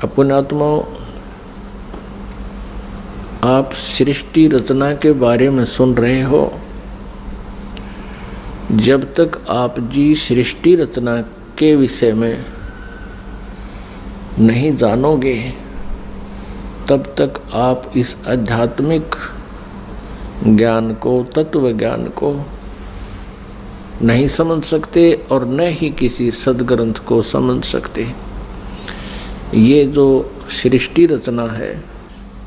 पुण्यात्माओं, आप सृष्टि रचना के बारे में सुन रहे हो। जब तक आप जी सृष्टि रचना के विषय में नहीं जानोगे तब तक आप इस आध्यात्मिक ज्ञान को, तत्व ज्ञान को नहीं समझ सकते और न ही किसी सद्ग्रंथ को समझ सकते। ये जो सृष्टि रचना है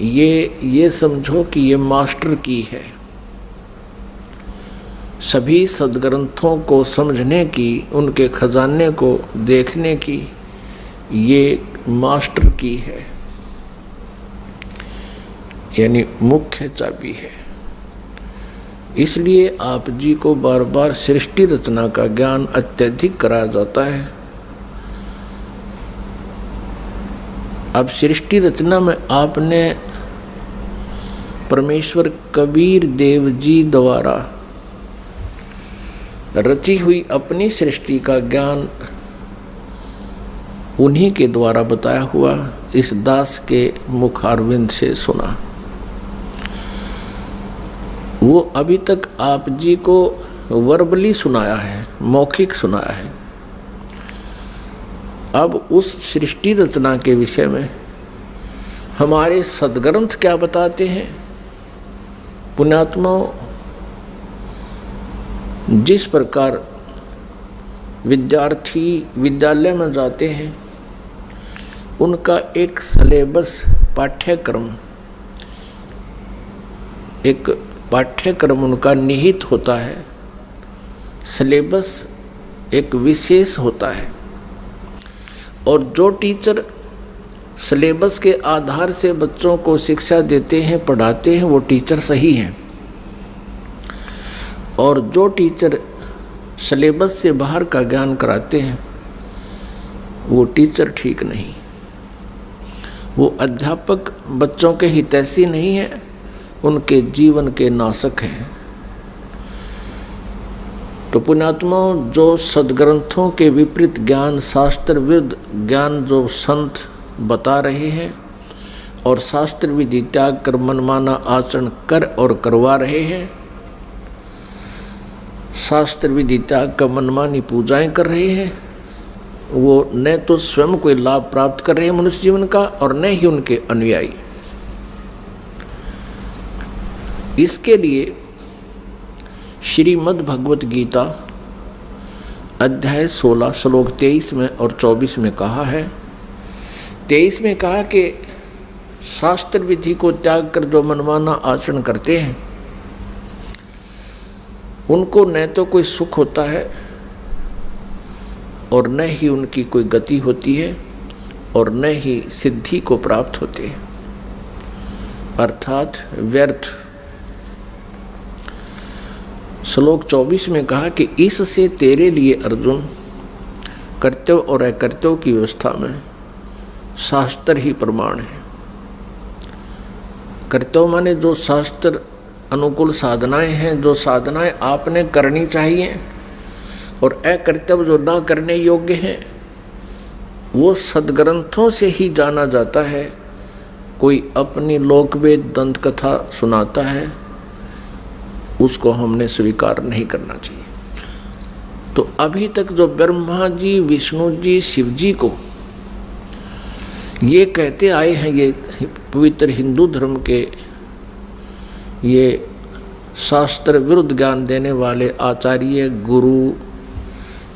ये समझो कि ये मास्टर की है। सभी सद्ग्रंथों को समझने की, उनके खजाने को देखने की ये मास्टर की है, यानी मुख्य चाबी है। इसलिए आप जी को बार बार सृष्टि रचना का ज्ञान अत्यधिक कराया जाता है। अब सृष्टि रचना में आपने परमेश्वर कबीर देव जी द्वारा रची हुई अपनी सृष्टि का ज्ञान उन्हीं के द्वारा बताया हुआ इस दास के मुखारविंद से सुना। वो अभी तक आप जी को वर्बली सुनाया है, मौखिक सुनाया है। अब उस सृष्टि रचना के विषय में हमारे सद्ग्रंथ क्या बताते हैं। पुण्यात्माओं, जिस प्रकार विद्यार्थी विद्यालय में जाते हैं, उनका एक सिलेबस पाठ्यक्रम उनका निहित होता है। सिलेबस एक विशेष होता है और जो टीचर सिलेबस के आधार से बच्चों को शिक्षा देते हैं, पढ़ाते हैं, वो टीचर सही हैं। और जो टीचर सिलेबस से बाहर का ज्ञान कराते हैं वो टीचर ठीक नहीं। वो अध्यापक बच्चों के हितैषी नहीं है, उनके जीवन के नाशक हैं। तो पुण्यात्माओं, जो सद्ग्रंथों के विपरीत ज्ञान, शास्त्र विरुद्ध ज्ञान जो संत बता रहे हैं और शास्त्र विधि त्याग कर मनमाना आचरण कर और करवा रहे हैं, शास्त्र विधि त्याग कर मनमानी पूजाएं कर रहे हैं, वो न तो स्वयं कोई लाभ प्राप्त कर रहे हैं मनुष्य जीवन का और न ही उनके अनुयायी। इसके लिए श्रीमद् भगवत गीता अध्याय 16 श्लोक 23 में और 24 में कहा है। 23 में कहा कि शास्त्र विधि को त्याग कर जो मनमाना आचरण करते हैं उनको न तो कोई सुख होता है और न ही उनकी कोई गति होती है और न ही सिद्धि को प्राप्त होती है, अर्थात व्यर्थ। श्लोक 24 में कहा कि इससे तेरे लिए अर्जुन कर्तव्य और अकर्तव्य की व्यवस्था में शास्त्र ही प्रमाण है। कर्तव्य माने जो शास्त्र अनुकूल साधनाएं हैं, जो साधनाएं आपने करनी चाहिए, और अकर्तव्य जो ना करने योग्य हैं, वो सद्ग्रंथों से ही जाना जाता है। कोई अपनी लोकवेद दंत कथा सुनाता है, उसको हमने स्वीकार नहीं करना चाहिए। तो अभी तक जो ब्रह्मा जी, विष्णु जी, शिव जी को ये कहते आए हैं, ये पवित्र हिंदू धर्म के ये शास्त्र विरुद्ध ज्ञान देने वाले आचार्य, गुरु,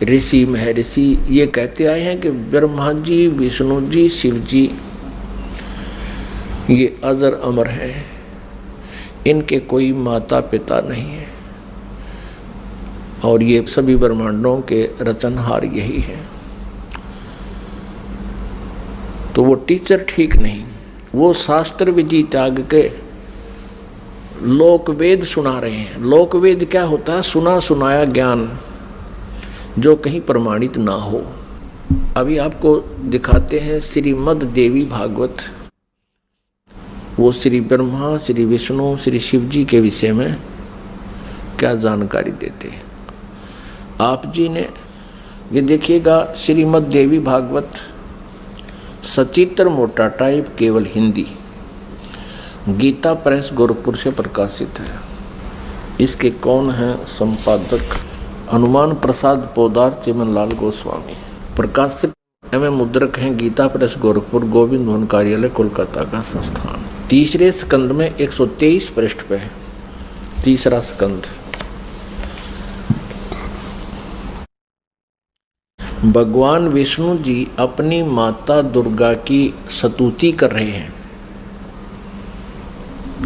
ऋषि, महर्षि, ये कहते आए हैं कि ब्रह्मा जी, विष्णु जी, शिव जी ये अजर अमर हैं, इनके कोई माता पिता नहीं है और ये सभी ब्रह्मांडों के रचनहार यही है। तो वो टीचर ठीक नहीं, वो शास्त्र विधि त्याग के लोकवेद सुना रहे हैं। लोकवेद क्या होता है? सुना सुनाया ज्ञान जो कहीं प्रमाणित ना हो। अभी आपको दिखाते हैं श्रीमद् देवी भागवत। वो श्री ब्रह्मा, श्री विष्णु, श्री शिव जी के विषय में क्या जानकारी देते हैं। आप जी ने ये देखिएगा, श्रीमद् देवी भागवत सचित्र मोटा टाइप, केवल हिंदी, गीता प्रेस गोरखपुर से प्रकाशित है। इसके कौन हैं संपादक? हनुमान प्रसाद पोदार, चिमनलाल गोस्वामी। प्रकाशक एवं मुद्रक हैं गीता प्रेस गोरखपुर, गोविंद भवन कार्यालय, कोलकाता का संस्थान। तीसरे स्कंद में 123 पृष्ठ पे है, तीसरा स्कंद। भगवान विष्णु जी अपनी माता दुर्गा की स्तुति कर रहे हैं।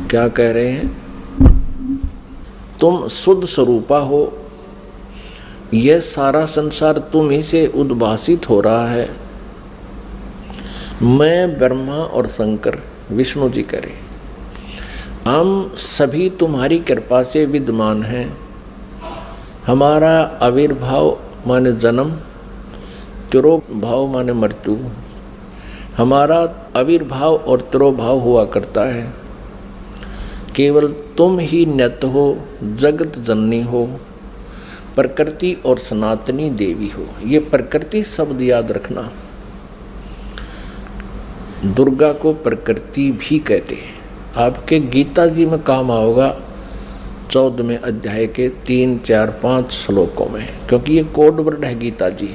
क्या कह रहे हैं? तुम शुद्ध स्वरूपा हो, यह सारा संसार तुम ही से उद्भासित हो रहा है। मैं, ब्रह्मा और शंकर, विष्णु जी करें, हम सभी तुम्हारी कृपा से विद्यमान हैं। हमारा आविर्भाव माने जन्म, तिरोभाव माने मृत्यु, हमारा आविर्भाव और तिरोभाव हुआ करता है। केवल तुम ही नित्य हो, जगत जननी हो, प्रकृति और सनातनी देवी हो। ये प्रकृति शब्द याद रखना। दुर्गा को प्रकृति भी कहते हैं। आपके गीता जी में काम आओगा 14वें अध्याय के 3, 4, 5 श्लोकों में, क्योंकि ये कोड वर्ड है गीता जी।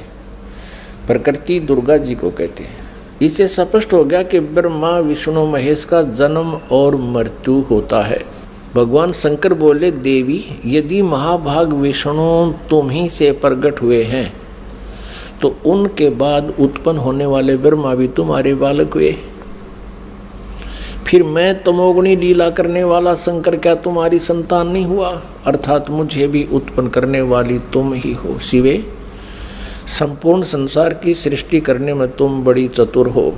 प्रकृति दुर्गा जी को कहते हैं। इससे स्पष्ट हो गया कि ब्रह्मा विष्णु महेश का जन्म और मृत्यु होता है। भगवान शंकर बोले, देवी यदि महाभाग विष्णु तुम ही से प्रकट हुए हैं तो उनके बाद उत्पन्न होने वाले ब्रह्मा भी तुम्हारे बालक हुए। फिर मैं तमोगुणी लीला करने वाला शंकर क्या तुम्हारी संतान नहीं हुआ? अर्थात मुझे भी उत्पन्न करने वाली तुम ही हो। शिवे, संपूर्ण संसार की सृष्टि करने में तुम बड़ी चतुर हो।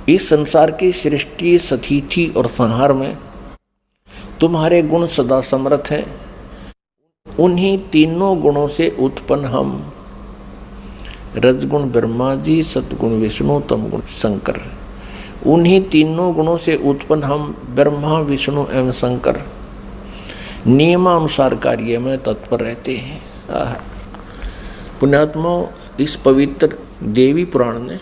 इस संसार की सृष्टि, स्थिति और संहार में तुम्हारे गुण सदा समर्थ हैं। उन्हीं तीनों गुणों से उत्पन्न हम, रजगुण ब्रह्मा जी, सतगुण विष्णु, तमगुण शंकर, उन्हीं तीनों गुणों से उत्पन्न हम ब्रह्मा, विष्णु एवं शंकर नियमानुसार कार्य में तत्पर रहते हैं। पुण्यात्मा, इस पवित्र देवी पुराण ने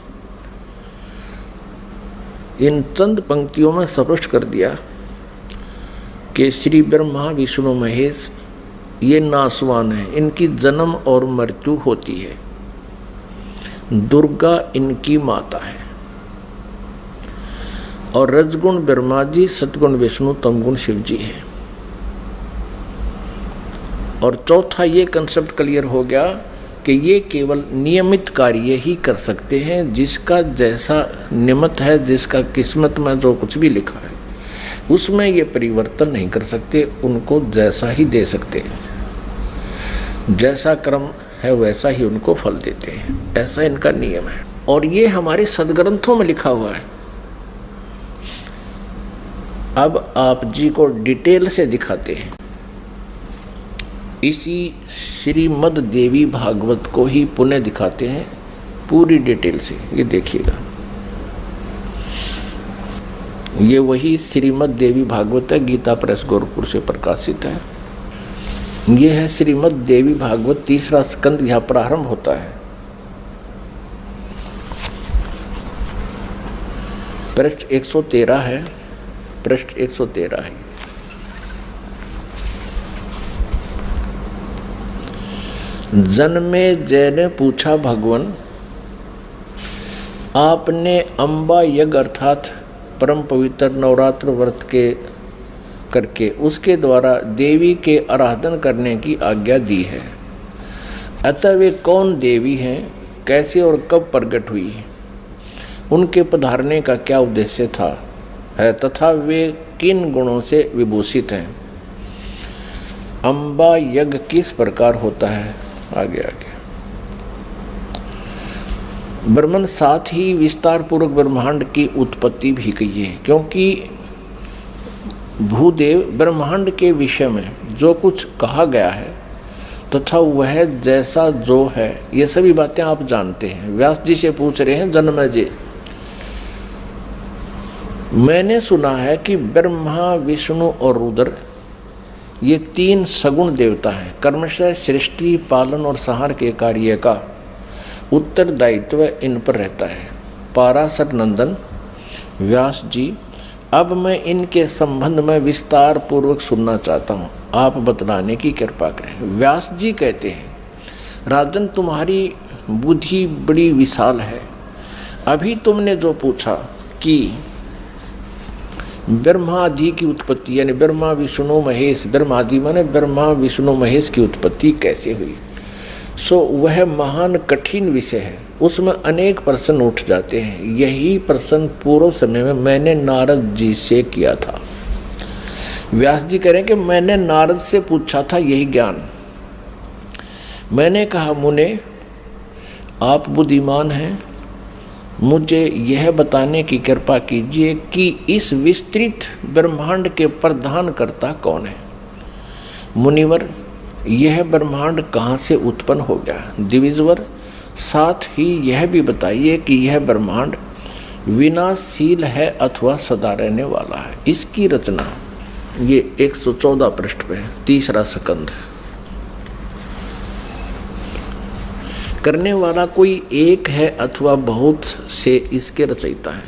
इन चंद पंक्तियों में स्पष्ट कर दिया कि श्री ब्रह्मा विष्णु महेश ये नासवान है, इनकी जन्म और मृत्यु होती है। दुर्गा इनकी माता है और रजगुण ब्रह्मा जी, सतगुण विष्णु, तमगुण शिव जी है। और चौथा ये कंसेप्ट क्लियर हो गया कि ये केवल नियमित कार्य ही कर सकते हैं। जिसका जैसा नियमित है, जिसका किस्मत में जो कुछ भी लिखा है उसमें ये परिवर्तन नहीं कर सकते, उनको जैसा ही दे सकते हैं। जैसा कर्म है वैसा ही उनको फल देते हैं, ऐसा इनका नियम है। और ये हमारे सदग्रंथों में लिखा हुआ है। अब आप जी को डिटेल से दिखाते हैं। इसी श्रीमद् देवी भागवत को ही पुनः दिखाते हैं पूरी डिटेल से। ये देखिएगा, ये वही श्रीमद् देवी भागवत है, गीता प्रेस गोरखपुर से प्रकाशित है। ये है श्रीमद् देवी भागवत, तीसरा स्कंद यहाँ प्रारंभ होता है। पृष्ठ 113 है, पृष्ठ 113 है। जन्मे जय ने पूछा, भगवान आपने अम्बा यज्ञ अर्थात परम पवित्र नवरात्र व्रत के करके उसके द्वारा देवी के आराधन करने की आज्ञा दी है। अतः वे कौन देवी हैं, कैसे और कब प्रकट हुई, उनके पधारने का क्या उद्देश्य था है, तथा वे किन गुणों से विभूषित हैं। अम्बा यज्ञ किस प्रकार होता है? आगे ब्रह्मन साथ ही विस्तार पूर्वक ब्रह्मांड की उत्पत्ति भी कही है, क्योंकि भूदेव ब्रह्मांड के विषय में जो कुछ कहा गया है तथा वह जैसा जो है, ये सभी बातें आप जानते हैं। व्यास जी से पूछ रहे हैं जन्मेजय, मैंने सुना है कि ब्रह्मा, विष्णु और रुद्र ये 3 सगुण देवता हैं। कर्मशः सृष्टि, पालन और संहार के कार्य का उत्तरदायित्व इन पर रहता है। पाराशर नंदन व्यास जी, अब मैं इनके संबंध में विस्तार पूर्वक सुनना चाहता हूँ, आप बतलाने की कृपा करें। व्यास जी कहते हैं, राजन तुम्हारी बुद्धि बड़ी विशाल है। अभी तुमने जो पूछा कि ब्रह्मादि की उत्पत्ति, यानी ब्रह्मा विष्णु महेश, ब्रह्मादि माने ब्रह्मा विष्णु महेश की उत्पत्ति कैसे हुई, सो वह महान कठिन विषय है। उसमें अनेक प्रश्न उठ जाते हैं। यही प्रश्न पूर्व समय में मैंने नारद जी से किया था। व्यास जी कह रहे हैं कि मैंने नारद से पूछा था यही ज्ञान। मैंने कहा, मुने आप बुद्धिमान हैं, मुझे यह बताने की कृपा कीजिए कि इस विस्तृत ब्रह्मांड के प्रधान कर्ता कौन है। मुनिवर, यह ब्रह्मांड कहाँ से उत्पन्न हो गया। दिविजवर, साथ ही यह भी बताइए कि यह ब्रह्मांड विनाशशील है अथवा सदा रहने वाला है। इसकी रचना ये 114 पृष्ठ पे, 3रा स्कंध। करने वाला कोई एक है अथवा बहुत से इसके रचयिता है।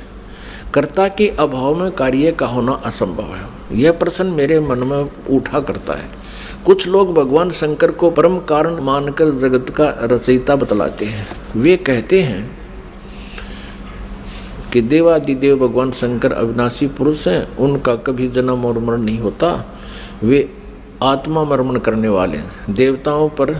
कर्ता के अभाव में कार्य का होना असंभव है। यह प्रश्न मेरे मन में उठा करता है। कुछ लोग भगवान शंकर को परम कारण मानकर जगत का रचयिता बतलाते हैं। वे कहते हैं कि देवादिदेव भगवान शंकर अविनाशी पुरुष हैं, उनका कभी जन्म और मरण नहीं होता, वे आत्मा मर्मण करने वाले हैं, देवताओं पर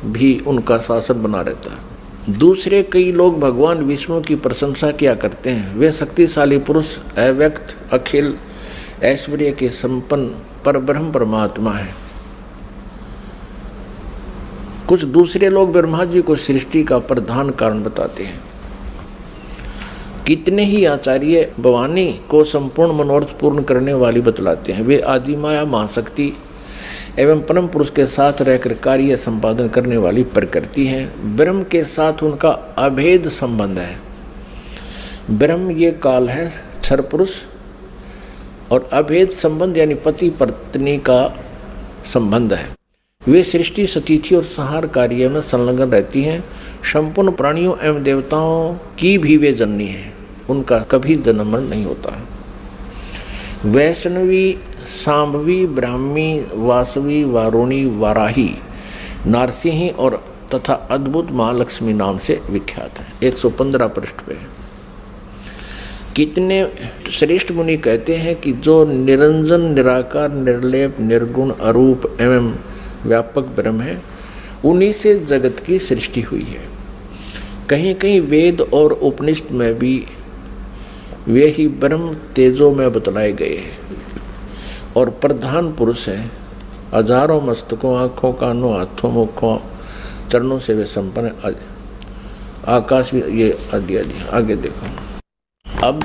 भी उनका शासन बना रहता है। दूसरे कई लोग भगवान विष्णु की प्रशंसा किया करते हैं। वे शक्तिशाली पुरुष, अव्यक्त, अखिल ऐश्वर्य के संपन्न परब्रह्म परमात्मा है। कुछ दूसरे लोग ब्रह्मा जी को सृष्टि का प्रधान कारण बताते हैं। कितने ही आचार्य भवानी को संपूर्ण मनोरथ पूर्ण करने वाली बतलाते हैं। वे आदिमाया महाशक्ति एवं परम पुरुष के साथ रहकर कार्य संपादन करने वाली प्रकृति है। ब्रह्म के साथ उनका अभेद संबंध है। ब्रह्म ये काल है, क्षर पुरुष, और अभेद संबंध यानी पति पत्नी का संबंध है। वे सृष्टि, सतिथि और संहार कार्य में संलग्न रहती हैं। संपूर्ण प्राणियों एवं देवताओं की भी वे जननी हैं। उनका कभी जन्म नहीं होता। वैष्णवी, सांभवी, ब्राह्मी, वासवी, वारुणी, वाराही, नारसिंही और तथा अद्भुत महालक्ष्मी नाम से विख्यात है। 115 पृष्ठ पे। कितने श्रेष्ठ मुनि कहते हैं कि जो निरंजन, निराकार, निर्लेप, निर्गुण, अरूप एवं व्यापक ब्रह्म है, उन्हीं से जगत की सृष्टि हुई है। कहीं कहीं वेद और उपनिषद में भी वे ही ब्रह्म तेजो में बतलाए गए हैं और प्रधान पुरुष हैं। हजारों मस्तकों, आँखों, कानों, हाथों, मुखों, चरणों से वे संपन्न आकाश भी ये आगे देखो। अब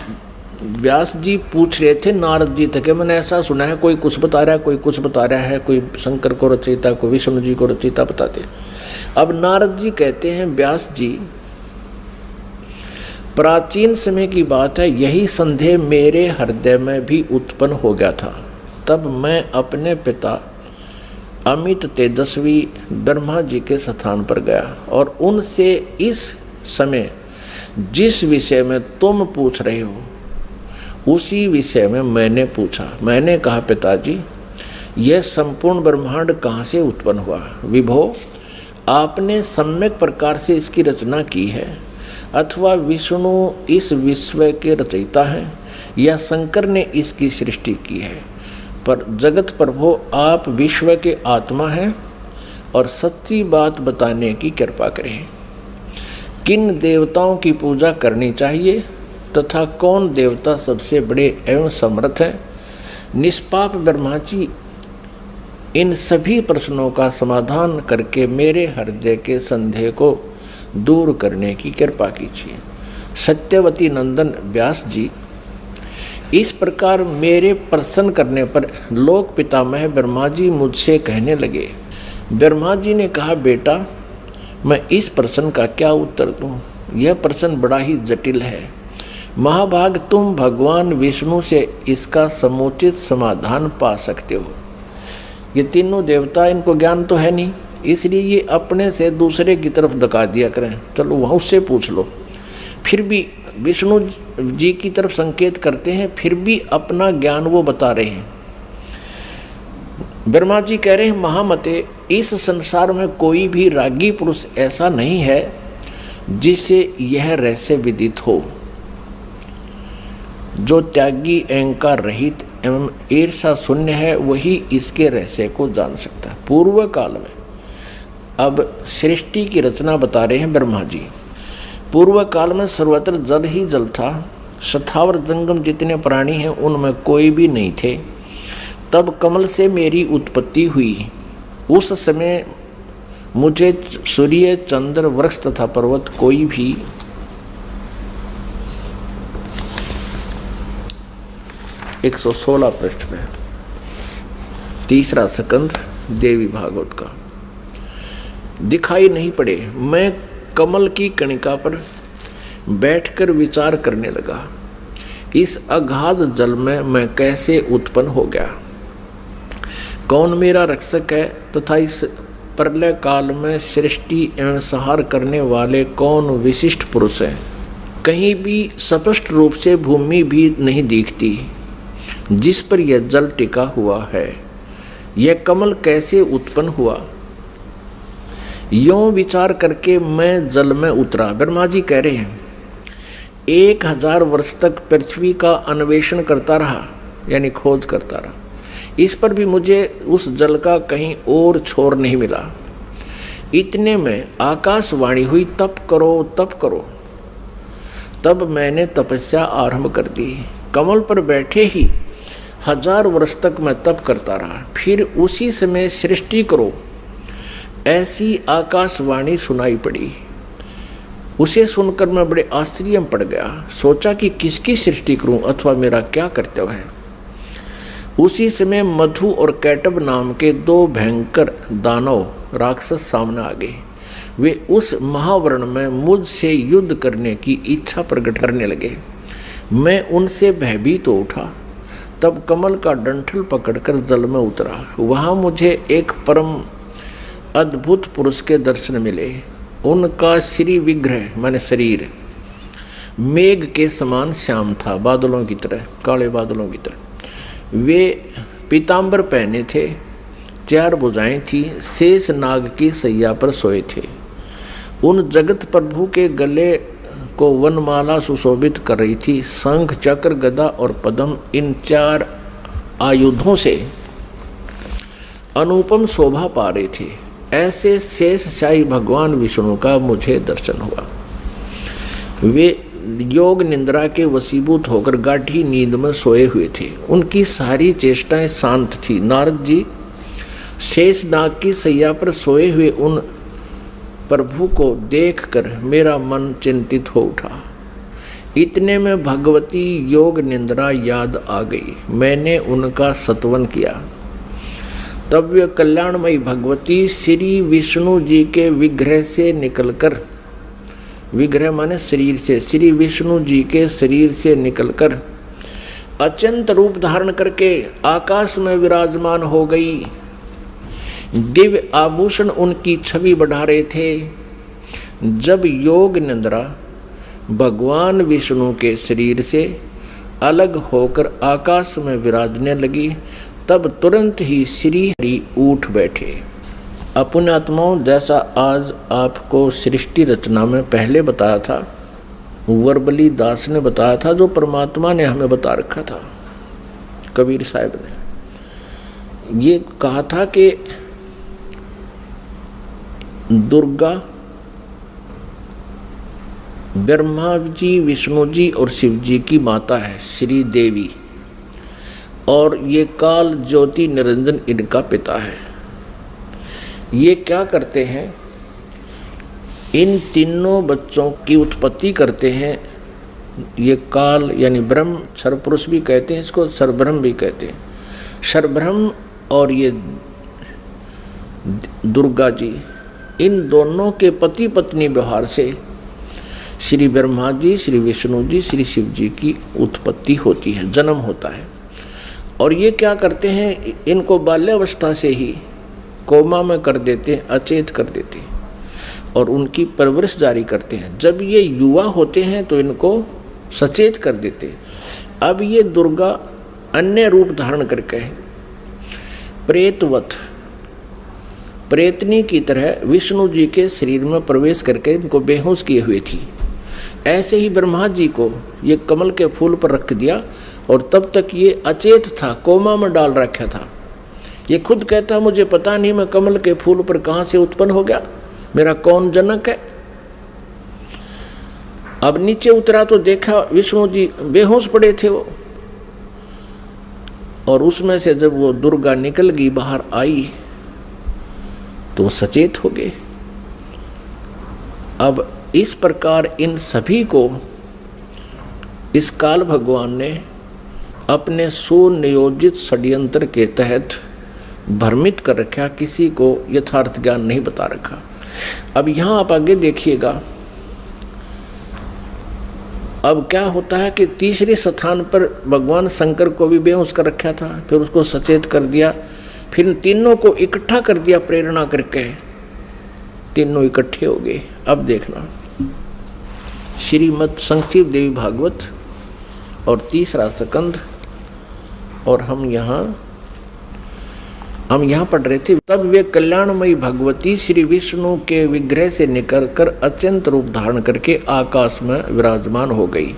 व्यास जी पूछ रहे थे नारद जी तक, मैंने ऐसा सुना है कोई कुछ बता रहा है, कोई कुछ बता रहा है, कोई शंकर को रचयिता, कोई विष्णु जी को रचयिता बताते। अब नारद जी कहते हैं, व्यास जी प्राचीन समय की बात है, यही संदेह मेरे हृदय में भी उत्पन्न हो गया था। तब मैं अपने पिता अमित तेजस्वी ब्रह्मा जी के स्थान पर गया और उनसे इस समय जिस विषय में तुम पूछ रहे हो उसी विषय में मैंने पूछा। मैंने कहा, पिताजी यह संपूर्ण ब्रह्मांड कहाँ से उत्पन्न हुआ। विभो, आपने सम्यक प्रकार से इसकी रचना की है अथवा विष्णु इस विश्व के रचयिता हैं या शंकर ने इसकी सृष्टि की है। पर जगत प्रभु, आप विश्व के आत्मा हैं और सच्ची बात बताने की कृपा करें। किन देवताओं की पूजा करनी चाहिए तथा कौन देवता सबसे बड़े एवं समर्थ हैं। निष्पाप ब्रह्मा जी, इन सभी प्रश्नों का समाधान करके मेरे हृदय के संदेह को दूर करने की कृपा कीजिए। सत्यवती नंदन व्यास जी, इस प्रकार मेरे प्रसन्न करने पर लोक पितामह ब्रह्मा जी मुझसे कहने लगे, ब्रह्मा जी ने कहा, बेटा मैं इस प्रश्न का क्या उत्तर दूं? यह प्रश्न बड़ा ही जटिल है। महाभाग, तुम भगवान विष्णु से इसका समुचित समाधान पा सकते हो। ये तीनों देवता, इनको ज्ञान तो है नहीं, इसलिए ये अपने से दूसरे की तरफ धका दिया करें। चलो वहाँ उससे पूछ लो। फिर भी विष्णु जी की तरफ संकेत करते हैं, फिर भी अपना ज्ञान वो बता रहे हैं। ब्रह्मा जी कह रहे हैं, महामते, इस संसार में कोई भी रागी पुरुष ऐसा नहीं है जिसे यह रहस्य विदित हो। जो त्यागी, अहंकार रहित एवं ईर्षा शून्य है, वही इसके रहस्य को जान सकता है। पूर्व काल में, अब सृष्टि की रचना बता रहे हैं ब्रह्मा जी। पूर्व काल में सर्वत्र जल ही जल था। स्थावर जंगम जितने प्राणी हैं उनमें कोई भी नहीं थे। तब कमल से मेरी उत्पत्ति हुई। उस समय मुझे सूर्य, चंद्र, वृक्ष तथा पर्वत कोई भी 116 पृष्ठ में 3रा स्कंध देवी भागवत का दिखाई नहीं पड़े। मैं कमल की कणिका पर बैठकर विचार करने लगा, इस अगाध जल में मैं कैसे उत्पन्न हो गया, कौन मेरा रक्षक है तथा इस प्रलय काल में सृष्टि एवं संहार करने वाले कौन विशिष्ट पुरुष हैं। कहीं भी स्पष्ट रूप से भूमि भी नहीं दिखती जिस पर यह जल टिका हुआ है। यह कमल कैसे उत्पन्न हुआ, यों विचार करके मैं जल में उतरा। ब्रह्मा जी कह रहे हैं, 1000 वर्ष तक पृथ्वी का अन्वेषण करता रहा, यानी खोज करता रहा। इस पर भी मुझे उस जल का कहीं और छोर नहीं मिला। इतने में आकाशवाणी हुई, तप करो तप करो। तब मैंने तपस्या आरंभ कर दी। कमल पर बैठे ही 1000 वर्ष तक मैं तप करता रहा। फिर उसी समय सृष्टि करो, ऐसी आकाशवाणी सुनाई पड़ी। उसे सुनकर मैं बड़े आश्चर्य में पड़ गया। सोचा कि किसकी सृष्टि करूं अथवा मेरा क्या कर्तव्य है। उसी समय मधु और कैटब नाम के 2 भयंकर दानव राक्षस सामने आ गए। वे उस महावर्ण में मुझसे युद्ध करने की इच्छा प्रकट करने लगे। मैं उनसे भयभीत हो उठा। तब कमल का डंठल पकड़कर जल में उतरा। वहाँ मुझे एक परम अद्भुत पुरुष के दर्शन मिले। उनका श्री विग्रह माने शरीर मेघ के समान श्याम था, बादलों की तरह, काले बादलों की तरह। वे पीतांबर पहने थे, 4 भुजाएं थी, शेष नाग की सैया पर सोए थे। उन जगत प्रभु के गले को वनमाला सुशोभित कर रही थी। शंख, चक्र, गदा और पद्म, इन 4 आयुधों से अनुपम शोभा पा रहे थे। ऐसे शेष शाही भगवान विष्णु का मुझे दर्शन हुआ। वे योग निंद्रा के वशीभूत होकर गाढ़ी नींद में सोए हुए थे। उनकी सारी चेष्टाएं शांत थी। नारद जी शेष नाग की सैया पर सोए हुए उन प्रभु को देखकर मेरा मन चिंतित हो उठा। इतने में भगवती योग निंद्रा याद आ गई। मैंने उनका स्तवन किया। तब वे कल्याणमयी भगवती श्री विष्णु जी के विग्रह से निकलकर, विग्रह माने शरीर से, श्री विष्णु जी के शरीर से निकलकर अत्यंत रूप धारण करके आकाश में विराजमान हो गई। दिव्य आभूषण उनकी छवि बढ़ा रहे थे। जब योग निंद्रा भगवान विष्णु के शरीर से अलग होकर आकाश में विराजने लगी, तब तुरंत ही श्री हरि उठ बैठे। अपने आत्माओं, जैसा आज आपको सृष्टि रचना में पहले बताया था, वर्बली दास ने बताया था, जो परमात्मा ने हमें बता रखा था, कबीर साहब ने ये कहा था कि दुर्गा ब्रह्मा जी, विष्णु जी और शिव जी की माता है, श्री देवी, और ये काल ज्योति निरंजन इनका पिता है। ये क्या करते हैं, इन तीनों बच्चों की उत्पत्ति करते हैं। ये काल यानी ब्रह्म, क्षरपुरुष भी कहते हैं इसको, क्षरब्रह्म भी कहते हैं। क्षरब्रह्म और ये दुर्गा जी, इन दोनों के पति पत्नी व्यवहार से श्री ब्रह्मा जी, श्री विष्णु जी, श्री शिव जी की उत्पत्ति होती है, जन्म होता है। और ये क्या करते हैं, इनको बाल्यावस्था से ही कोमा में कर देते हैं, अचेत कर देते हैं और उनकी परवरिश जारी करते हैं। जब ये युवा होते हैं तो इनको सचेत कर देते हैं। अब ये दुर्गा अन्य रूप धारण करके प्रेतवत, प्रेतनी की तरह विष्णु जी के शरीर में प्रवेश करके इनको बेहोश किए हुए थी। ऐसे ही ब्रह्मा जी को ये कमल के फूल पर रख दिया और तब तक ये अचेत था, कोमा में डाल रखा था। ये खुद कहता मुझे पता नहीं मैं कमल के फूल पर कहाँ से उत्पन्न हो गया, मेरा कौन जनक है। अब नीचे उतरा तो देखा विष्णु जी बेहोश पड़े थे वो, और उसमें से जब वो दुर्गा निकल गई, बाहर आई, तो वो सचेत हो गए। अब इस प्रकार इन सभी को इस काल भगवान ने अपने सुनियोजित षड्यंत्र के तहत भ्रमित कर रखा, किसी को यथार्थ ज्ञान नहीं बता रखा। अब यहाँ आप आगे देखिएगा, अब क्या होता है कि तीसरे स्थान पर भगवान शंकर को भी बेहोश कर रखा था, फिर उसको सचेत कर दिया, फिर तीनों को इकट्ठा कर दिया प्रेरणा करके, तीनों इकट्ठे हो गए। अब देखना श्रीमद् संक्षिप्त देवी भागवत और तीसरा स्कंद, और हम यहाँ पढ़ रहे थे। तब वे कल्याणमयी भगवती श्री विष्णु के विग्रह से निकलकर अत्यंत रूप धारण करके आकाश में विराजमान हो गई।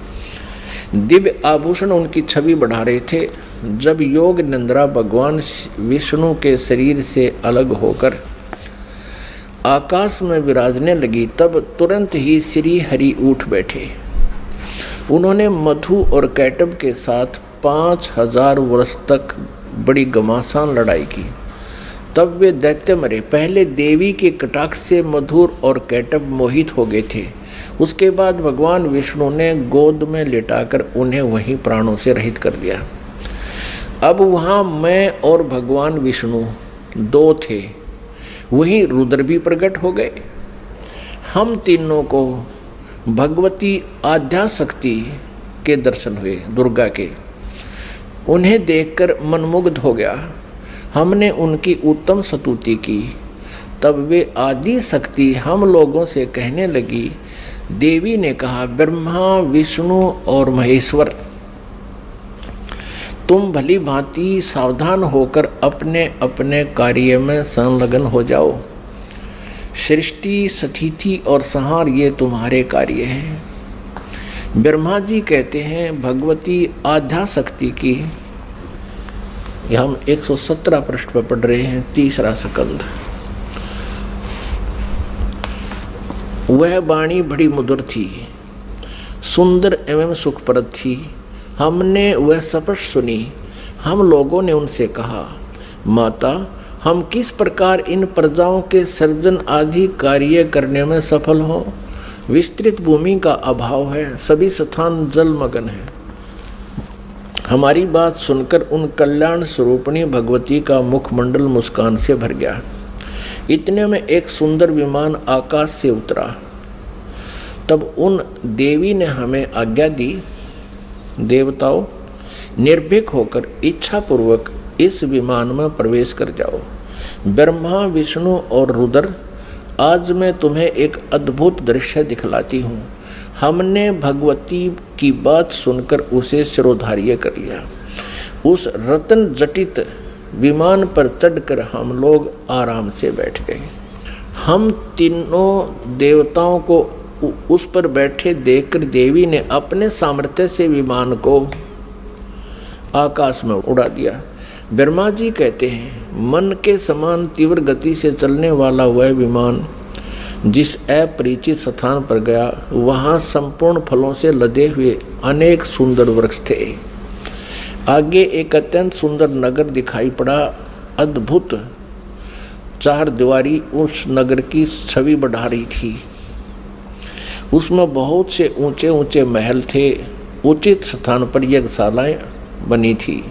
दिव्य आभूषण उनकी छवि बढ़ा रहे थे। जब योग निंद्रा भगवान विष्णु के शरीर से अलग होकर आकाश में विराजने लगी, तब तुरंत ही श्री हरि उठ बैठे। उन्होंने मधु और कैटब के साथ 5000 वर्ष तक बड़ी घमासान लड़ाई की। तब वे दैत्य मरे। पहले देवी के कटाक्ष से मधुर और कैटब मोहित हो गए थे। उसके बाद भगवान विष्णु ने गोद में लिटाकर उन्हें वहीं प्राणों से रहित कर दिया। अब वहाँ मैं और भगवान विष्णु दो थे, वहीं रुद्र भी प्रकट हो गए। हम तीनों को भगवती आद्याशक्ति के दर्शन हुए, दुर्गा के। उन्हें देखकर मनमुग्ध हो गया। हमने उनकी उत्तम स्तुति की। तब वे आदि शक्ति हम लोगों से कहने लगी। देवी ने कहा, ब्रह्मा, विष्णु और महेश्वर, तुम भली भांति सावधान होकर अपने अपने कार्य में संलग्न हो जाओ। सृष्टि, स्थिति और संहार ये तुम्हारे कार्य हैं। ब्रह्मा जी कहते हैं भगवती आद्याशक्ति की, यह हम 117 पृष्ठ पर पढ़ रहे हैं, तीसरा स्कंद। वह वाणी बड़ी मधुर थी, सुंदर एवं सुखप्रद थी। हमने वह स्पष्ट सुनी। हम लोगों ने उनसे कहा, माता, हम किस प्रकार इन प्रजाओं के सर्जन आदि कार्य करने में सफल हों? विस्तृत भूमि का अभाव है, सभी स्थान जलमग्न है। हमारी बात सुनकर उन कल्याण स्वरूपिणी भगवती का मुखमंडल मुस्कान से भर गया। इतने में एक सुंदर विमान आकाश से उतरा। तब उन देवी ने हमें आज्ञा दी, देवताओं, निर्भीक होकर इच्छा पूर्वक इस विमान में प्रवेश कर जाओ। ब्रह्मा, विष्णु और रुद्र, आज मैं तुम्हें एक अद्भुत दृश्य दिखलाती हूँ। हमने भगवती की बात सुनकर उसे शिरोधार्य कर लिया। उस रत्न जटित विमान पर चढ़कर हम लोग आराम से बैठ गए। हम तीनों देवताओं को उस पर बैठे देखकर देवी ने अपने सामर्थ्य से विमान को आकाश में उड़ा दिया। ब्रह्मा जी कहते हैं, मन के समान तीव्र गति से चलने वाला वह विमान जिस अपरिचित स्थान पर गया, वहाँ संपूर्ण फलों से लदे हुए अनेक सुंदर वृक्ष थे। आगे एक अत्यंत सुंदर नगर दिखाई पड़ा। अद्भुत चार दीवारी उस नगर की छवि बढ़ा रही थी। उसमें बहुत से ऊंचे ऊंचे महल थे। उचित स्थान पर यज्ञशालाएं बनी थी।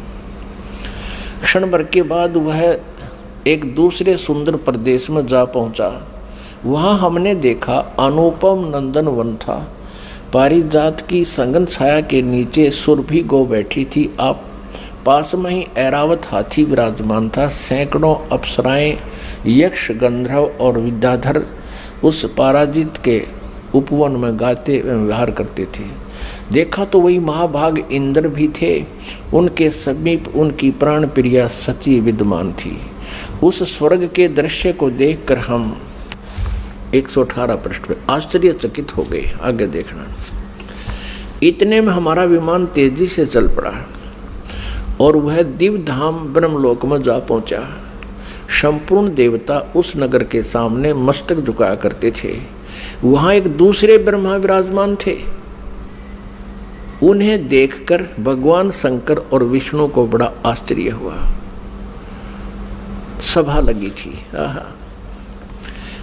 क्षण भर के बाद वह एक दूसरे सुंदर प्रदेश में जा पहुंचा। वहां हमने देखा अनुपम नंदन वन था। पारिजात की संगन छाया के नीचे सुरभि गो बैठी थी। आप पास में ही ऐरावत हाथी विराजमान था। सैकड़ों अप्सराएं, यक्ष, गंधर्व और विद्याधर उस पराजित के उपवन में गाते व्यवहार करते थे। देखा तो वही महाभाग इंद्र भी थे। उनके समीप उनकी प्राण प्रिया सची विद्यमान थी। उस स्वर्ग के दृश्य को देखकर हम 118 पृष्ठ पे आश्चर्यचकित हो गए। आगे देखना। इतने में हमारा विमान तेजी से चल पड़ा और वह दिव्य धाम ब्रह्मलोक में जा पहुंचा। संपूर्ण देवता उस नगर के सामने मस्तक झुकाया करते थे। वहां एक दूसरे ब्रह्मा विराजमान थे। उन्हें देखकर भगवान शंकर और विष्णु को बड़ा आश्चर्य हुआ। सभा लगी थी।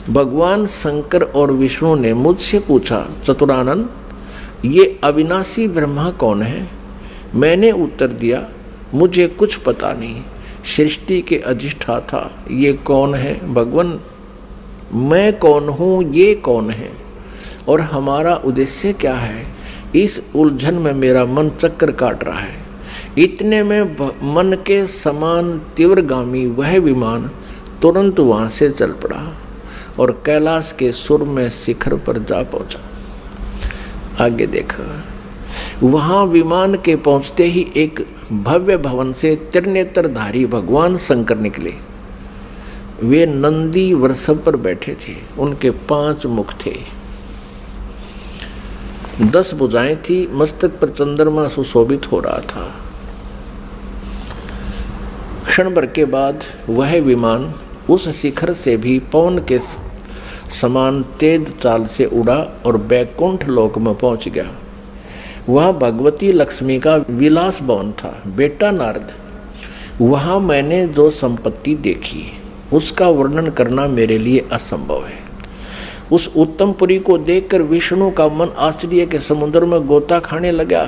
भगवान शंकर और विष्णु ने मुझसे पूछा, चतुरानन, ये अविनाशी ब्रह्मा कौन है? मैंने उत्तर दिया, मुझे कुछ पता नहीं। सृष्टि के अधिष्ठाता ये कौन है? भगवान, मैं कौन हूँ, ये कौन है और हमारा उद्देश्य क्या है? इस उलझन में मेरा मन चक्कर काट रहा है। इतने में मन के समान तीव्रगामी वह विमान तुरंत वहां से चल पड़ा और कैलाश के सुर में शिखर पर जा पहुंचा। आगे देखा। वहां विमान के पहुंचते ही एक भव्य भवन से त्रिनेत्रधारी भगवान शंकर निकले। वे नंदी वृषभ पर बैठे थे। उनके 5 मुख थे, 10 भुजाएं थी। मस्तक पर चंद्रमा सुशोभित हो रहा था। क्षण भर के बाद वह विमान उस शिखर से भी पवन के समान तेज चाल से उड़ा और बैकुंठ लोक में पहुंच गया। वह भगवती लक्ष्मी का विलास भवन था। बेटा नारद, वहां मैंने जो संपत्ति देखी उसका वर्णन करना मेरे लिए असंभव है। उस उत्तमपुरी को देखकर विष्णु का मन आश्चर्य के समुद्र में गोता खाने लगा।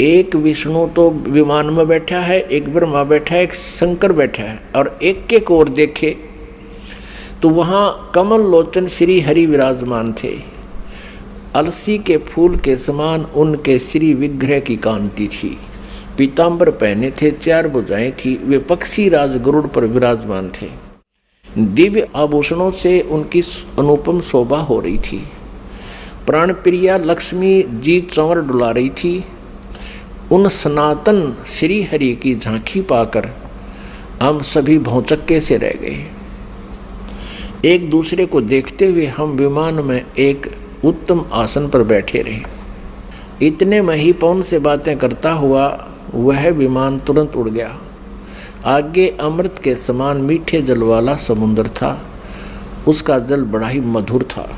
एक विष्णु तो विमान में बैठा है, एक ब्रह्मा बैठा है, एक शंकर बैठा है, और एक के ओर देखे तो वहां कमल लोचन श्री हरि विराजमान थे। अलसी के फूल के समान उनके श्री विग्रह की कांति थी। पीतांबर पहने थे, 4 भुजाएं थी। वे पक्षी राज गरुड़ पर विराजमान थे। दिव्य आभूषणों से उनकी अनुपम शोभा हो रही थी। प्राण प्रिया लक्ष्मी जी चंवर डुला रही थी। उन सनातन श्री हरि की झांकी पाकर हम सभी भौचक्के से रह गए। एक दूसरे को देखते हुए हम विमान में एक उत्तम आसन पर बैठे रहे। इतने में ही पवन से बातें करता हुआ वह विमान तुरंत उड़ गया। आगे अमृत के समान मीठे जल वाला समुद्र था। उसका जल बड़ा ही मधुर था।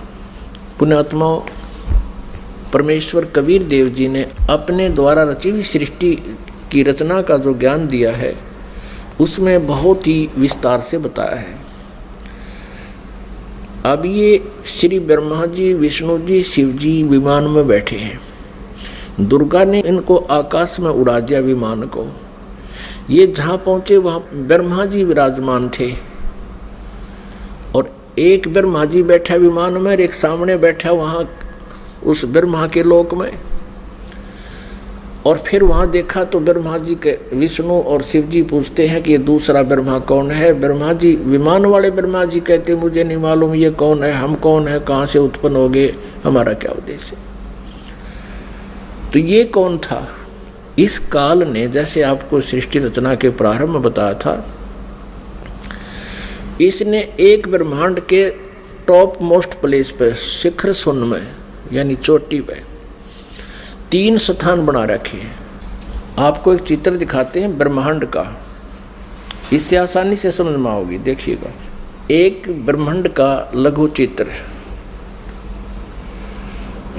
पुण्यात्माओं, परमेश्वर कबीर देव जी ने अपने द्वारा रची हुई सृष्टि की रचना का जो ज्ञान दिया है उसमें बहुत ही विस्तार से बताया है। अब ये श्री ब्रह्मा जी, विष्णु जी, शिव जी विमान में बैठे हैं। दुर्गा ने इनको आकाश में उड़ा दिया विमान को। ये जहाँ पहुँचे वहाँ ब्रह्मा जी विराजमान थे और एक ब्रह्मा जी बैठा विमान में और एक सामने बैठा वहाँ उस ब्रह्मा के लोक में। और फिर वहाँ देखा तो ब्रह्मा जी के विष्णु और शिव जी पूछते हैं कि ये दूसरा ब्रह्मा कौन है। ब्रह्मा जी, विमान वाले ब्रह्मा जी कहते मुझे नहीं मालूम ये कौन है, हम कौन है, कहाँ से उत्पन्न हो गए, हमारा क्या उद्देश्य। तो ये कौन था? इस काल ने, जैसे आपको सृष्टि रचना के प्रारंभ में बताया था, इसने एक ब्रह्मांड के टॉप मोस्ट प्लेस पे, शिखर शून्य में यानी चोटी पे 3 स्थान बना रखे हैं। आपको एक चित्र दिखाते हैं ब्रह्मांड का, इससे आसानी से समझ में आओगी। देखिएगा, एक ब्रह्मांड का लघु चित्र,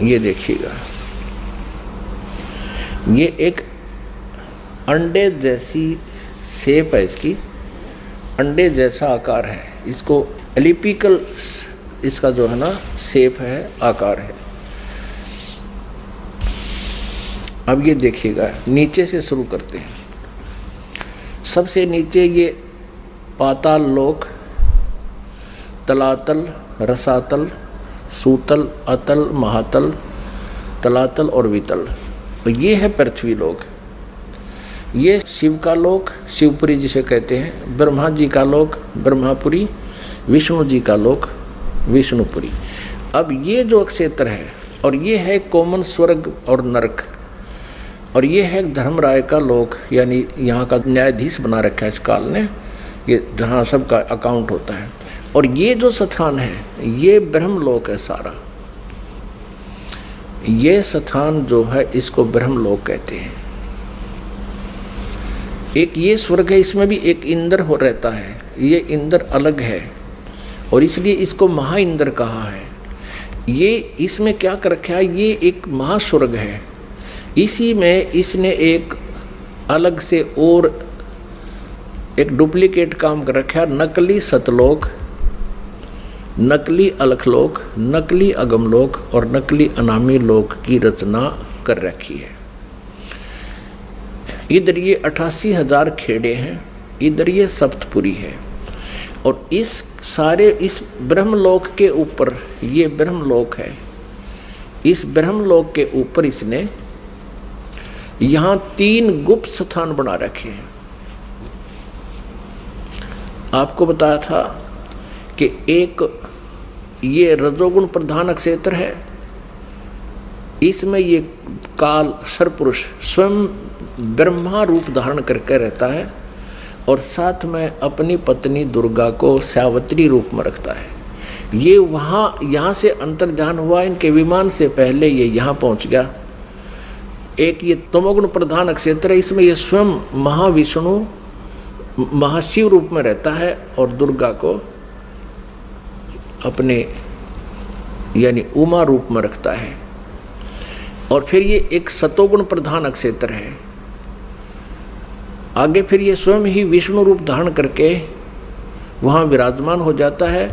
ये देखिएगा। ये एक अंडे जैसी शेप है, इसकी अंडे जैसा आकार है। इसको एलिपिकल इसका जो है ना शेप है, आकार है। अब ये देखिएगा, नीचे से शुरू करते हैं। सबसे नीचे ये पाताल लोक, तलातल, रसातल, सूतल, अतल, महातल, तलातल और वितल। ये है पृथ्वी लोक। ये शिव का लोक शिवपुरी जिसे कहते हैं, ब्रह्मा जी का लोक ब्रह्मापुरी, विष्णु जी का लोक विष्णुपुरी। अब ये जो क्षेत्र है, और ये है कोमन स्वर्ग और नरक, और ये है धर्मराय का लोक, यानी यहाँ का न्यायाधीश बना रखा है इस काल ने, ये जहाँ सबका अकाउंट होता है। और ये जो स्थान है ये ब्रह्मलोक है सारा। ये स्थान जो है इसको ब्रह्मलोक कहते हैं। एक ये स्वर्ग है, इसमें भी एक इंद्र हो रहता है, ये इंद्र अलग है और इसलिए इसको महा इंद्र कहा है। ये इसमें क्या कर रखा है, ये एक महास्वर्ग है। इसी में इसने एक अलग से और एक डुप्लीकेट काम कर रखा है, नकली सतलोक, नकली अलखलोक, नकली अगमलोक और नकली अनामी लोक की रचना कर रखी है। इधर ये 88,000 खेड़े हैं, इधर ये सप्तपुरी है। और इस सारे इस ब्रह्मलोक के ऊपर, ये ब्रह्मलोक है, इस ब्रह्मलोक के ऊपर इसने यहाँ 3 गुप्त स्थान बना रखे हैं। आपको बताया था कि एक ये रजोगुण प्रधान क्षेत्र है, इसमें ये काल सरपुरुष स्वयं ब्रह्मा रूप धारण करके रहता है और साथ में अपनी पत्नी दुर्गा को सावित्री रूप में रखता है। ये वहाँ यहाँ से अंतर्ध्यान हुआ, इनके विमान से पहले ये यहाँ पहुँच गया। एक ये तमोगुण प्रधान क्षेत्र है, इसमें ये स्वयं महाविष्णु महाशिव रूप में रहता है और दुर्गा को अपने यानी उमा रूप में रखता है। और फिर ये एक सतोगुण प्रधान क्षेत्र है। आगे फिर ये स्वयं ही विष्णु रूप धारण करके वहाँ विराजमान हो जाता है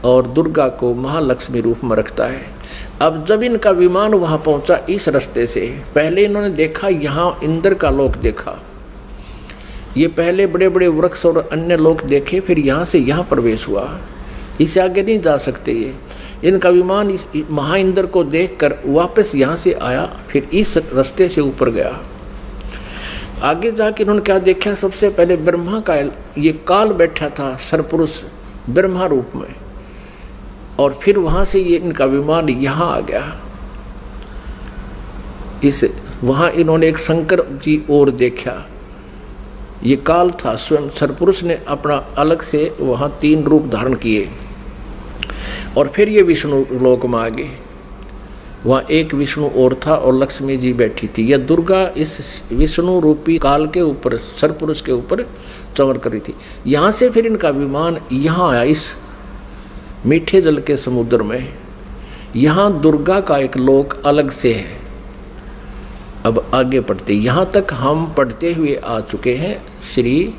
और दुर्गा को महालक्ष्मी रूप में रखता है। अब जब इनका विमान वहाँ पहुँचा इस रास्ते से, पहले इन्होंने देखा यहाँ इंद्र का लोक देखा, ये पहले बड़े बड़े वृक्ष और अन्य लोक देखे, फिर यहाँ से यहाँ प्रवेश हुआ। इससे आगे नहीं जा सकते ये। इनका विमान महा इंद्र को देखकर वापस यहाँ से आया, फिर इस रास्ते से ऊपर गया। आगे जाके इन्होंने क्या देखा, सबसे पहले ब्रह्मा का ये काल बैठा था सरपुरुष ब्रह्मा रूप में, और फिर वहाँ से ये इनका विमान यहाँ आ गया। इस वहाँ इन्होंने एक शंकर जी और देखा, ये काल था स्वयं सरपुरुष ने अपना अलग से वहाँ 3 रूप धारण किए। और फिर ये विष्णु लोक में आ गए, वहाँ एक विष्णु और था और लक्ष्मी जी बैठी थी। यह दुर्गा इस विष्णु रूपी काल के ऊपर सरपुरुष के ऊपर चमक कर रही थी। यहाँ से फिर इनका विमान यहाँ आया इस मीठे जल के समुद्र में। यहाँ दुर्गा का एक लोक अलग से है। अब आगे पढ़ते, यहाँ तक हम पढ़ते हुए आ चुके हैं श्री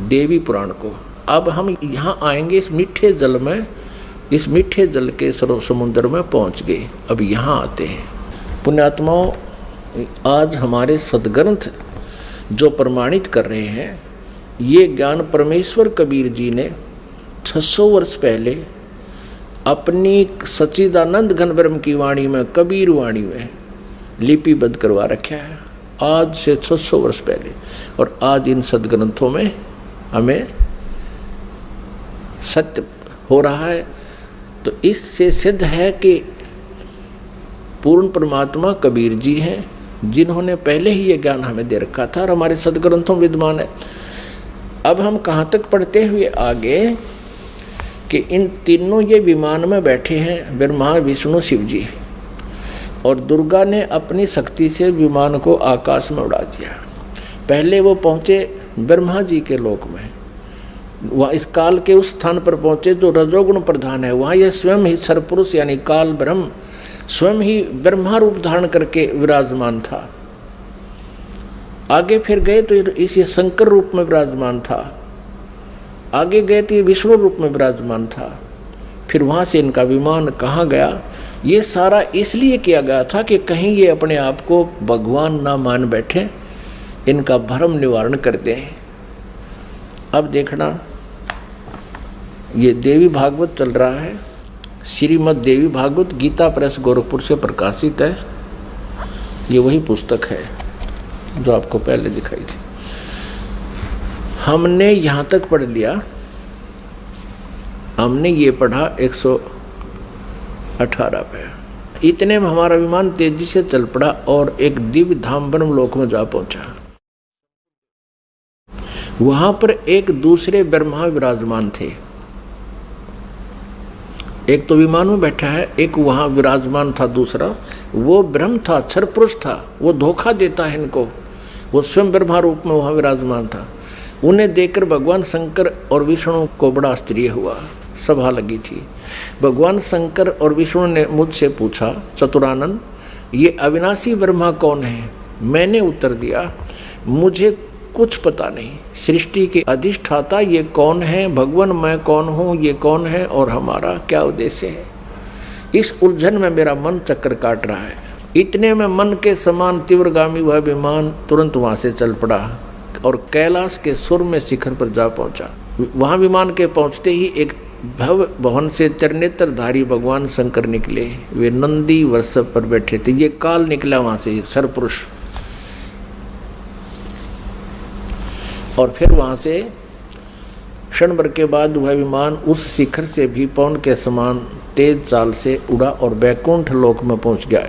देवी पुराण को। अब हम यहाँ आएंगे इस मीठे जल में, इस मीठे जल के समुद्र में पहुँच गए। अब यहाँ आते हैं पुण्यात्माओं, आज हमारे सदग्रंथ जो प्रमाणित कर रहे हैं, ये ज्ञान परमेश्वर कबीर जी ने 600 वर्ष पहले अपनी सच्चिदानंद घन ब्रह्म की वाणी में, कबीर वाणी में लिपिबद्ध करवा रखा है, आज से 600 वर्ष पहले। और आज इन सदग्रंथों में हमें सत्य हो रहा है। तो इससे सिद्ध है कि पूर्ण परमात्मा कबीर जी हैं, जिन्होंने पहले ही ये ज्ञान हमें दे रखा था और हमारे सदग्रंथों में विद्यमान है। अब हम कहाँ तक पढ़ते हुए आगे कि इन तीनों ये विमान में बैठे हैं, ब्रह्मा विष्णु शिव जी, और दुर्गा ने अपनी शक्ति से विमान को आकाश में उड़ा दिया। पहले वो पहुँचे ब्रह्मा जी के लोक में, वह इस काल के उस स्थान पर पहुँचे जो रजोगुण प्रधान है। वहाँ यह स्वयं ही सरपुरुष यानी काल ब्रह्म स्वयं ही ब्रह्मा रूप धारण करके विराजमान था। आगे फिर गए तो इस शंकर रूप में विराजमान था। आगे गए तो ये विष्णु रूप में विराजमान था। फिर वहाँ से इनका विमान कहाँ गया, ये सारा इसलिए किया गया था कि कहीं ये अपने आप को भगवान ना मान बैठे, इनका भ्रम निवारण कर दें। अब देखना, ये देवी भागवत चल रहा है, श्रीमद् देवी भागवत, गीता प्रेस गोरखपुर से प्रकाशित है। ये वही पुस्तक है जो आपको पहले दिखाई थी। हमने यहाँ तक पढ़ लिया, हमने ये पढ़ा 118 पे। इतने में हमारा विमान तेजी से चल पड़ा और एक दिव्य धाम ब्रह्म लोक में जा पहुंचा। वहां पर एक दूसरे ब्रह्मा विराजमान थे। एक तो विमान में बैठा है, एक वहां विराजमान था दूसरा। वो ब्रह्म था, क्षर पुरुष था, वो धोखा देता है इनको। वो स्वयं ब्रह्मा रूप में वहां विराजमान था। उन्हें देखकर भगवान शंकर और विष्णु को बड़ा आश्चर्य हुआ। सभा लगी थी। भगवान शंकर और विष्णु ने मुझसे पूछा, चतुरानन, ये अविनाशी ब्रह्मा कौन है? मैंने उत्तर दिया, मुझे कुछ पता नहीं। सृष्टि के अधिष्ठाता ये कौन है? भगवान मैं कौन हूँ? ये कौन है? और हमारा क्या उद्देश्य है? इस उलझन में मेरा मन चक्कर काट रहा है। इतने में मन के समान तीव्रगामी वह विमान तुरंत वहाँ से चल पड़ा और कैलाश के सुर में शिखर पर जा पहुँचा। वहाँ विमान के पहुँचते ही एक भव भवन से त्रिनेत्रधारी भगवान शंकर निकले। वे नंदी वृषभ पर बैठे थे। ये काल निकला वहाँ से, सरपुरुष। और फिर वहाँ से क्षण भर के बाद वह विमान उस शिखर से भी पवन के समान तेज चाल से उड़ा और वैकुंठ लोक में पहुँच गया।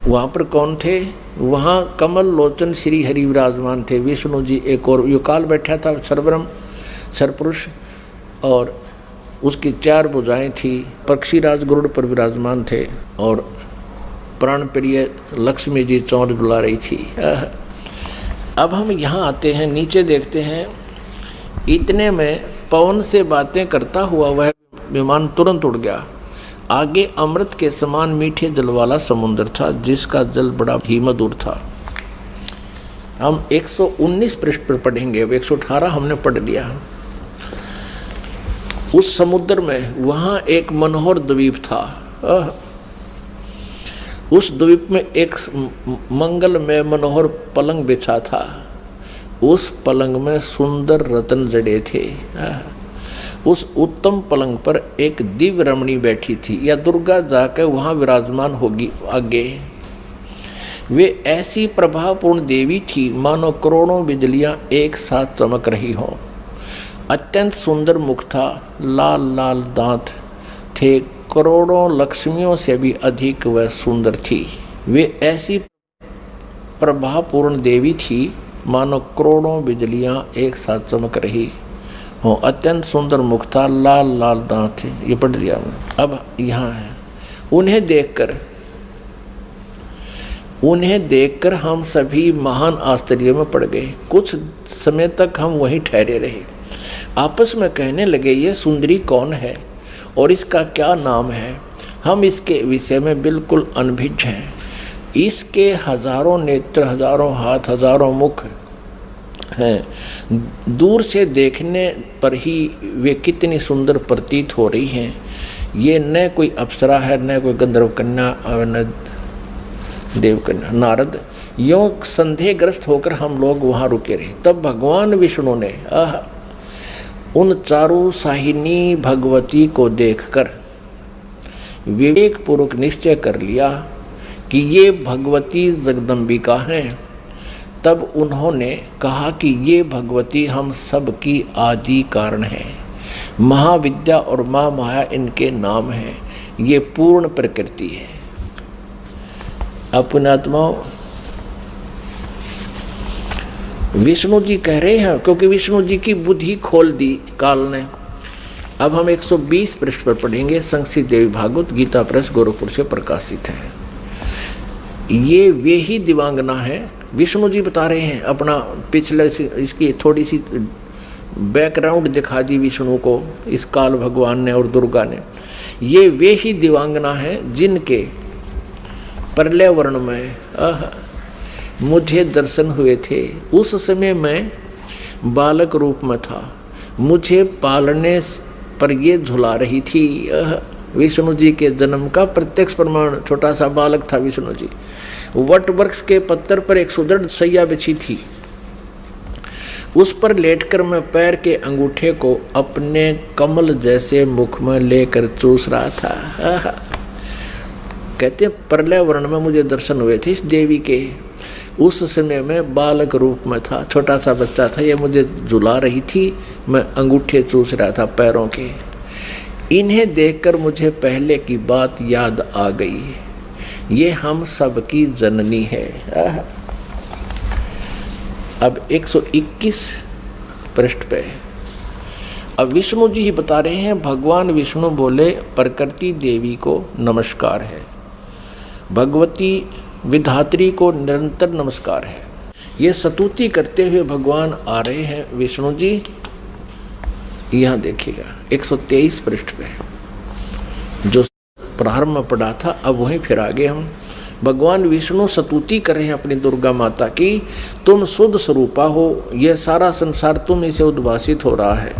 वहाँ पर कौन थे? वहाँ कमल लोचन श्री हरि विराजमान थे। विष्णु जी एक और युकाल बैठा था, सरब्रह्म सरपुरुष, और उसकी 4 भुजाएं थी। पक्षीराज गरुड़ पर विराजमान थे और प्राण प्रिय लक्ष्मी जी चौंच बुला रही थी। अब हम यहाँ आते हैं, नीचे देखते हैं। इतने में पवन से बातें करता हुआ वह विमान तुरंत उड़ गया। आगे अमृत के समान मीठे जल वाला समुद्र था, जिसका जल बड़ा ही मधुर था। हम 119 पृष्ठ पर पढ़ेंगे। अब 118 हमने पढ़ लिया। उस समुद्र में वहाँ एक मनोहर द्वीप था। उस द्वीप में एक मंगल में मनोहर पलंग बिछा था। उस पलंग में सुंदर रत्न जड़े थे। उस उत्तम पलंग पर एक दिव्य रमणी बैठी थी, या दुर्गा जाकर वहाँ विराजमान होगी आगे। वे ऐसी प्रभापूर्ण देवी थी मानो करोड़ों बिजलियाँ एक साथ चमक रही हों। अत्यंत सुंदर मुख था, लाल लाल दांत थे, करोड़ों लक्ष्मियों से भी अधिक वह सुंदर थी। वे ऐसी प्रभापूर्ण देवी थी मानो करोड़ों बिजलियां एक साथ चमक रही हो। अत्यंत सुंदर मुख था, लाल लाल दांत थे। ये पढ़ लिया। अब यहाँ है, उन्हें देखकर हम सभी महान आश्चर्य में पड़ गए। कुछ समय तक हम वहीं ठहरे रहे। आपस में कहने लगे, ये सुंदरी कौन है और इसका क्या नाम है? हम इसके विषय में बिल्कुल अनभिज्ञ हैं। इसके हजारों नेत्र, हजारों हाथ, हजारों मुख हैं। दूर से देखने पर ही वे कितनी सुंदर प्रतीत हो रही हैं। ये न कोई अप्सरा है, न कोई गंधर्व कन्या और न देव कन्या। नारद, यों संदेहग्रस्त होकर हम लोग वहाँ रुके रहे। तब भगवान विष्णु ने उन चारों साहिनी भगवती को देखकर विवेक पूर्वक निश्चय कर लिया कि ये भगवती जगदम्बिका हैं। तब उन्होंने कहा कि ये भगवती हम सब की आदि कारण है। महाविद्या और माँ माया इनके नाम हैं। ये पूर्ण प्रकृति है। अपने आत्माओं, विष्णु जी कह रहे हैं, क्योंकि विष्णु जी की बुद्धि खोल दी काल ने। अब हम 120 पृष्ठ पर पढ़ेंगे। संक्षिप्त देवी भागवत, गीता प्रेस गोरखपुर से प्रकाशित है। ये वे ही दिवांगना है। विष्णु जी बता रहे हैं अपना पिछले, इसकी थोड़ी सी बैकग्राउंड दिखा दी विष्णु को, इस काल भगवान ने और दुर्गा ने। ये वे ही दिवांगना है जिनके प्रलय वर्ण में मुझे दर्शन हुए थे। उस समय मैं बालक रूप में था। मुझे पालने पर ये झुला रही थी। विष्णु जी के जन्म का प्रत्यक्ष प्रमाण। छोटा सा बालक था विष्णु जी। वट वृक्ष के पत्थर पर एक सुदृढ़ सैया बिछी थी। उस पर लेटकर मैं पैर के अंगूठे को अपने कमल जैसे मुख में लेकर चूस रहा था। कहते प्रलय वर्ण में मुझे दर्शन हुए थे इस देवी के। उस समय में बालक रूप में था, छोटा सा बच्चा था, ये मुझे झुला रही थी, मैं अंगूठे चूस रहा था पैरों के। इन्हें देखकर मुझे पहले की बात याद आ गई, ये हम सब की जननी है। अब 121 पृष्ठ पे अब विष्णु जी ही बता रहे हैं। भगवान विष्णु बोले प्रकृति देवी को नमस्कार है, भगवती विधात्री को निरंतर नमस्कार है। ये स्तुति करते हुए भगवान आ रहे हैं विष्णु जी। यहाँ देखिएगा 123 पृष्ठ पे जो प्रारंभ में पढ़ा था, अब वहीं फिर आगे हम भगवान विष्णु स्तुति कर रहे हैं अपनी दुर्गा माता की। तुम शुद्ध स्वरूपा हो, यह सारा संसार तुम इसे उद्भासित हो रहा है।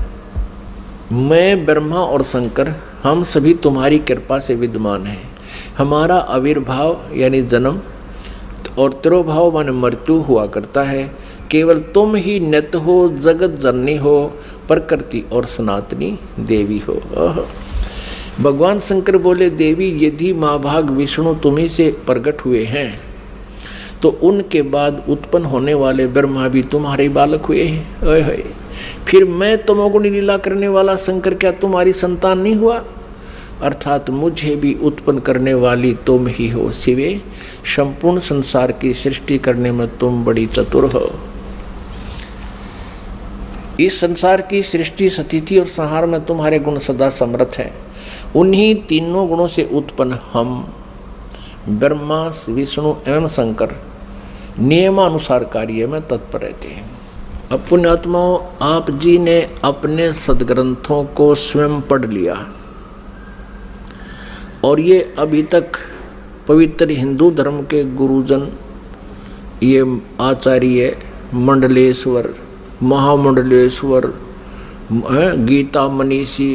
मैं ब्रह्मा और शंकर हम सभी तुम्हारी कृपा से विद्यमान हैं। हमारा आविर्भाव यानी जन्म और तिरोभाव माने मृत्यु हुआ करता है। केवल तुम ही नित्य हो, जगत जननी हो, प्रकृति और सनातनी देवी हो। भगवान शंकर बोले देवी यदि महाभाग विष्णु तुम्ही से प्रकट हुए हैं तो उनके बाद उत्पन्न होने वाले ब्रह्मा भी तुम्हारे बालक हुए हैं। ओए फिर मैं तमोगुणी लीला करने वाला शंकर क्या तुम्हारी संतान नहीं हुआ? अर्थात मुझे भी उत्पन्न करने वाली तुम ही हो शिवे। संपूर्ण संसार की सृष्टि करने में तुम बड़ी चतुर हो। इस संसार की सृष्टि स्थिति और संहार में तुम्हारे गुण सदा समर्थ हैं। उन्हीं तीनों गुणों से उत्पन्न हम ब्रह्मा विष्णु एवं शंकर नियमानुसार कार्य में तत्पर रहते हैं। अब पुण्यात्माओं, आप जी ने अपने सदग्रंथों को स्वयं पढ़ लिया और ये अभी तक पवित्र हिंदू धर्म के गुरुजन, ये आचार्य मंडलेश्वर, महामंडलेश्वर, गीता मनीषी,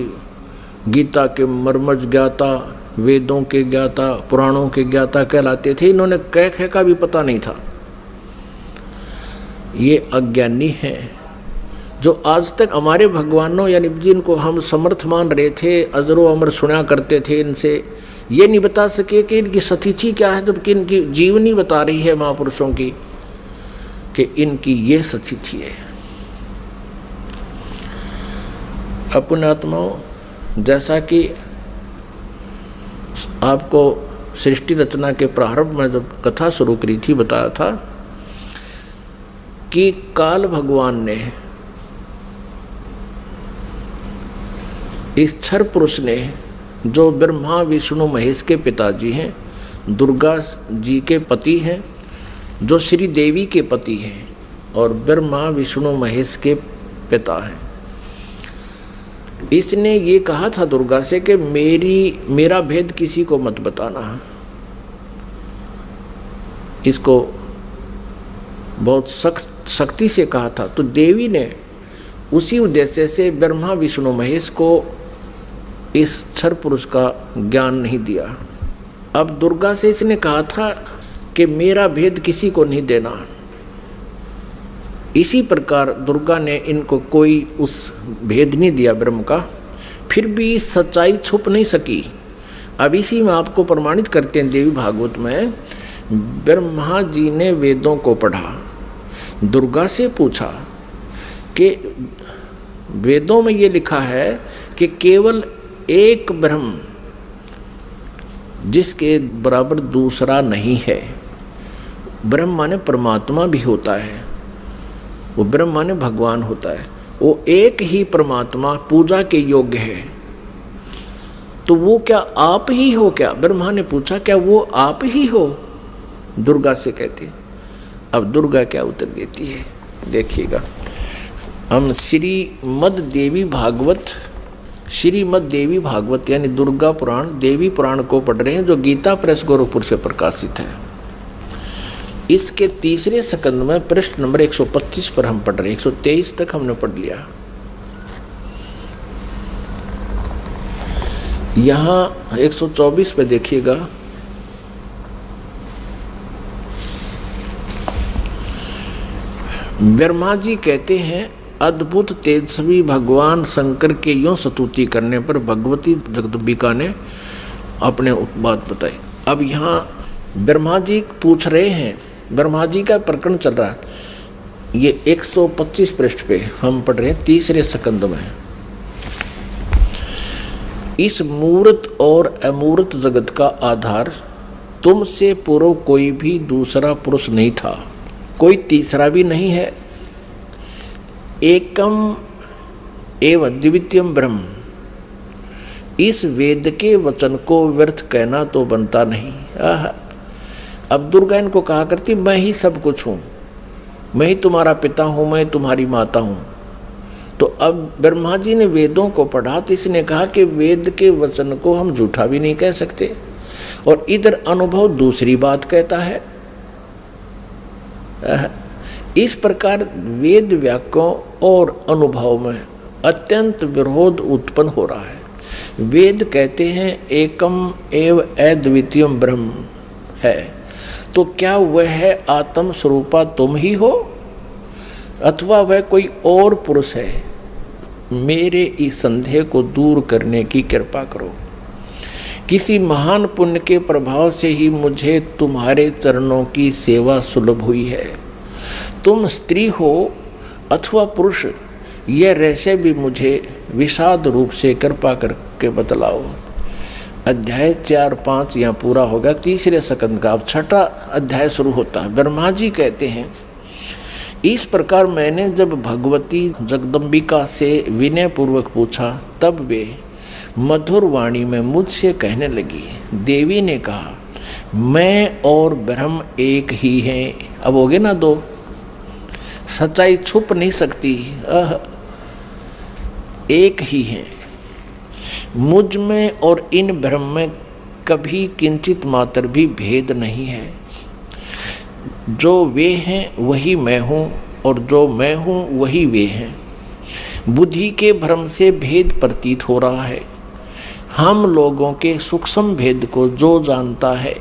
गीता के मर्मज ज्ञाता, वेदों के ज्ञाता, पुराणों के ज्ञाता कहलाते थे। इन्होंने कह का भी पता नहीं था। ये अज्ञानी हैं जो आज तक हमारे भगवानों यानी जिनको हम समर्थ मान रहे थे, अजरो अमर सुना करते थे, इनसे ये नहीं बता सके कि इनकी सतिथि क्या है, जबकि इनकी जीवनी बता रही है महापुरुषों की कि इनकी ये सतिथि है। अपनात्माओं, जैसा कि आपको सृष्टि रचना के प्रारंभ में जब कथा शुरू करी थी बताया था कि काल भगवान ने, इस क्षर पुरुष ने, जो ब्रह्मा विष्णु महेश के पिताजी हैं, दुर्गा जी के पति हैं, जो श्री देवी के पति हैं और ब्रह्मा विष्णु महेश के पिता हैं, इसने ये कहा था दुर्गा से कि मेरा भेद किसी को मत बताना। इसको बहुत सख्ती से कहा था। तो देवी ने उसी उद्देश्य से ब्रह्मा विष्णु महेश को इस क्षर पुरुष का ज्ञान नहीं दिया। अब दुर्गा से इसने कहा था कि मेरा भेद किसी को नहीं देना। इसी प्रकार दुर्गा ने इनको कोई उस भेद नहीं दिया ब्रह्म का, फिर भी सच्चाई छुप नहीं सकी। अब इसी में आपको प्रमाणित करते हैं देवी भागवत में, ब्रह्मा जी ने वेदों को पढ़ा, दुर्गा से पूछा कि वेदों में ये लिखा है कि केवल एक ब्रह्म जिसके बराबर दूसरा नहीं है। ब्रह्म माने परमात्मा भी होता है, वो ब्रह्म माने भगवान होता है, वो एक ही परमात्मा पूजा के योग्य है। तो वो क्या आप ही हो क्या? ब्रह्मा ने पूछा क्या वो आप ही हो? दुर्गा से कहती। अब दुर्गा क्या उत्तर देती है देखिएगा। हम श्रीमद् देवी भागवत यानी दुर्गा पुराण, देवी पुराण को पढ़ रहे हैं, जो गीता प्रेस गोरखपुर से प्रकाशित है। इसके तीसरे स्कंद में पृष्ठ नंबर 125 पर हम पढ़ रहे हैं। 123 तक हमने पढ़ लिया। यहाँ 124 पे देखिएगा, ब्रह्मा जी कहते हैं अद्भुत तेजस्वी भगवान शंकर के यूं स्तुति करने पर भगवती जगदम्बिका ने अपने बात बताई। अब यहाँ ब्रह्मा जी पूछ रहे हैं, ब्रह्मा जी का प्रकरण चल रहा है, ये 125 पृष्ठ पे हम पढ़ रहे हैं, तीसरे स्कंद में। इस मूर्त और अमूर्त जगत का आधार तुमसे पूर्व कोई भी दूसरा पुरुष नहीं था, कोई तीसरा भी नहीं है। एकम एवं द्वितीयम ब्रह्म, इस वेद के वचन को व्यर्थ कहना तो बनता नहीं। अब दुर्गा इनको कहा करती मैं ही सब कुछ हूँ, मैं ही तुम्हारा पिता हूँ, मैं तुम्हारी माता हूँ। तो अब ब्रह्मा जी ने वेदों को पढ़ा तो इसने कहा कि वेद के वचन को हम झूठा भी नहीं कह सकते, और इधर अनुभव दूसरी बात कहता है। इस प्रकार वेद वाक्यों और अनुभव में अत्यंत विरोध उत्पन्न हो रहा है। वेद कहते हैं एकम एव अद्वितीयम ब्रह्म है, तो क्या वह आत्म स्वरूपा तुम ही हो अथवा वह कोई और पुरुष है? मेरे इस संदेह को दूर करने की कृपा करो। किसी महान पुण्य के प्रभाव से ही मुझे तुम्हारे चरणों की सेवा सुलभ हुई है। तुम स्त्री हो अथवा पुरुष, यह रहस्य भी मुझे विषाद रूप से कृपा करके बतलाओ। अध्याय 4-5 यहाँ पूरा होगा, तीसरे स्कंद का अब छठा अध्याय शुरू होता है। ब्रह्मा जी कहते हैं इस प्रकार मैंने जब भगवती जगदम्बिका से विनय पूर्वक पूछा, तब वे मधुर वाणी में मुझसे कहने लगी। देवी ने कहा मैं और ब्रह्म एक ही हैं। अब हो गए ना दो, सच्चाई छुप नहीं सकती, एक ही हैं। मुझ में और इन ब्रह्म में कभी किंचित मात्र भी भेद नहीं है। जो वे हैं वही मैं हूँ, और जो मैं हूँ वही वे हैं। बुद्धि के भ्रम से भेद प्रतीत हो रहा है। हम लोगों के सूक्ष्म भेद को जो जानता है,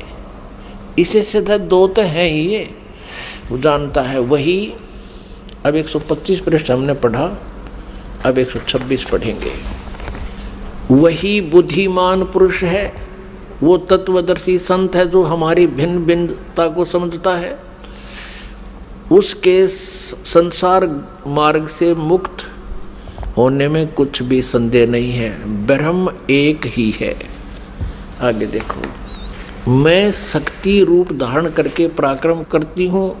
इसे सीधा दो तो है ही, ये वो जानता है वही। अब 125 पृष्ठ हमने पढ़ा, अब 126 पढ़ेंगे। वही बुद्धिमान पुरुष है, वो तत्वदर्शी संत है जो हमारी भिन्न भिन्नता को समझता है। उसके संसार मार्ग से मुक्त होने में कुछ भी संदेह नहीं है। ब्रह्म एक ही है। आगे देखो, मैं शक्ति रूप धारण करके पराक्रम करती हूँ।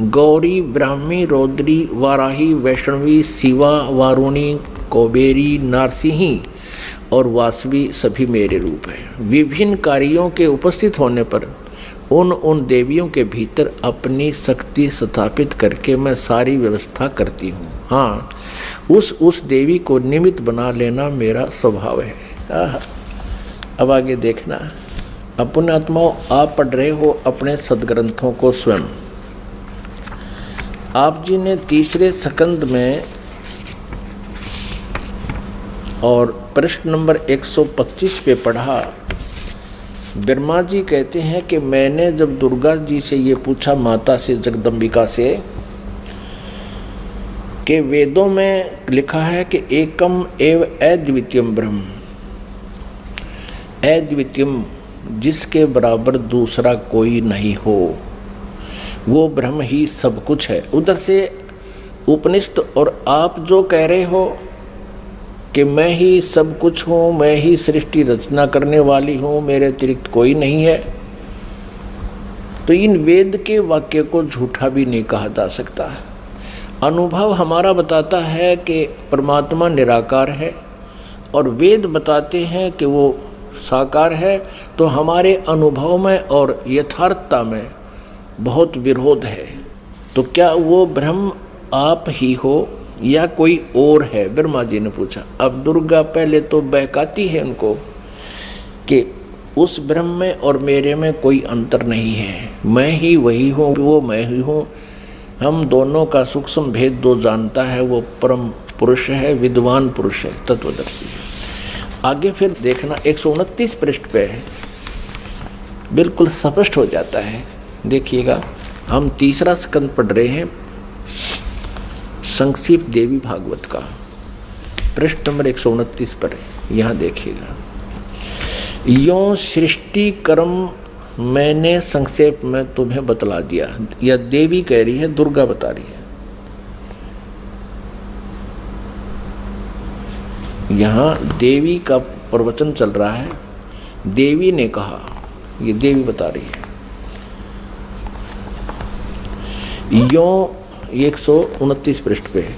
गौरी, ब्राह्मी, रौद्री, वाराही, वैष्णवी, शिवा, वारुणी, कुबेरी, नारसिंही और वासवी सभी मेरे रूप हैं। विभिन्न कार्यों के उपस्थित होने पर उन देवियों के भीतर अपनी शक्ति स्थापित करके मैं सारी व्यवस्था करती हूँ। हाँ, उस देवी को निमित्त बना लेना मेरा स्वभाव है। अब आगे देखना, अपने आत्माओं, आप पढ़ रहे हो अपने सदग्रंथों को स्वयं। आप जी ने तीसरे स्कंद में और प्रश्न नंबर 125 पे पढ़ा। ब्रह्मा जी कहते हैं कि मैंने जब दुर्गा जी से ये पूछा, माता से, जगदम्बिका से, कि वेदों में लिखा है कि एकम एव अद्वितीयम ब्रह्म, अद्वितीयम जिसके बराबर दूसरा कोई नहीं हो, वो ब्रह्म ही सब कुछ है। उधर से उपनिषद और आप जो कह रहे हो कि मैं ही सब कुछ हूँ, मैं ही सृष्टि रचना करने वाली हूँ, मेरे अतिरिक्त कोई नहीं है, तो इन वेद के वाक्य को झूठा भी नहीं कहा जा सकता। अनुभव हमारा बताता है कि परमात्मा निराकार है और वेद बताते हैं कि वो साकार है, तो हमारे अनुभव में और यथार्थता में बहुत विरोध है। तो क्या वो ब्रह्म आप ही हो या कोई और है? ब्रह्मा जी ने पूछा। अब दुर्गा पहले तो बहकाती है उनको कि उस ब्रह्म में और मेरे में कोई अंतर नहीं है, मैं ही वही हूँ, वो मैं ही हूँ। हम दोनों का सूक्ष्म भेद जो जानता है वो परम पुरुष है, विद्वान पुरुष है, तत्वदर्शी है। आगे फिर देखना 129 पृष्ठ पे है, बिल्कुल स्पष्ट हो जाता है। देखिएगा, हम तीसरा स्कंद पढ़ रहे हैं। संक्षिप्त देवी भागवत का पृष्ठ नंबर 129 पर है, यहाँ देखिएगा। यों सृष्टि कर्म मैंने संक्षेप में तुम्हें बतला दिया। यह देवी कह रही है, दुर्गा बता रही है। यहाँ देवी का प्रवचन चल रहा है, देवी ने कहा, ये देवी बता रही है। यों 129 पृष्ठ पे है।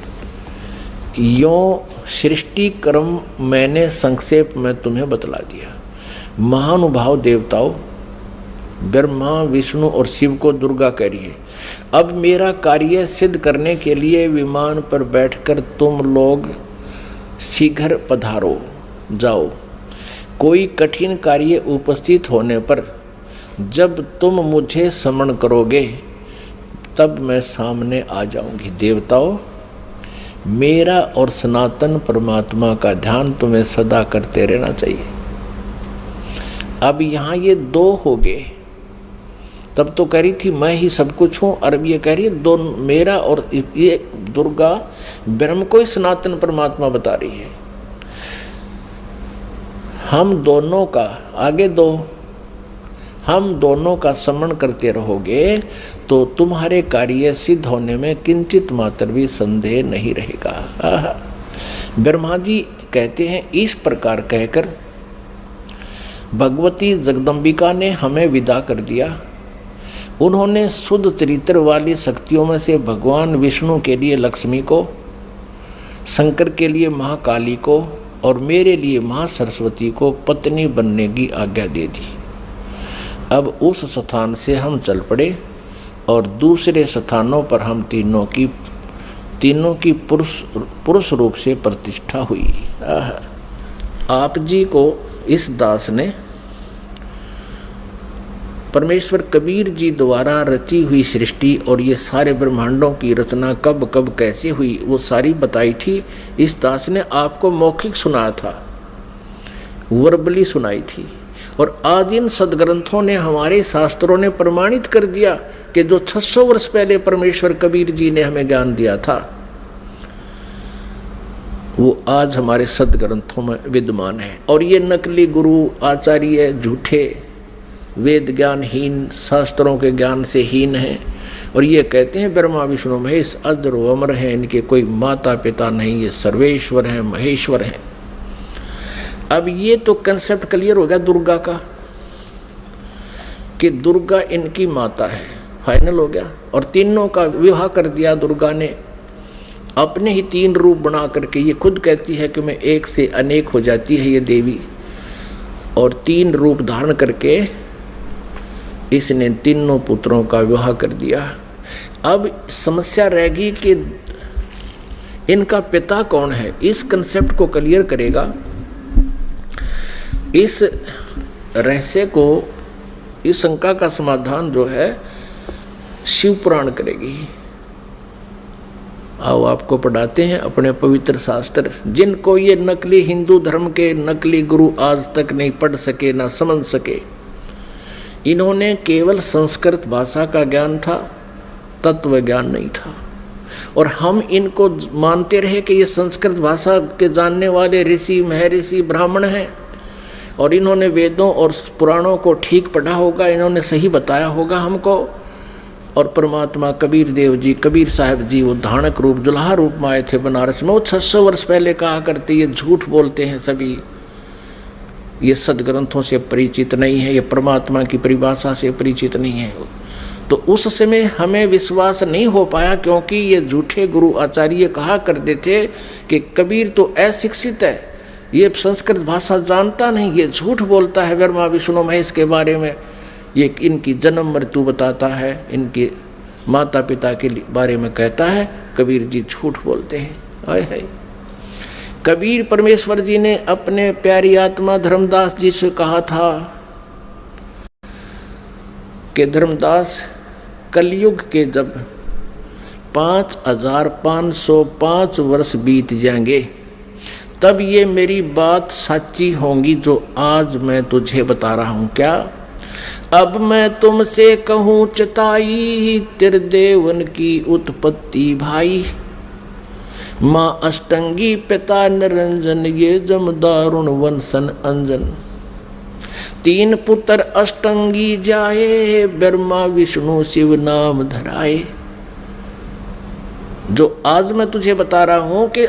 यों सृष्टि कर्म मैंने संक्षेप में तुम्हें बतला दिया। महानुभाव देवताओं ब्रह्मा विष्णु और शिव को दुर्गा कह रही है, अब मेरा कार्य सिद्ध करने के लिए विमान पर बैठकर तुम लोग शीघ्र पधारो जाओ। कोई कठिन कार्य उपस्थित होने पर जब तुम मुझे स्मरण करोगे तब मैं सामने आ जाऊंगी। देवताओं, मेरा और सनातन परमात्मा का ध्यान तुम्हें सदा करते रहना चाहिए। अब यहाँ ये दो हो गए। तब तो कह रही थी मैं ही सब कुछ हूँ, और अब ये कह रही है दो, मेरा और ये दुर्गा ब्रह्म को ही सनातन परमात्मा बता रही है। हम दोनों का आगे दो, हम दोनों का स्मरण करते रहोगे तो तुम्हारे कार्य सिद्ध होने में किंचित मात्र भी संदेह नहीं रहेगा। ब्रह्मा जी कहते हैं, इस प्रकार कहकर भगवती जगदम्बिका ने हमें विदा कर दिया। उन्होंने शुद्ध चरित्र वाली शक्तियों में से भगवान विष्णु के लिए लक्ष्मी को, शंकर के लिए महाकाली को और मेरे लिए महासरस्वती को पत्नी बनने की आज्ञा दे दी। अब उस स्थान से हम चल पड़े और दूसरे स्थानों पर हम तीनों की पुरुष रूप से प्रतिष्ठा हुई। आप जी को इस दास ने परमेश्वर कबीर जी द्वारा रची हुई सृष्टि और ये सारे ब्रह्मांडों की रचना कब कब कैसे हुई वो सारी बताई थी। इस दास ने आपको मौखिक सुनाया था, वर्बली सुनाई थी। और आज इन सदग्रंथों ने, हमारे शास्त्रों ने प्रमाणित कर दिया कि जो 600 वर्ष पहले परमेश्वर कबीर जी ने हमें ज्ञान दिया था वो आज हमारे सदग्रंथों में विद्यमान है। और ये नकली गुरु आचार्य झूठे, वेद ज्ञानहीन, शास्त्रों के ज्ञान से हीन हैं और ये कहते हैं ब्रह्मा विष्णु महेश अजर अमर हैं, इनके कोई माता पिता नहीं, ये सर्वेश्वर हैं, महेश्वर हैं। अब ये तो कंसेप्ट क्लियर हो गया दुर्गा का कि दुर्गा इनकी माता है, फाइनल हो गया। और तीनों का विवाह कर दिया दुर्गा ने, अपने ही 3 रूप बना करके। ये खुद कहती है कि मैं एक से अनेक हो जाती है ये देवी, और 3 रूप धारण करके इसने तीनों पुत्रों का विवाह कर दिया। अब समस्या रहेगी कि इनका पिता कौन है। इस कंसेप्ट को क्लियर करेगा, इस रहस्य को, इस शंका का समाधान जो है शिव पुराण करेगी। आओ आपको पढ़ाते हैं अपने पवित्र शास्त्र, जिनको ये नकली हिंदू धर्म के नकली गुरु आज तक नहीं पढ़ सके ना समझ सके। इन्होंने केवल संस्कृत भाषा का ज्ञान था, तत्व ज्ञान नहीं था। और हम इनको मानते रहे कि ये संस्कृत भाषा के जानने वाले ऋषि महर्षि ब्राह्मण हैं और इन्होंने वेदों और पुराणों को ठीक पढ़ा होगा, इन्होंने सही बताया होगा हमको। और परमात्मा कबीर देव जी, कबीर साहब जी, वो धानक रूप जुल्हा रूप में आए थे बनारस में। वो 600 वर्ष पहले कहा करते, ये झूठ बोलते हैं सभी, ये सदग्रंथों से परिचित नहीं है, ये परमात्मा की परिभाषा से परिचित नहीं है। तो उस समय हमें विश्वास नहीं हो पाया, क्योंकि ये झूठे गुरु आचार्य कहा करते थे कि कबीर तो अशिक्षित है, ये संस्कृत भाषा जानता नहीं, ये झूठ बोलता है ब्रह्मा विष्णु महेश के बारे में, ये इनकी जन्म मृत्यु बताता है, इनके माता पिता के बारे में कहता है। कबीर जी झूठ बोलते हैं। आए है कबीर परमेश्वर जी ने अपने प्यारी आत्मा धर्मदास जी से कहा था कि धर्मदास, कलयुग के जब 5505 वर्ष बीत जाएंगे तब ये मेरी बात सच्ची होंगी जो आज मैं तुझे बता रहा हूँ। क्या? अब मैं तुमसे कहूँ चताई, त्रिदेवन की उत्पत्ति भाई। माँ अष्टंगी पिता निरंजन, ये जम दारुण वंशन अंजन। 3 पुत्र अष्टंगी जाए, ब्रह्मा विष्णु शिव नाम धराए। जो आज मैं तुझे बता रहा हूं कि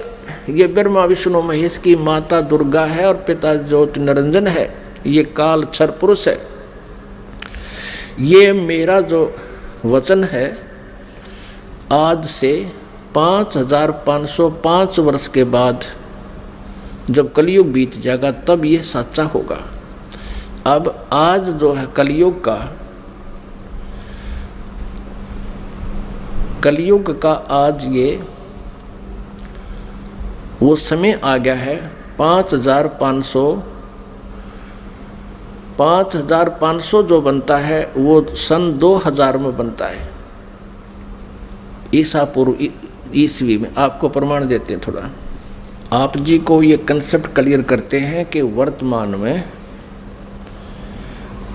ये ब्रह्मा विष्णु महेश की माता दुर्गा है और पिता ज्योति निरंजन है, ये काल क्षर पुरुष है। ये मेरा जो वचन है आज से 5505 वर्ष के बाद जब कलयुग बीत जाएगा तब ये सच्चा होगा। अब आज जो है कलयुग का आज ये वो समय आ गया है। 5500 जो बनता है वो सन 2000 में बनता है, ईसा पूर्व ईस्वी में। आपको प्रमाण देते हैं थोड़ा, आप जी को ये कंसेप्ट क्लियर करते हैं कि वर्तमान में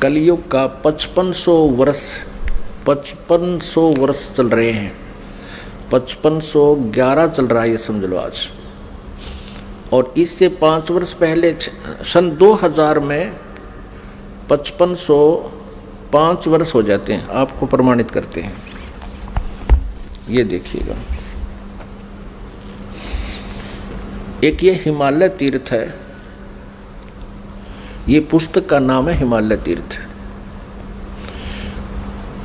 कलयुग का 5500 वर्ष चल रहे हैं। 5511 चल रहा है ये समझ लो आज। और इससे 5 वर्ष पहले सन 2000 में 5505 वर्ष हो जाते हैं। आपको प्रमाणित करते हैं, ये देखिएगा। एक ये हिमालय तीर्थ है, ये पुस्तक का नाम है हिमालय तीर्थ,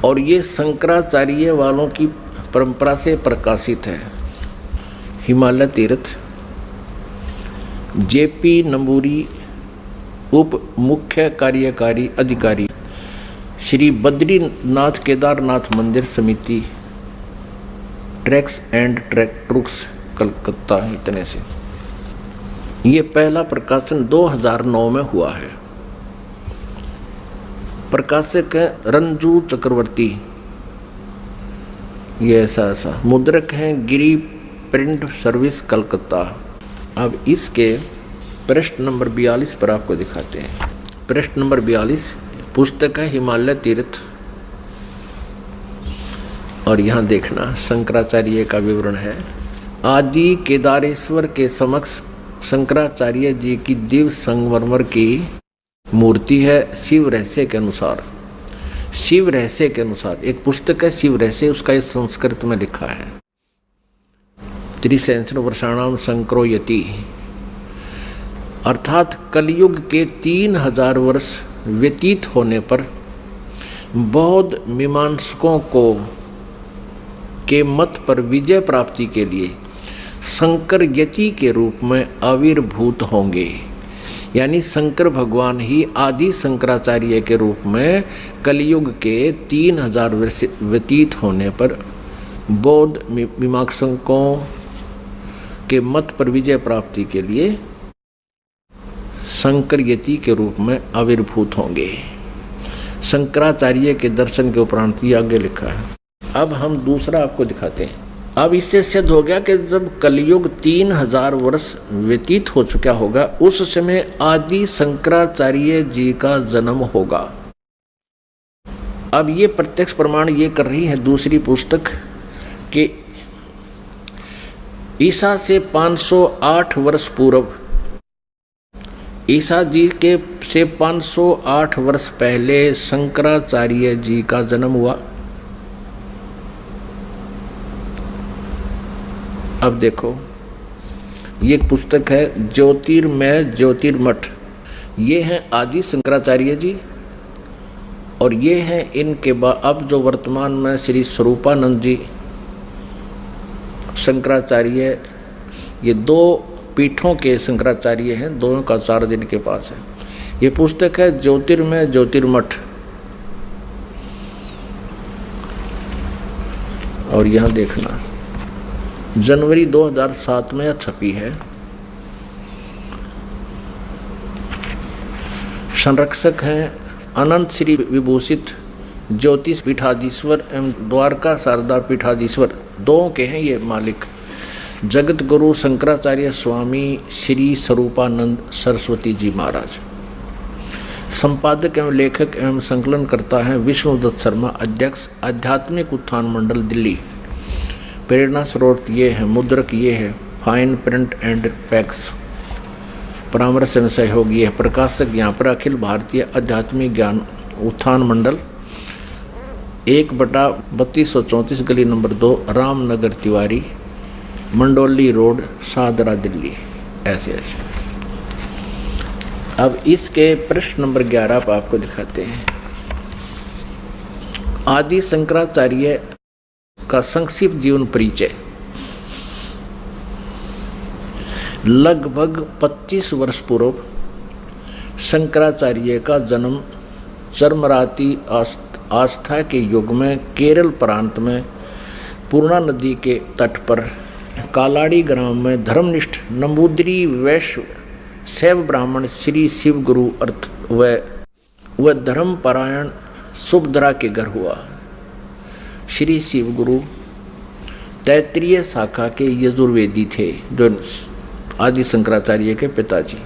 और ये शंकराचार्य वालों की परंपरा से प्रकाशित है। हिमालय तीर्थ जेपी नंबूरी उप मुख्य कार्यकारी अधिकारी, श्री बद्रीनाथ केदारनाथ मंदिर समिति, ट्रैक्स एंड ट्रैक्ट्रुक्स कलकत्ता, इतने से। ये पहला प्रकाशन 2009 में हुआ है। प्रकाशक है रंजू चक्रवर्ती, ये ऐसा मुद्रक हैं गिरी प्रिंट सर्विस कलकत्ता। अब इसके पृष्ठ नंबर 42 पर आपको दिखाते हैं। पृष्ठ नंबर 42 पुस्तक है हिमालय तीर्थ, और यहाँ देखना शंकराचार्य का विवरण है। आदि केदारेश्वर के समक्ष शंकराचार्य जी की दिव्य संगमरमर की मूर्ति है। शिव रहस्य के अनुसार, शिव रहस्य के अनुसार एक पुस्तक है शिव रहस्य, उसका इस संस्कृत में लिखा है। 300 वर्षाणाम शंकरो यति, अर्थात कलयुग के 3000 वर्ष व्यतीत होने पर बौद्ध मीमांसकों को के मत पर विजय प्राप्ति के लिए शंकर यति के रूप में आविर्भूत होंगे। यानी शंकर भगवान ही आदि शंकराचार्य के रूप में कलयुग के 3000 वर्ष व्यतीत होने पर बौद्ध मीमांसकों के मत पर विजय प्राप्ति के लिए शंकर यति के रूप में आविर्भूत होंगे। शंकराचार्य के दर्शन के उपरांत ये आगे लिखा है। अब हम दूसरा आपको दिखाते हैं। अब इससे सिद्ध हो गया कि जब कलयुग 3000 वर्ष व्यतीत हो चुका होगा उस समय आदि शंकराचार्य जी का जन्म होगा। अब ये प्रत्यक्ष प्रमाण ये कर रही है दूसरी पुस्तक कि ईसा से 508 वर्ष पूर्व, ईसा जी के से 508 वर्ष पहले शंकराचार्य जी का जन्म हुआ। अब देखो ये एक पुस्तक है ज्योतिर्मय ज्योतिर्मठ, ये हैं आदि शंकराचार्य जी, और ये हैं इनके बाद अब जो वर्तमान में श्री स्वरूपानंद जी शंकराचार्य, ये 2 पीठों के शंकराचार्य हैं, दोनों का आचार्य इनके पास है। ये पुस्तक है ज्योतिर्मय ज्योतिर्मठ, और यहाँ देखना जनवरी 2007 में छपी है। संरक्षक हैं अनंत श्री विभूषित ज्योतिष पीठाधीश्वर एवं द्वारका शारदा पीठाधीश्वर, दो के हैं ये मालिक। जगत गुरु शंकराचार्य स्वामी श्री स्वरूपानंद सरस्वती जी महाराज। संपादक एवं लेखक एवं संकलन करता है विष्णुदत्त शर्मा, अध्यक्ष आध्यात्मिक उत्थान मंडल दिल्ली। प्रेरणा स्रोत ये है, मुद्रक ये है, फाइन प्रिंट एंड पैक्स परामर्श में सहयोगी है। प्रकाशक यहाँ पर अखिल भारतीय आध्यात्मिक ज्ञान उत्थान मंडल 1/3234 गली नंबर 2 रामनगर तिवारी मंडोली रोड सादरा दिल्ली। ऐसे ऐसे। अब इसके प्रश्न नंबर 11 आप आपको दिखाते हैं। आदि शंकराचार्य का संक्षिप्त जीवन परिचय। लगभग 25 वर्ष पूर्व शंकराचार्य का जन्म चरमराती आस्था के युग में केरल प्रांत में पूर्णा नदी के तट पर कालाड़ी ग्राम में धर्मनिष्ठ नंबूदरी वैश्य शैव ब्राह्मण श्री शिव गुरु अर्थ व धर्मपरायण सुभद्रा के घर हुआ। श्री शिव गुरु तैत्रीय शाखा के यजुर्वेदी थे, जो आदि शंकराचार्य के पिताजी।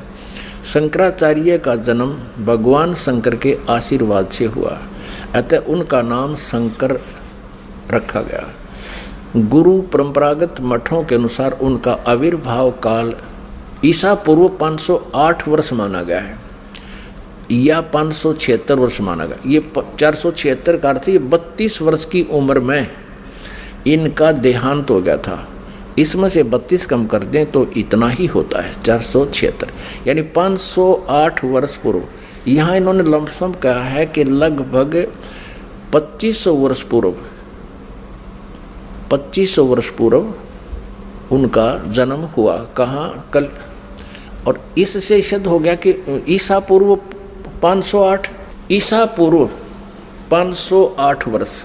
शंकराचार्य का जन्म भगवान शंकर के आशीर्वाद से हुआ, अतः उनका नाम शंकर रखा गया। गुरु परंपरागत मठों के अनुसार उनका आविर्भाव काल ईसा पूर्व 508 वर्ष माना गया है या 576 वर्ष माना गया। ये 476 का अर्थ, ये 32 वर्ष की उम्र में इनका देहांत हो गया था। इसमें से 32 कम कर दें तो इतना ही होता है 476, यानी 508 वर्ष पूर्व। यहाँ इन्होंने लमसम कहा है कि लगभग 2500 वर्ष पूर्व उनका जन्म हुआ। कहाँ? कल। और इससे सिद्ध हो गया कि ईसा पूर्व 508, ईसा पूर्व 508 वर्ष।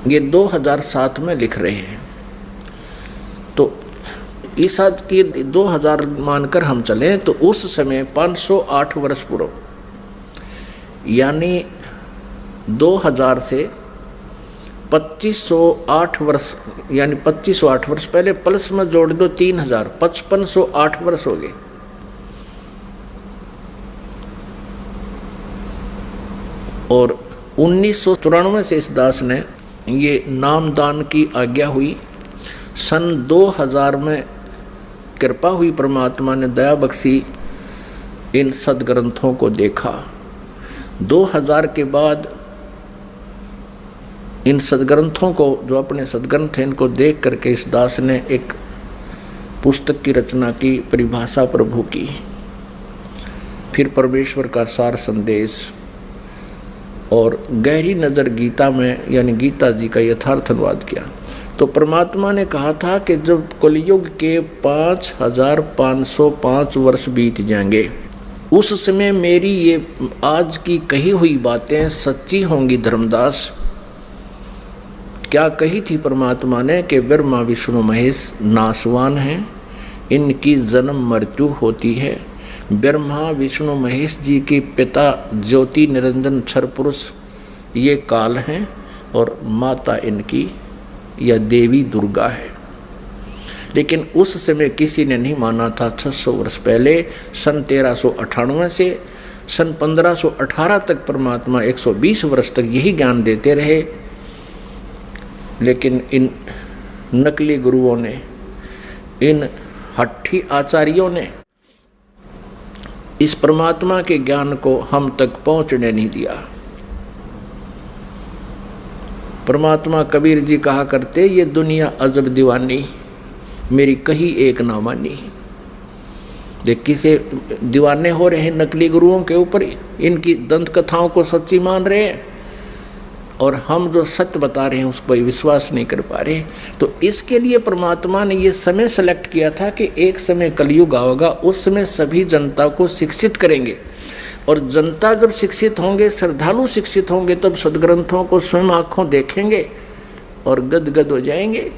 ये 2007 में लिख रहे हैं, तो ईसा की 2000 मानकर हम चलें तो उस समय 508 वर्ष पूर्व, यानी 2000 से 2508 वर्ष, यानी 2508 वर्ष पहले प्लस में जोड़ दो 3000, 5508 वर्ष हो गए। और 1994 से इस दास ने ये नामदान की आज्ञा हुई। सन 2000 में कृपा हुई, परमात्मा ने दया बख्शी, इन सदग्रंथों को देखा। 2000 के बाद इन सदग्रंथों को, जो अपने सदग्रंथ हैं, इनको देख करके इस दास ने एक पुस्तक की रचना की, परिभाषा प्रभु की, फिर परमेश्वर का सार संदेश और गहरी नज़र गीता में, यानी गीता जी का यथार्थ अनुवाद किया। तो परमात्मा ने कहा था कि जब कलयुग के 5505 वर्ष बीत जाएंगे, उस समय मेरी ये आज की कही हुई बातें सच्ची होंगी। धर्मदास, क्या कही थी परमात्मा ने कि ब्रह्मा विष्णु महेश नासवान हैं, इनकी जन्म मृत्यु होती है। ब्रह्मा विष्णु महेश जी के पिता ज्योति निरंजन क्षर पुरुष ये काल हैं, और माता इनकी या देवी दुर्गा है। लेकिन उस समय किसी ने नहीं माना था। 600 वर्ष पहले सन 1398 से सन 1518 तक परमात्मा 120 वर्ष तक यही ज्ञान देते रहे। लेकिन इन नकली गुरुओं ने, इन हट्ठी आचार्यों ने इस परमात्मा के ज्ञान को हम तक पहुंचने नहीं दिया। परमात्मा कबीर जी कहा करते, ये दुनिया अजब दीवानी, मेरी कही एक ना मानी। देखिए से दीवाने हो रहे हैं नकली गुरुओं के ऊपर, इनकी दंत कथाओं को सच्ची मान रहे हैं, और हम जो सत्य बता रहे हैं उस पर विश्वास नहीं कर पा रहे। तो इसके लिए परमात्मा ने ये समय सेलेक्ट किया था कि एक समय कलयुग आएगा, उस समय सभी जनता को शिक्षित करेंगे, और जनता जब शिक्षित होंगे, श्रद्धालु शिक्षित होंगे, तब सदग्रंथों को स्वयं आँखों देखेंगे और गदगद हो जाएंगे।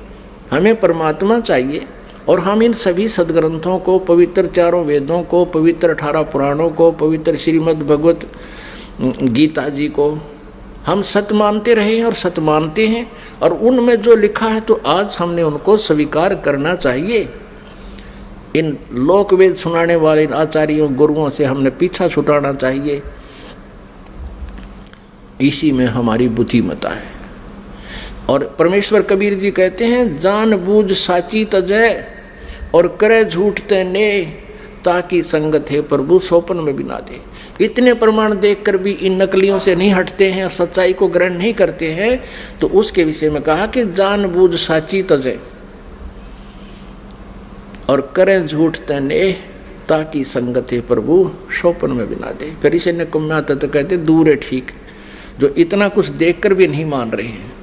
हमें परमात्मा चाहिए, और हम इन सभी सदग्रंथों को, पवित्र चारों वेदों को, पवित्र 18 पुराणों को, पवित्र श्रीमद् भगवत गीता जी को हम सत्य मानते रहे हैं और सत्य मानते हैं, और उनमें जो लिखा है तो आज हमने उनको स्वीकार करना चाहिए। इन लोक वेद सुनाने वाले आचार्यों गुरुओं से हमने पीछा छुटाना चाहिए। इसी में हमारी बुद्धिमत्ता है। और परमेश्वर कबीर जी कहते हैं, जान बूझ साची तजय और करे झूठ तेने, ताकि संगत है प्रभु सोपन में भी ना दे। इतने प्रमाण देखकर भी इन नकलियों से नहीं हटते हैं, सच्चाई को ग्रहण नहीं करते हैं, तो उसके विषय में कहा कि जान बूझ साची तजय और करें झूठ तेने, ताकि संगत है प्रभु सोपन में भी ना दे। फिर इसे निकम्मा तत्व कहते दूर है ठीक, जो इतना कुछ देखकर भी नहीं मान रहे हैं।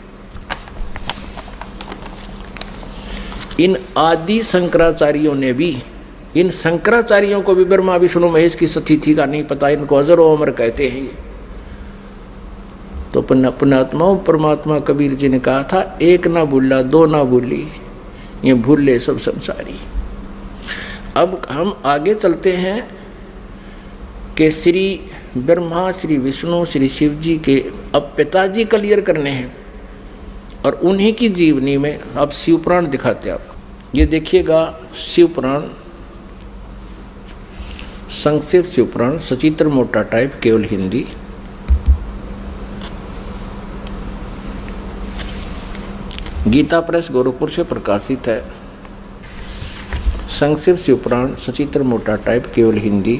इन आदि शंकराचार्यों ने भी, इन शंकराचार्यों को भी ब्रह्मा विष्णु महेश की स्थिति का नहीं पता, इनको अजर व अमर कहते हैं। तो पुण्यात्माओं, परमात्मा कबीर जी ने कहा था, एक ना भूला दो ना भूली, ये भूले सब संसारी। अब हम आगे चलते हैं कि श्री ब्रह्मा, श्री विष्णु, श्री शिव जी के अब पिताजी क्लियर करने हैं, और उन्हीं की जीवनी में अब शिव पुराण दिखाते हैं। आप ये देखिएगा, शिव पुराण संक्षिप्त शिव पुराण, सचित्र मोटा टाइप, केवल हिंदी। गीता प्रेस गोरखपुर से प्रकाशित है। संक्षिप्त शिव पुराण, सचित्र मोटा टाइप, केवल हिंदी।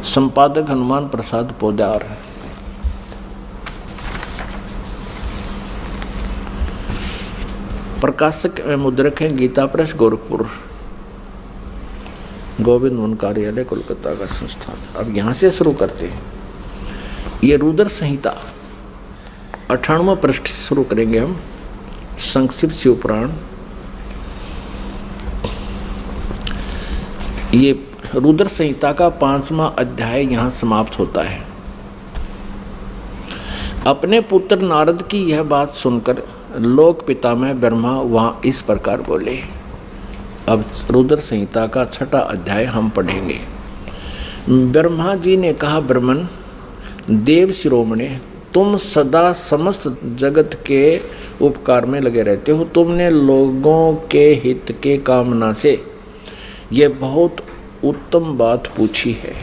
संपादक हनुमान प्रसाद पोदार। प्रकाशक मुद्रक हैं गीता प्रेस गोरखपुर, गोविंद वन कार्यालय कोलकाता का संस्थान। अब यहाँ से शुरू करते हैं। ये रुद्र संहिता 98वां पृष्ठ शुरू करेंगे हम। संक्षिप्त शिव पुराण, ये रुद्र संहिता का 5वां अध्याय यहाँ समाप्त होता है। अपने पुत्र नारद की यह बात सुनकर लोक पितामह ब्रह्मा वहाँ इस प्रकार बोले। अब रुद्र संहिता का 6वां अध्याय हम पढ़ेंगे। ब्रह्मा जी ने कहा, ब्रह्मन देव शिरोमणे, तुम सदा समस्त जगत के उपकार में लगे रहते हो। तुमने लोगों के हित के कामना से ये बहुत उत्तम बात पूछी है।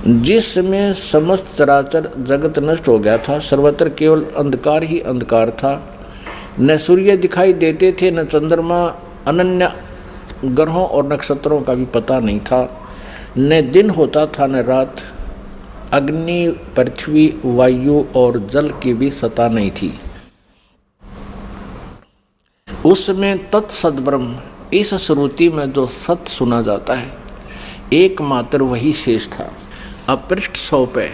जिसमें समस्त चराचर जगत नष्ट हो गया था, सर्वत्र केवल अंधकार ही अंधकार था। न सूर्य दिखाई देते थे, न चंद्रमा, अनन्य ग्रहों और नक्षत्रों का भी पता नहीं था। न दिन होता था न रात। अग्नि, पृथ्वी, वायु और जल की भी सत्ता नहीं थी। उसमें तत्सद ब्रह्म, इस श्रुति में जो सत्य सुना जाता है, एकमात्र वही शेष था। अब पृष्ठ 100 पे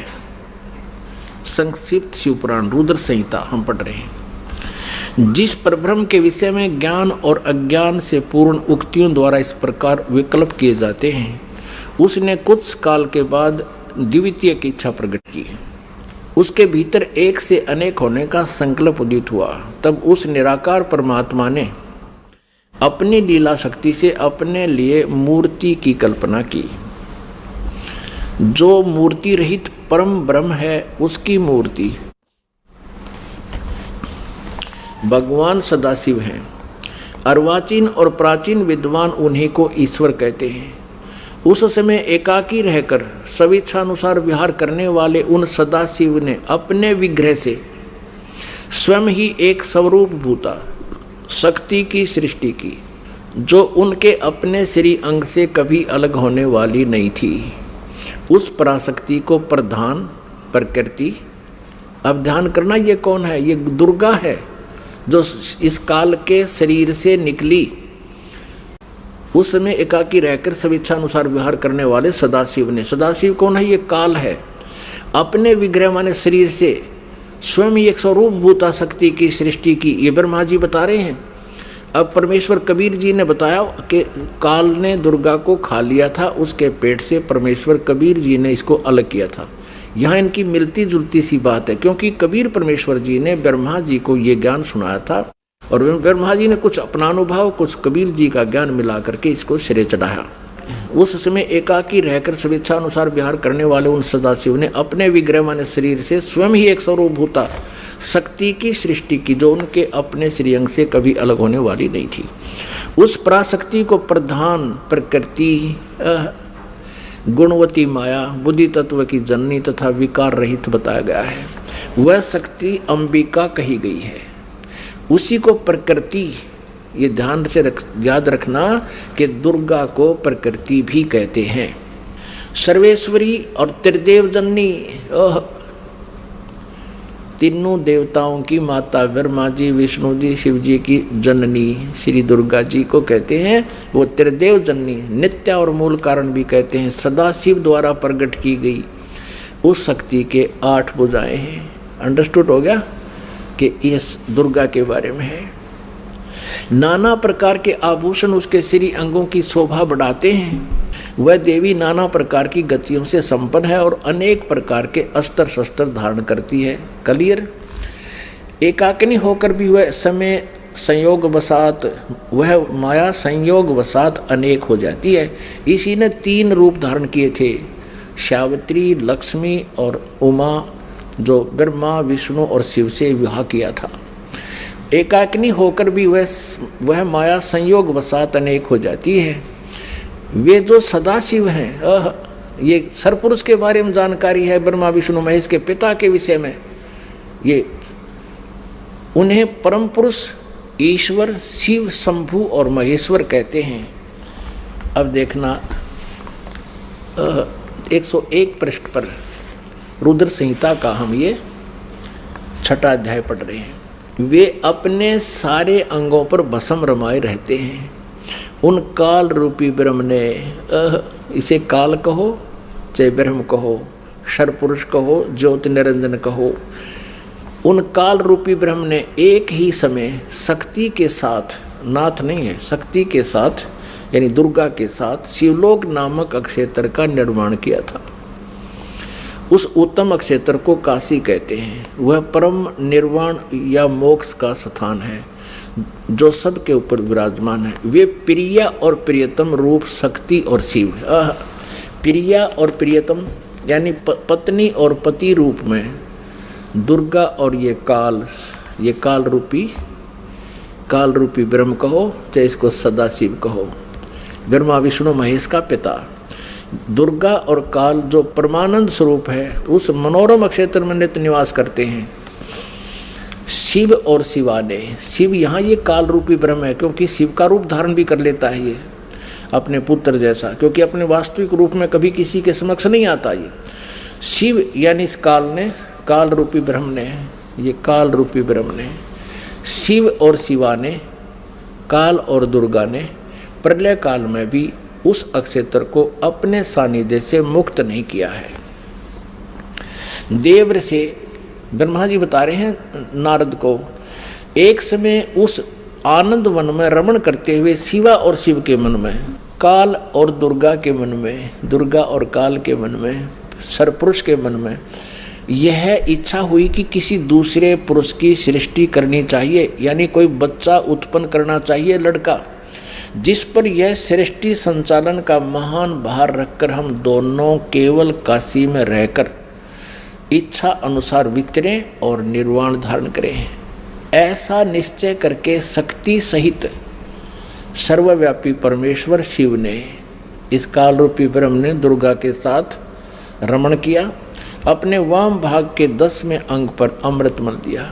संक्षिप्त शिव पुराण रुद्र संहिता हम पढ़ रहे हैं। जिस परब्रह्म के विषय में ज्ञान और अज्ञान से पूर्ण उक्तियों द्वारा इस प्रकार विकल्प किए जाते हैं, उसने कुछ काल के बाद द्वितीय की इच्छा प्रकट की। उसके भीतर एक से अनेक होने का संकल्प उदित हुआ। तब उस निराकार परमात्मा ने अपनी लीला शक्ति से अपने लिए मूर्ति की कल्पना की। जो मूर्ति रहित परम ब्रह्म है, उसकी मूर्ति भगवान सदाशिव हैं। अर्वाचीन और प्राचीन विद्वान उन्हीं को ईश्वर कहते हैं। उस समय एकाकी रहकर स्वेच्छानुसार विहार करने वाले उन सदाशिव ने अपने विग्रह से स्वयं ही एक स्वरूप भूता शक्ति की सृष्टि की, जो उनके अपने श्री अंग से कभी अलग होने वाली नहीं थी। उस पराशक्ति को प्रधान प्रकृति, अब ध्यान करना, ये कौन है? ये दुर्गा है, जो इस काल के शरीर से निकली। उस समय एकाकी रहकर स्वेच्छानुसार विहार करने वाले सदाशिव ने, सदाशिव कौन है? ये काल है। अपने विग्रह माने शरीर से स्वयं ही एक स्वरूप भूता शक्ति की सृष्टि की, ये ब्रह्मा जी बता रहे हैं। अब परमेश्वर कबीर जी ने बताया कि काल ने दुर्गा को खा लिया था, उसके पेट से परमेश्वर कबीर जी ने इसको अलग किया था। यहाँ इनकी मिलती जुलती सी बात है, क्योंकि कबीर परमेश्वर जी ने ब्रह्मा जी को ये ज्ञान सुनाया था, और ब्रह्मा जी ने कुछ अपना अनुभव, कुछ कबीर जी का ज्ञान मिला करके इसको सिरे चढ़ाया। उस समय एकाकी रहकर स्वेच्छानुसार विहार करने वाले उन सदाशिव ने अपने विग्रह माने शरीर से स्वयं ही एक स्वरूप भूता शक्ति की सृष्टि की, जो उनके अपने श्रीअंग से कभी अलग होने वाली नहीं थी। उस पराशक्ति को प्रधान प्रकृति, गुणवती माया, बुद्धि तत्व की जननी तथा विकार रहित बताया गया है। वह शक्ति अंबिका कही गई है। उसी को प्रकृति, ये ध्यान से याद रखना कि दुर्गा को प्रकृति भी कहते हैं। सर्वेश्वरी और त्रिदेव जननी, तीनों देवताओं की माता ब्रह्मा जी, विष्णु जी, शिव जी की जननी श्री दुर्गा जी को कहते हैं। वो त्रिदेव जननी, नित्य और मूल कारण भी कहते हैं। सदा शिव द्वारा प्रकट की गई उस शक्ति के 8 भुजाएं हैं। अंडरस्टूड हो गया कि इस दुर्गा के बारे में है। नाना प्रकार के आभूषण उसके श्री अंगों की शोभा बढ़ाते हैं। वह देवी नाना प्रकार की गतियों से संपन्न है और अनेक प्रकार के अस्त्र शस्त्र धारण करती है। क्लियर। एकाकिनी होकर भी वह समय संयोग वसात, वह माया संयोग वसात अनेक हो जाती है। इसी ने 3 रूप धारण किए थे, सावित्री, लक्ष्मी और उमा, जो ब्रह्मा, विष्णु और शिव से विवाह किया था। एकाकिनी होकर भी वह माया संयोग वसात अनेक हो जाती है। वे जो सदाशिव हैं, ये सरपुरुष के बारे में जानकारी है, ब्रह्मा विष्णु महेश के पिता के विषय में। ये उन्हें परम पुरुष, ईश्वर, शिव, शंभु और महेश्वर कहते हैं। अब देखना 101 पृष्ठ पर रुद्र संहिता का हम ये 6वां अध्याय पढ़ रहे हैं। वे अपने सारे अंगों पर भस्म रमाए रहते हैं। उन काल रूपी ब्रह्म ने, इसे काल कहो चाहे ब्रह्म कहो, सर्वपुरुष कहो, ज्योति निरंजन कहो, उन काल रूपी ब्रह्म ने एक ही समय शक्ति के साथ, नाथ नहीं है, शक्ति के साथ यानी दुर्गा के साथ शिवलोक नामक अक्षेत्र का निर्माण किया था। उस उत्तम अक्षेत्र को काशी कहते हैं। वह परम निर्वाण या मोक्ष का स्थान है जो सबके ऊपर विराजमान है। वे प्रिया और प्रियतम रूप शक्ति और शिव। प्रिया और प्रियतम यानी पत्नी और पति रूप में दुर्गा और ये काल रूपी ब्रह्म कहो चाहे इसको सदाशिव कहो, ब्रह्मा विष्णु महेश का पिता। दुर्गा और काल जो परमानंद स्वरूप है उस मनोरम क्षेत्र में नित्य निवास करते हैं। शिव और शिवाने, शिव यहाँ ये काल रूपी ब्रह्म है क्योंकि शिव का रूप धारण भी कर लेता है ये अपने पुत्र जैसा, क्योंकि अपने वास्तविक रूप में कभी किसी के समक्ष नहीं आता। ये शिव यानी इस काल रूपी ब्रह्म ने, ये काल रूपी ब्रह्म ने, शिव और शिवा ने, काल और दुर्गा ने प्रलय काल में भी उस अक्षेत्र को अपने सानिध्य से मुक्त नहीं किया है। देव से ब्रह्मा जी बता रहे हैं नारद को, एक समय उस आनंद वन में रमण करते हुए शिवा और शिव के मन में, काल और दुर्गा के मन में, दुर्गा और काल के मन में, सरपुरुष के मन में यह इच्छा हुई कि किसी दूसरे पुरुष की सृष्टि करनी चाहिए, यानी कोई बच्चा उत्पन्न करना चाहिए, लड़का, जिस पर यह सृष्टि संचालन का महान भार रखकर हम दोनों केवल काशी में रहकर इच्छा अनुसार विचरें और निर्वाण धारण करें। ऐसा निश्चय करके शक्ति सहित सर्वव्यापी परमेश्वर शिव ने, इस काल रूपी ब्रह्म ने दुर्गा के साथ रमण किया। अपने वाम भाग के 10वें अंग पर अमृत मल दिया,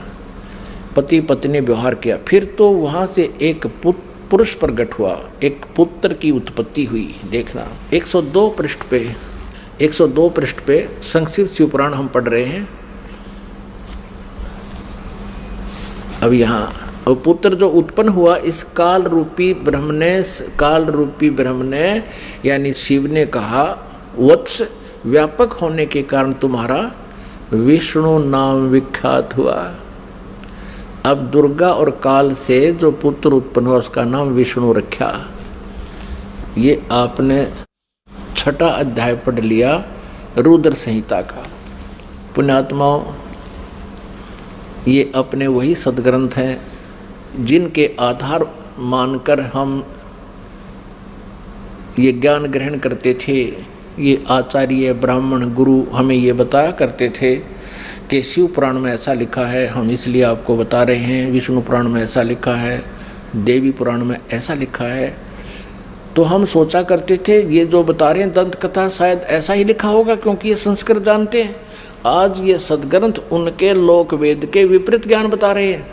पति पत्नी व्यवहार किया। फिर तो वहाँ से एक पुरुष प्रकट हुआ, एक पुत्र की उत्पत्ति हुई। देखना 102 पृष्ठ पे संक्षिप्त शिव पुराण हम पढ़ रहे हैं। अब यहाँ पुत्र जो उत्पन्न हुआ इस काल रूपी ब्रह्म ने यानी शिव ने कहा, वत्स व्यापक होने के कारण तुम्हारा विष्णु नाम विख्यात हुआ। अब दुर्गा और काल से जो पुत्र उत्पन्न हुआ उसका नाम विष्णु रखा। ये आपने 6वां अध्याय पढ़ लिया रुद्र संहिता का। पुण्यात्माओं, ये अपने वही सदग्रंथ हैं जिनके आधार मानकर हम ये ज्ञान ग्रहण करते थे। ये आचार्य ब्राह्मण गुरु हमें ये बताया करते थे कि शिव पुराण में ऐसा लिखा है, हम इसलिए आपको बता रहे हैं। विष्णु पुराण में ऐसा लिखा है, देवी पुराण में ऐसा लिखा है। तो हम सोचा करते थे ये जो बता रहे हैं दंत कथा शायद ऐसा ही लिखा होगा क्योंकि ये संस्कृत जानते हैं। आज ये सदग्रंथ उनके लोक वेद के विपरीत ज्ञान बता रहे हैं।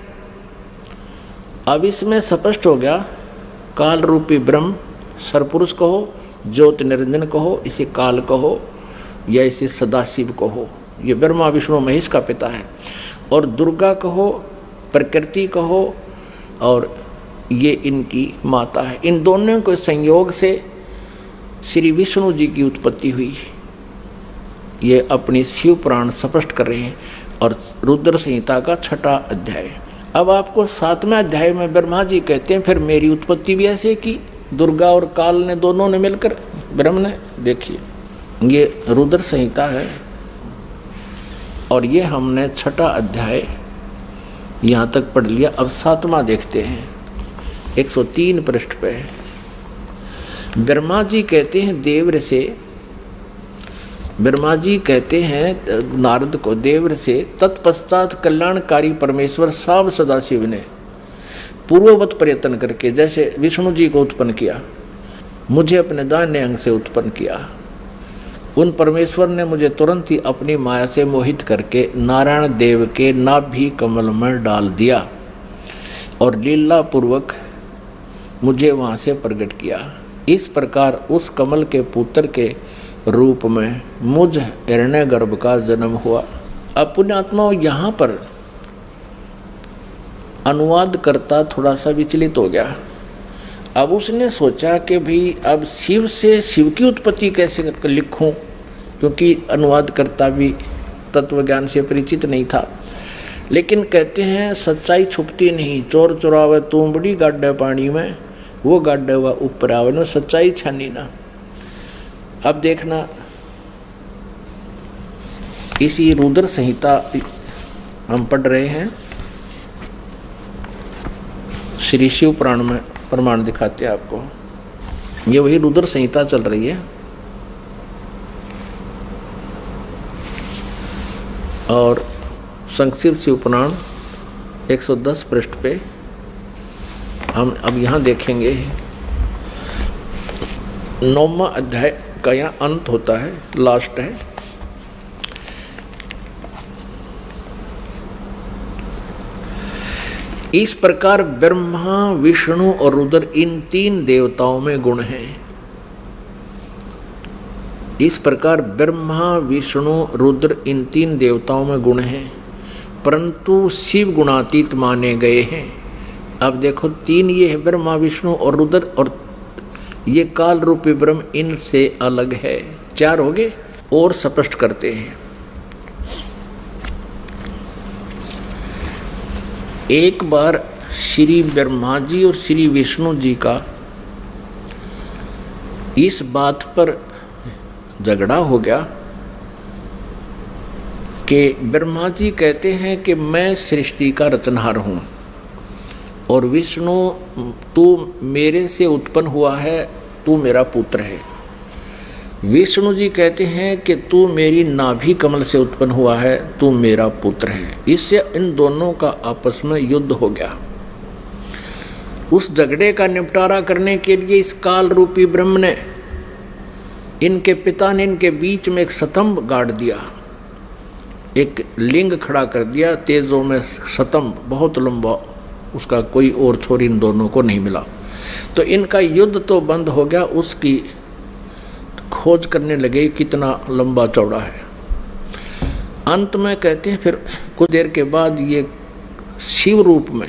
अब इसमें स्पष्ट हो गया, काल रूपी ब्रह्म सरपुरुष कहो, ज्योति निरंजन कहो, इसे काल कहो या इसे सदाशिव कहो, ये ब्रह्मा विष्णु महेश का पिता है। और दुर्गा कहो, प्रकृति कहो, और ये इनकी माता है। इन दोनों के संयोग से श्री विष्णु जी की उत्पत्ति हुई, ये अपनी शिव पुराण स्पष्ट कर रहे हैं। और रुद्र संहिता का 6वां अध्याय। अब आपको 7वें अध्याय में ब्रह्मा जी कहते हैं फिर मेरी उत्पत्ति भी ऐसे की, दुर्गा और काल ने दोनों ने मिलकर, ब्रह्म ने। देखिए ये रुद्र संहिता है और ये हमने 6वां अध्याय यहाँ तक पढ़ लिया। अब 7वां देखते हैं, 103 पृष्ठ पे। ब्रह्मा जी कहते हैं देवर से, ब्रह्मा जी कहते हैं नारद को देवर से, तत्पश्चात कल्याणकारी परमेश्वर साव सदाशिव ने पूर्ववत प्रयत्न करके, जैसे विष्णु जी को उत्पन्न किया, मुझे अपने दाहिने अंग से उत्पन्न किया, उन परमेश्वर ने मुझे तुरंत ही अपनी माया से मोहित करके नारायण देव के नाभि कमल में डाल दिया और लीला पूर्वक मुझे वहाँ से प्रकट किया। इस प्रकार उस कमल के पुत्र के रूप में मुझ हिरण्यगर्भ का जन्म हुआ। अब पुण्यात्माओं, यहाँ पर अनुवाद करता थोड़ा सा विचलित हो गया। अब उसने सोचा कि भाई अब शिव से शिव की उत्पत्ति कैसे लिखूं, क्योंकि अनुवाद करता भी तत्व ज्ञान से परिचित नहीं था। लेकिन कहते हैं सच्चाई छुपती नहीं, चोर चुरावे तू बड़ी गाड्डे पानी में, वो गाड्डे हुआ ऊपर आवे ना, सच्चाई छानी ना। अब देखना, इसी रुद्र संहिता हम पढ़ रहे हैं, श्री शिव पुराण में प्रमाण दिखाते हैं आपको। ये वही रुद्र संहिता चल रही है और संक्षिप्त शिव पुराण 110 पृष्ठ पे हम अब यहाँ देखेंगे 9वां अध्याय का यहाँ अंत होता है, लास्ट है। इस प्रकार ब्रह्मा विष्णु और रुद्र इन 3 देवताओं में गुण हैं। इस प्रकार ब्रह्मा विष्णु रुद्र इन 3 देवताओं में गुण हैं, परंतु शिव गुणातीत माने गए हैं। अब देखो 3 ये है, ब्रह्मा विष्णु और रुद्र, और ये काल रूपी ब्रह्म इनसे अलग है। 4 हो गए। और स्पष्ट करते हैं, एक बार श्री ब्रह्मा जी और श्री विष्णु जी का इस बात पर झगड़ा हो गया कि ब्रह्मा जी कहते हैं कि मैं सृष्टि का रचनहार हूँ और विष्णु तू मेरे से उत्पन्न हुआ है, तू मेरा पुत्र है। विष्णु जी कहते हैं कि तू मेरी नाभि कमल से उत्पन्न हुआ है, तू मेरा पुत्र है। इससे इन दोनों का आपस में युद्ध हो गया। उस झगड़े का निपटारा करने के लिए इस काल रूपी ब्रह्म ने, इनके पिता ने इनके बीच में एक स्तंभ गाड़ दिया, एक लिंग खड़ा कर दिया, तेजों में स्तंभ बहुत लंबा, उसका कोई और छोर इन दोनों को नहीं मिला। तो इनका युद्ध तो बंद हो गया, उसकी खोज करने लगे कितना लंबा चौड़ा है। अंत में कहते हैं फिर कुछ देर के बाद ये शिव रूप में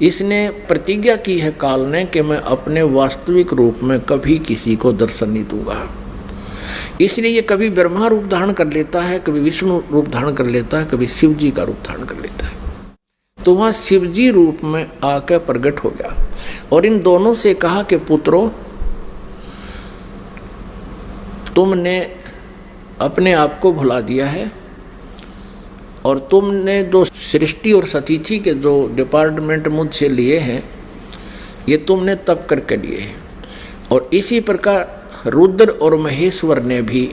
इसने प्रतिज्ञा की है काल ने कि मैं अपने वास्तविक रूप में कभी किसी को दर्शन नहीं दूंगा। इसलिए ये कभी ब्रह्मा रूप धारण कर लेता है, कभी विष्णु रूप धारण कर लेता है, कभी शिव जी का रूप धारण कर लेता है। तो वहाँ शिव जी रूप में आकर प्रकट हो गया और इन दोनों से कहा कि पुत्रों, तुमने अपने आप को भुला दिया है और तुमने जो सृष्टि और सतिथि के जो डिपार्टमेंट मुझसे लिए हैं, ये तुमने तप करके लिए हैं। और इसी प्रकार रुद्र और महेश्वर ने भी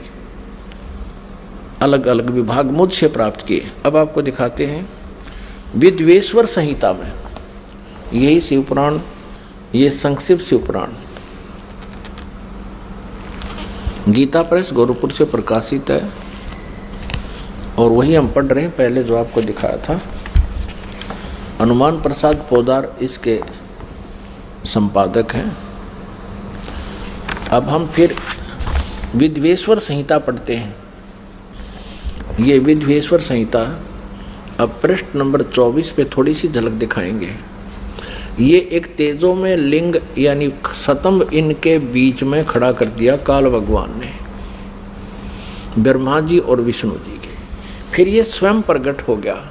अलग अलग विभाग मुझसे प्राप्त किए। अब आपको दिखाते हैं विद्वेश्वर संहिता में, यही शिवपुराण, ये संक्षिप्त शिवपुराण गीता प्रेस गोरखपुर से प्रकाशित है। और वही हम पढ़ रहे हैं पहले जो आपको दिखाया था। हनुमान प्रसाद पोदार इसके संपादक हैं। अब हम फिर विद्वेश्वर संहिता पढ़ते हैं। ये विद्वेश्वर संहिता अब पृष्ठ नंबर 24 पे थोड़ी सी झलक दिखाएंगे। ये एक तेजों में लिंग यानी स्तंभ इनके बीच में खड़ा कर दिया काल भगवान ने, ब्रह्मा जी और विष्णु जी के। फिर ये स्वयं प्रकट हो गया।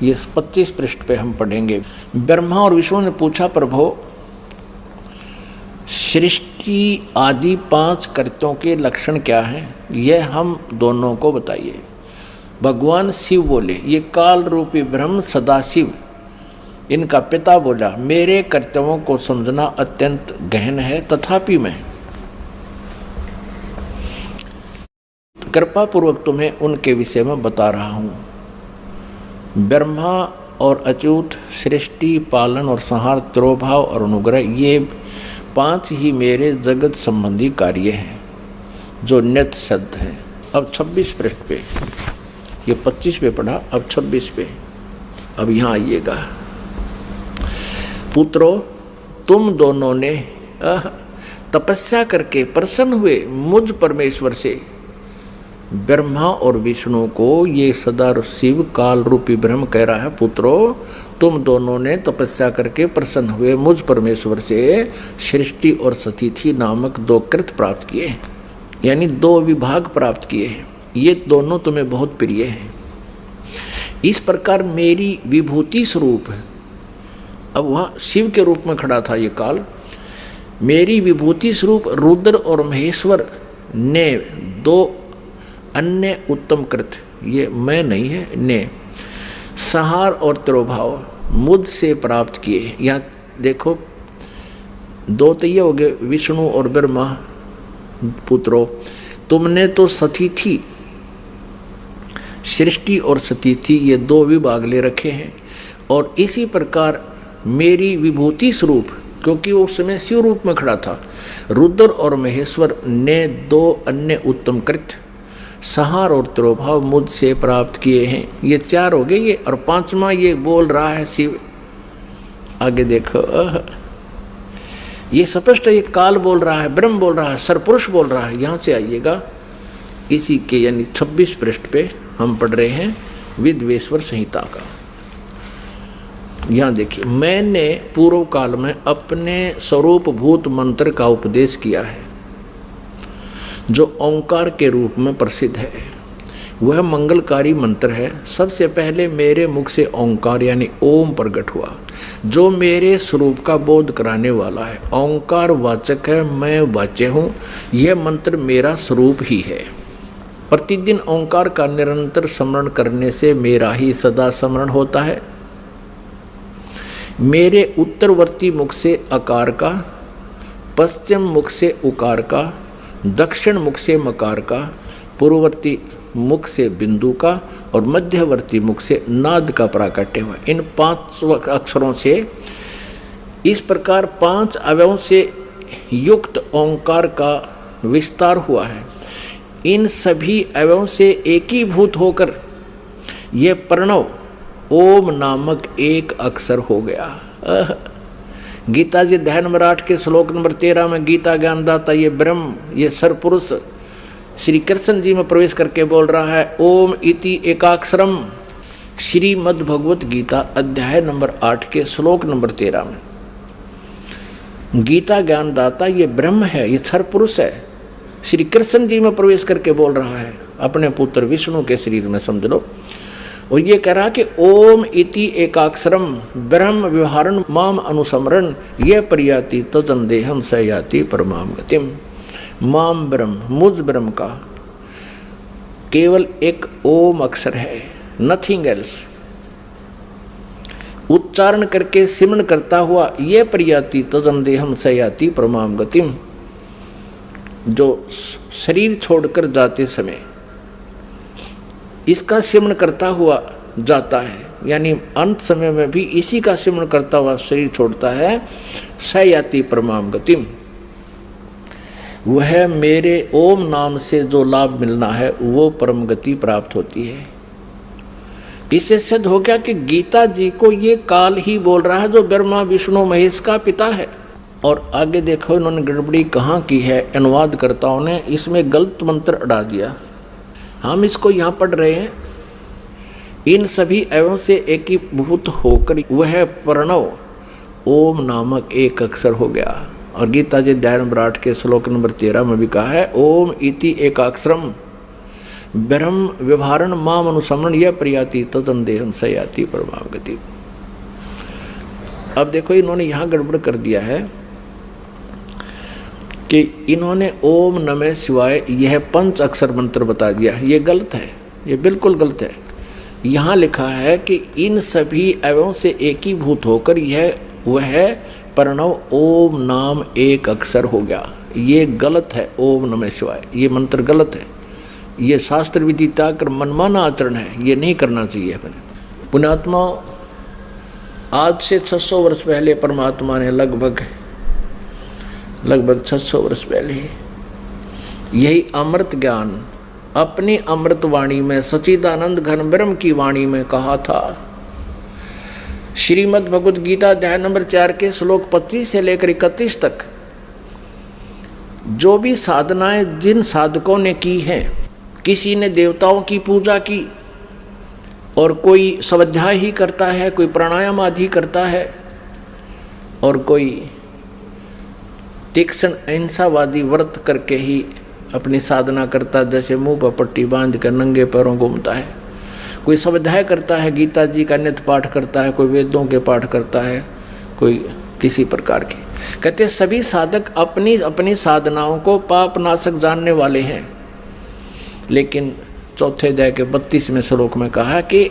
ये 25 पृष्ठ पे हम पढ़ेंगे। ब्रह्मा और विष्णु ने पूछा, प्रभो सृष्टि आदि 5 कृत्यों के लक्षण क्या हैं, यह हम दोनों को बताइए। भगवान शिव बोले, ये काल रूपी ब्रह्म सदाशिव इनका पिता बोला, मेरे कर्तव्यों को समझना अत्यंत गहन है, तथापि मैं कृपा पूर्वक तुम्हें उनके विषय में बता रहा हूँ। ब्रह्मा और अच्युत, सृष्टि, पालन और संहार, तिरोभाव और अनुग्रह, ये 5 ही मेरे जगत संबंधी कार्य हैं जो नित्य सिद्ध हैं। अब 26 पृष्ठ पे, ये 25 पे पढ़ा, अब 26 पे। अब यहाँ आइएगा। पुत्रों, तुम दोनों ने तपस्या करके प्रसन्न हुए मुझ परमेश्वर से। ब्रह्मा और विष्णु को ये सदा शिव काल रूपी ब्रह्म कह रहा है, पुत्रों तुम दोनों ने तपस्या करके प्रसन्न हुए मुझ परमेश्वर से सृष्टि और स्थिति नामक 2 कृत्य प्राप्त किए हैं, यानी 2 विभाग प्राप्त किए हैं। ये दोनों तुम्हें बहुत प्रिय हैं। इस प्रकार मेरी विभूति स्वरूप, अब वहाँ शिव के रूप में खड़ा था ये काल, मेरी विभूति स्वरूप रुद्र और महेश्वर ने 2 अन्य उत्तम कृत्य, ये मैं नहीं है, ने संहार और तिरोभाव मुझसे प्राप्त किए। यहाँ देखो 2 तो ये हो गए, विष्णु और ब्रह्मा। पुत्रों, तुमने तो स्थिति, सृष्टि और स्थिति ये 2 विभाग ले रखे हैं, और इसी प्रकार मेरी विभूति स्वरूप, क्योंकि वो उस समय शिव रूप में खड़ा था, रुद्र और महेश्वर ने 2 अन्य उत्तम कृत्य संहार और तिरोभाव मुझसे प्राप्त किए हैं। ये 4 हो गए ये, और 5वां ये बोल रहा है शिव। आगे देखो, ये स्पष्ट ये काल बोल रहा है, ब्रह्म बोल रहा है, सरपुरुष बोल रहा है। यहाँ से आइएगा, इसी के यानी 26 पृष्ठ पे हम पढ़ रहे हैं विद्वेश्वर संहिता का। यहाँ देखिए, मैंने पूर्व काल में अपने स्वरूप भूत मंत्र का उपदेश किया है जो ओंकार के रूप में प्रसिद्ध है। वह मंगलकारी मंत्र है। सबसे पहले मेरे मुख से ओंकार यानी ओम प्रकट हुआ, जो मेरे स्वरूप का बोध कराने वाला है। ओंकार वाचक है, मैं वाच्य हूँ। यह मंत्र मेरा स्वरूप ही है। प्रतिदिन ओंकार का निरंतर स्मरण करने से मेरा ही सदा स्मरण होता है। मेरे उत्तरवर्ती मुख से अकार का, पश्चिम मुख से उकार का, दक्षिण मुख से मकार का, पूर्ववर्ती मुख से बिंदु का और मध्यवर्ती मुख से नाद का प्राकट्य हुआ। इन 5 अक्षरों से इस प्रकार 5 अवयवों से युक्त ओंकार का विस्तार हुआ है। इन सभी अवयवों से एकीभूत होकर यह प्रणव ओम नामक एक अक्षर हो गया। गीता जी अध्याय नंबर 8 के श्लोक नंबर 13 में गीता ज्ञानदाता ये ब्रह्म, ये सरपुरुष श्री कृष्ण जी में प्रवेश करके बोल रहा है, ओम इति एकाक्षरम। श्रीमद् भगवत गीता अध्याय नंबर 8 के श्लोक नंबर 13 में गीता ज्ञानदाता ये ब्रह्म है, ये सरपुरुष है, श्री कृष्ण जी में प्रवेश करके बोल रहा है, अपने पुत्र विष्णु के शरीर में, समझ लो। और ये कह रहा कि ओम इति एकाक्षरम ब्रह्म व्यवहारन माम अनुसमरण ये प्रयाति तजन देहम सयाति परमाम गतिम। माम ब्रह्म, मुझ ब्रह्म का केवल एक ओम अक्षर है, नथिंग एल्स। उच्चारण करके सिमरण करता हुआ ये प्रयाति तजन देहम सयाति परमाम गतिम, जो शरीर छोड़कर जाते समय इसका सिमरण करता हुआ जाता है, यानी अंत समय में भी इसी का सिमरण करता हुआ शरीर छोड़ता है। सयाति परमाम गतिम। वह मेरे ओम नाम से जो लाभ मिलना है वो परम गति प्राप्त होती है। इससे सिद्ध हो गया कि गीता जी को ये काल ही बोल रहा है जो ब्रह्मा विष्णु महेश का पिता है। और आगे देखो इन्होंने गड़बड़ी कहाँ की है, अनुवादकर्ताओं ने इसमें गलत मंत्र अड़ा दिया। हम इसको यहाँ पढ़ रहे हैं, इन सभी एवं से एकीभूत होकर वह प्रणव ओम नामक एक अक्षर हो गया। और गीता जी अध्याय नंबर 8 के श्लोक नंबर 13 में भी कहा है ओम इति एकाक्षरम ब्रह्म व्यवहारण माम अनुसमरण यह प्रियाति तदंदेहम सयाति परमागति। अब देखो इन्होंने यहाँ गड़बड़ कर दिया है कि इन्होंने ओम नमः शिवाय यह 5 अक्षर मंत्र बता दिया। ये गलत है, ये बिल्कुल गलत है। यहाँ लिखा है कि इन सभी एवं से एकीभूत होकर यह वह प्रणव ओम नाम एक अक्षर हो गया। ये गलत है, ओम नमः शिवाय ये मंत्र गलत है। ये शास्त्र विधि त्याग कर मनमाना आचरण है, ये नहीं करना चाहिए अपने। पुण्यात्मा, आज से 600 वर्ष पहले परमात्मा ने लगभग 600 वर्ष पहले यही अमृत ज्ञान अपनी अमृत वाणी में सच्चिदानंद घन ब्रह्म की वाणी में कहा था। श्रीमद् भगवद गीता अध्याय नंबर 4 के श्लोक 25 से लेकर 31 तक जो भी साधनाएं जिन साधकों ने की हैं, किसी ने देवताओं की पूजा की और कोई स्वाध्याय ही करता है, कोई प्राणायाम आदि करता है और कोई तीक्ष्ण अहिंसावादी व्रत करके ही अपनी साधना करता, जैसे मुंह पर पट्टी बांध कर नंगे पैरों घूमता है। कोई स्वाध्याय करता है, गीता जी का नित्य पाठ करता है, कोई वेदों के पाठ करता है, कोई किसी प्रकार की। कहते सभी साधक अपनी अपनी साधनाओं को पाप नाशक जानने वाले हैं। लेकिन चौथे अध्याय के 32वें श्लोक में कहा कि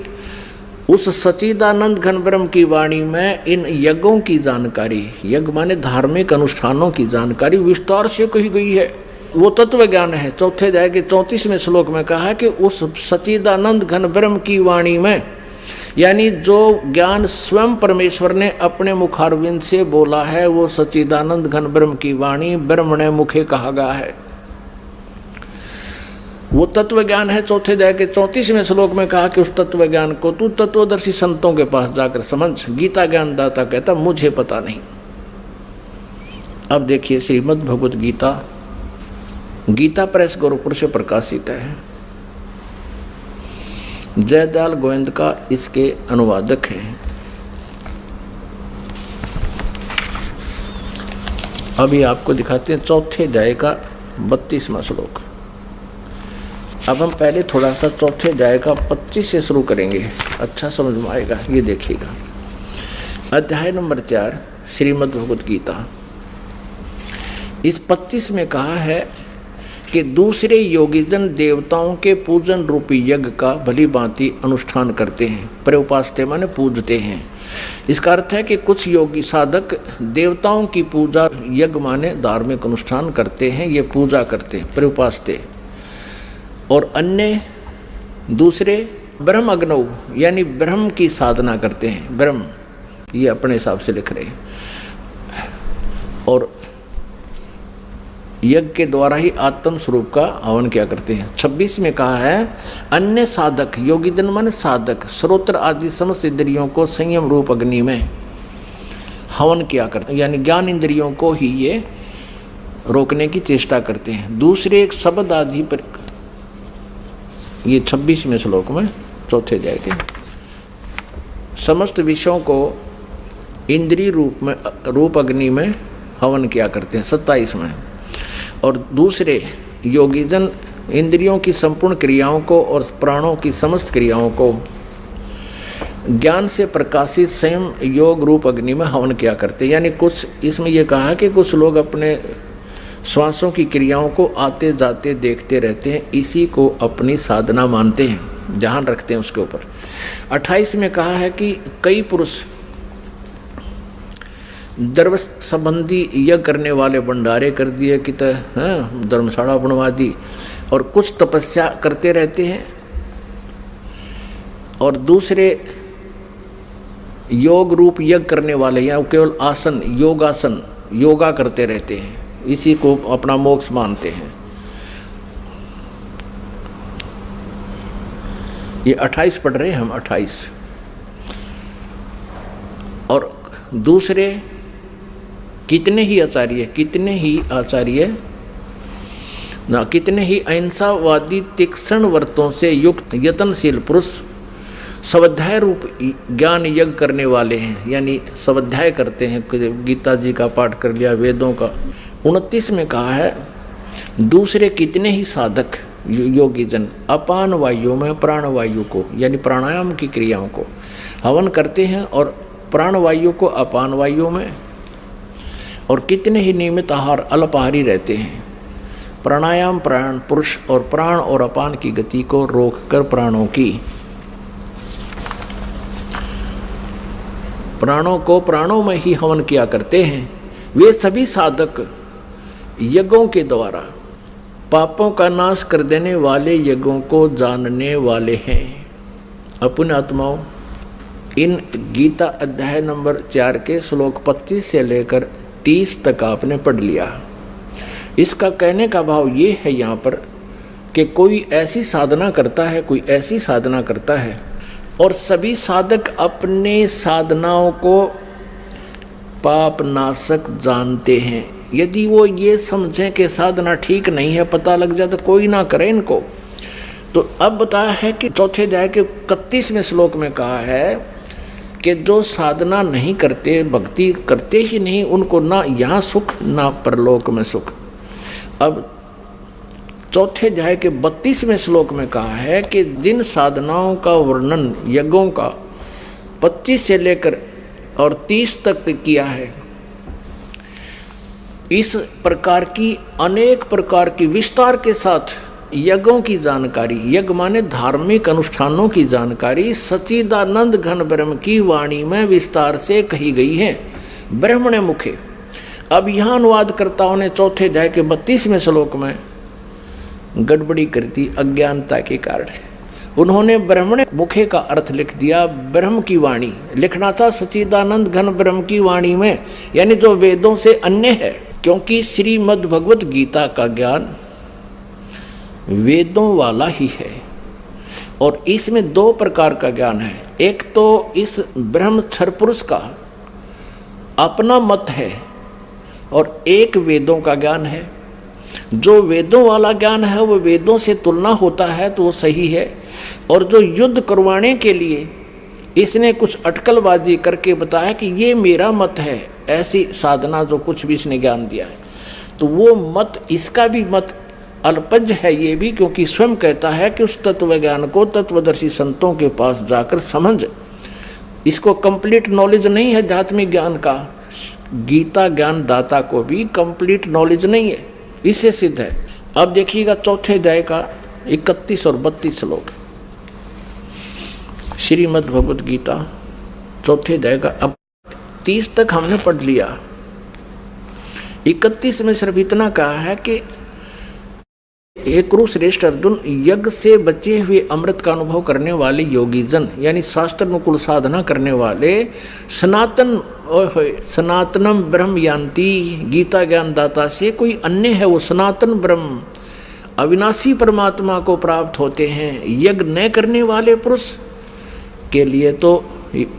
उस सच्चिदानंद घन ब्रह्म की वाणी में इन यज्ञों की जानकारी, यज्ञ माने धार्मिक अनुष्ठानों की जानकारी विस्तार से कही गई है। वो तत्व ज्ञान है। चौथे अध्याय के 34वें श्लोक में कहा है कि उस सच्चिदानंद घन ब्रह्म की वाणी में, यानी जो ज्ञान स्वयं परमेश्वर ने अपने मुखारविंद से बोला है, वो सच्चिदानंद घन ब्रह्म की वाणी ब्रह्मणे मुखे कहा गया है। वो तत्व ज्ञान है। चौथे अध्याय के 34वें श्लोक में कहा कि उस तत्व ज्ञान को तू तत्वदर्शी संतों के पास जाकर समझ। गीता ज्ञानदाता कहता मुझे पता नहीं। अब देखिए श्रीमद् भगवद गीता, गीता प्रेस गोरखपुर से प्रकाशित है। जयदयाल गोविंद का इसके अनुवादक हैं। अभी आपको दिखाते हैं चौथे अध्याय का 32वां श्लोक। अब हम पहले थोड़ा सा चौथे अध्याय का 25 से शुरू करेंगे, अच्छा समझ में आएगा। ये देखिएगा, अध्याय नंबर 4 श्रीमद् भगवद गीता। इस 25 में कहा है कि दूसरे योगीजन देवताओं के पूजन रूपी यज्ञ का भली भांति अनुष्ठान करते हैं। प्रउपास्ते माने पूजते हैं। इसका अर्थ है कि कुछ योगी साधक देवताओं की पूजा, यज्ञ माने धार्मिक अनुष्ठान करते हैं, ये पूजा करते हैं प्रउपास्ते। और अन्य दूसरे ब्रह्म अग्नौ यानी ब्रह्म की साधना करते हैं। ब्रह्म ये अपने हिसाब से लिख रहे हैं और यज्ञ के द्वारा ही आत्म स्वरूप का हवन किया करते हैं। 26 में कहा है अन्य साधक, योगी जन मन साधक, श्रोत्र आदि समस्त इंद्रियों को संयम रूप अग्नि में हवन किया करते हैं, यानी ज्ञान इंद्रियों को ही ये रोकने की चेष्टा करते हैं। दूसरे एक शब्द आदि पर, ये 26वें श्लोक में चौथे अध्याय के, समस्त विषयों को इंद्रिय रूप अग्नि में हवन किया करते हैं। 27 में और दूसरे योगीजन इंद्रियों की संपूर्ण क्रियाओं को और प्राणों की समस्त क्रियाओं को ज्ञान से प्रकाशित स्वयं योग रूप अग्नि में हवन किया करते हैं। यानी कुछ इसमें यह कहा कि कुछ लोग अपने श्वासों की क्रियाओं को आते जाते देखते रहते हैं, इसी को अपनी साधना मानते हैं, ध्यान रखते हैं उसके ऊपर। 28 में कहा है कि कई पुरुष धर्म संबंधी यज्ञ करने वाले भंडारे कर दिए कि धर्मशाला बनवा दी, और कुछ तपस्या करते रहते हैं और दूसरे योग रूप यज्ञ करने वाले या केवल आसन, योगासन, योगा करते रहते हैं। इसी को अपना मोक्ष मानते हैं। ये 28 पढ़ रहे हैं हम, 28। और दूसरे कितने ही आचार्य ना कितने ही अहिंसावादी तीक्ष्ण व्रतों से युक्त यत्नशील पुरुष स्वाध्याय रूप ज्ञान यज्ञ करने वाले हैं, यानी स्वाध्याय करते हैं। गीता जी का पाठ कर लिया, वेदों का। 29 में कहा है दूसरे कितने ही साधक योगी जन अपान वायु में प्राण वायु को, यानी प्राणायाम की क्रियाओं को हवन करते हैं और प्राण वायु को अपान वायु में, और कितने ही नियमित आहार अल्पाहारी रहते हैं। प्राणायाम प्राण पुरुष और प्राण और अपान की गति को रोककर प्राणों को प्राणों में ही हवन किया करते हैं। वे सभी साधक यज्ञों के द्वारा पापों का नाश कर देने वाले यज्ञों को जानने वाले हैं। अपने आत्माओं, इन गीता अध्याय नंबर 4 के श्लोक 25 से लेकर 30 तक आपने पढ़ लिया। इसका कहने का भाव ये है यहाँ पर कि कोई ऐसी साधना करता है और सभी साधक अपने साधनाओं को पाप नाशक जानते हैं। यदि वो ये समझें कि साधना ठीक नहीं है, पता लग जाए तो कोई ना करे इनको। तो अब बताया है कि चौथे अध्याय के 31वें श्लोक में कहा है कि जो साधना नहीं करते, भक्ति करते ही नहीं, उनको ना यहाँ सुख ना परलोक में सुख। अब चौथे अध्याय के 32वें श्लोक में कहा है कि जिन साधनाओं का वर्णन यज्ञों का 25 से लेकर और 30 तक किया है, इस प्रकार की अनेक प्रकार की विस्तार के साथ यज्ञों की जानकारी, यज्ञ माने धार्मिक अनुष्ठानों की जानकारी सच्चिदानंद घन ब्रह्म की वाणी में विस्तार से कही गई है, ब्रह्मणे मुखे। अब यहाँ अनुवादकर्ताओं ने चौथे अध्याय के 32वें श्लोक में गड़बड़ी कर दी अज्ञानता के कारण। उन्होंने ब्रह्मणे मुखे का अर्थ लिख दिया ब्रह्म की वाणी। लिखना था सच्चिदानंद घन ब्रह्म की वाणी में, यानी जो वेदों से अन्य है, क्योंकि श्रीमद् भगवत गीता का ज्ञान वेदों वाला ही है और इसमें 2 प्रकार का ज्ञान है। एक तो इस ब्रह्मक्षर पुरुष का अपना मत है और एक वेदों का ज्ञान है। जो वेदों वाला ज्ञान है वो वेदों से तुलना होता है तो वो सही है, और जो युद्ध करवाने के लिए इसने कुछ अटकलबाजी करके बताया कि ये मेरा मत है, ऐसी साधना जो कुछ भी इसने ज्ञान दिया है, तो वो मत, इसका भी मत अल्पज है ये भी, क्योंकि स्वयं कहता है कि उस तत्व ज्ञान को तत्वदर्शी संतों के पास जाकर समझ। इसको कंप्लीट नॉलेज नहीं है आध्यात्मिक ज्ञान का, गीता ज्ञान दाता को भी कंप्लीट नॉलेज नहीं है, इससे सिद्ध है। अब देखिएगा चौथे अध्याय का 31 और 32 श्लोक, श्रीमद् भगवत गीता चौथे अध्याय का। अब 30 तक हमने पढ़ लिया, 31 में सिर्फ इतना कहा है कि हे कुरुश्रेष्ठ अर्जुन, यज्ञ से बचे हुए अमृत का अनुभव करने वाले योगी जन, यानी शास्त्र अनुकूल साधना करने वाले सनातनम ब्रह्म यान्ति, गीता ज्ञान दाता से कोई अन्य है, वो सनातन ब्रह्म अविनाशी परमात्मा को प्राप्त होते हैं। यज्ञ न करने वाले पुरुष के लिए तो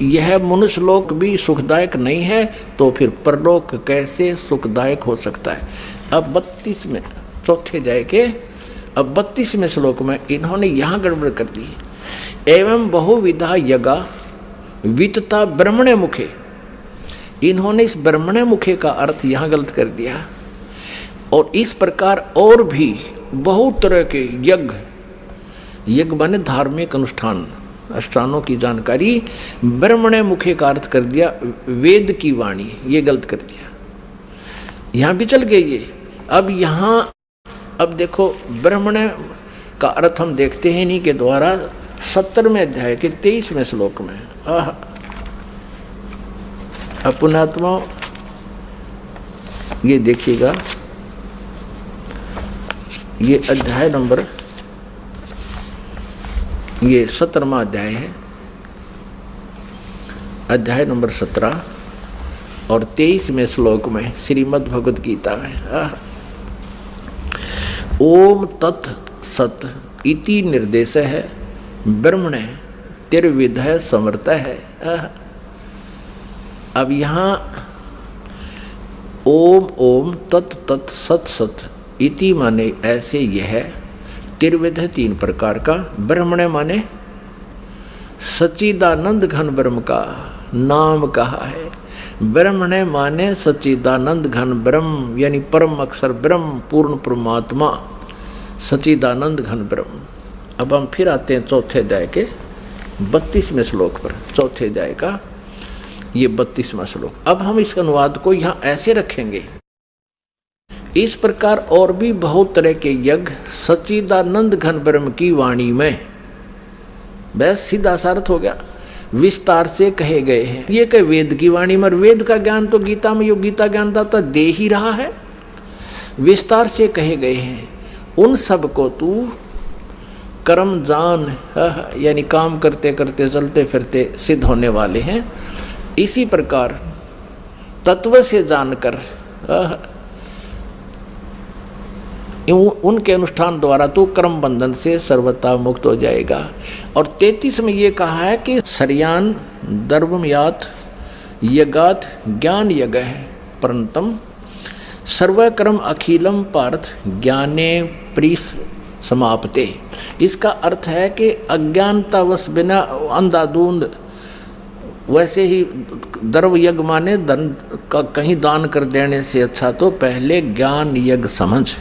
यह मनुष्य लोक भी सुखदायक नहीं है, तो फिर परलोक कैसे सुखदायक हो सकता है। अब 32 में चौथे अध्याय के अब 32वें श्लोक में इन्होंने यहाँ गड़बड़ कर दी, एवं बहुविधा यज्ञा वितता ब्रह्मणे मुखे। इन्होंने इस ब्रह्मणे मुखे का अर्थ यहाँ गलत कर दिया, और इस प्रकार और भी बहुत तरह के यज्ञ माने धार्मिक अनुष्ठानों की जानकारी, ब्रह्मणे मुखे का अर्थ कर दिया वेद की वाणी, ये गलत कर दिया। यहाँ भी चल गए ये। अब देखो ब्रह्मणे का अर्थ हम देखते हैं इन्हीं के द्वारा 17वें अध्याय के 23वें श्लोक में। अपनात्मा ये देखिएगा, ये अध्याय नंबर, ये 17वां अध्याय है, अध्याय नंबर 17 और 23वें श्लोक में श्रीमद् भगवद गीता में ओम तत् सत इति निर्देश है ब्रह्मणे तिर्विध है समर्थ है। अब यहाँ ओम ओम तत् तत् सत सत इति माने ऐसे यह है, तिर्विध है 3 प्रकार का, ब्रह्मणे माने सच्चिदानंद घन ब्रह्म का नाम कहा है। ब्रह्मणे माने सच्चिदानंद घन ब्रह्म यानी परम अक्षर ब्रह्म पूर्ण परमात्मा सच्चिदानंद घन ब्रह्म। अब हम फिर आते हैं चौथे अध्याय के 32वें श्लोक पर। चौथे अध्याय का ये 32वां श्लोक। अब हम इसका अनुवाद को यहाँ ऐसे रखेंगे, इस प्रकार और भी बहुत तरह के यज्ञ सच्चिदानंद घन ब्रह्म की वाणी में, बस सीधा सा अर्थ हो गया, विस्तार से कहे गए हैं। ये कहे वेद की वाणी में, वेद का ज्ञान तो गीता में, यो गीता ज्ञानदाता दे ही रहा है, विस्तार से कहे गए हैं। उन सब को तू कर्म जान, यानी काम करते करते चलते फिरते सिद्ध होने वाले हैं। इसी प्रकार तत्व से जानकर उनके अनुष्ठान द्वारा तो कर्म बंधन से सर्वथा मुक्त हो जाएगा। और 33 में ये कहा है कि सर्यान दर्वमयात यगात ज्ञान यज्ञ है परंतम सर्वकर्म अखिलम पार्थ ज्ञाने प्रीस समाप्ते। इसका अर्थ है कि अज्ञानतावश बिना अंधाधुंध, वैसे ही द्रव्य यज्ञ माने धन का कहीं दान कर देने से अच्छा तो पहले ज्ञान यज्ञ समझ।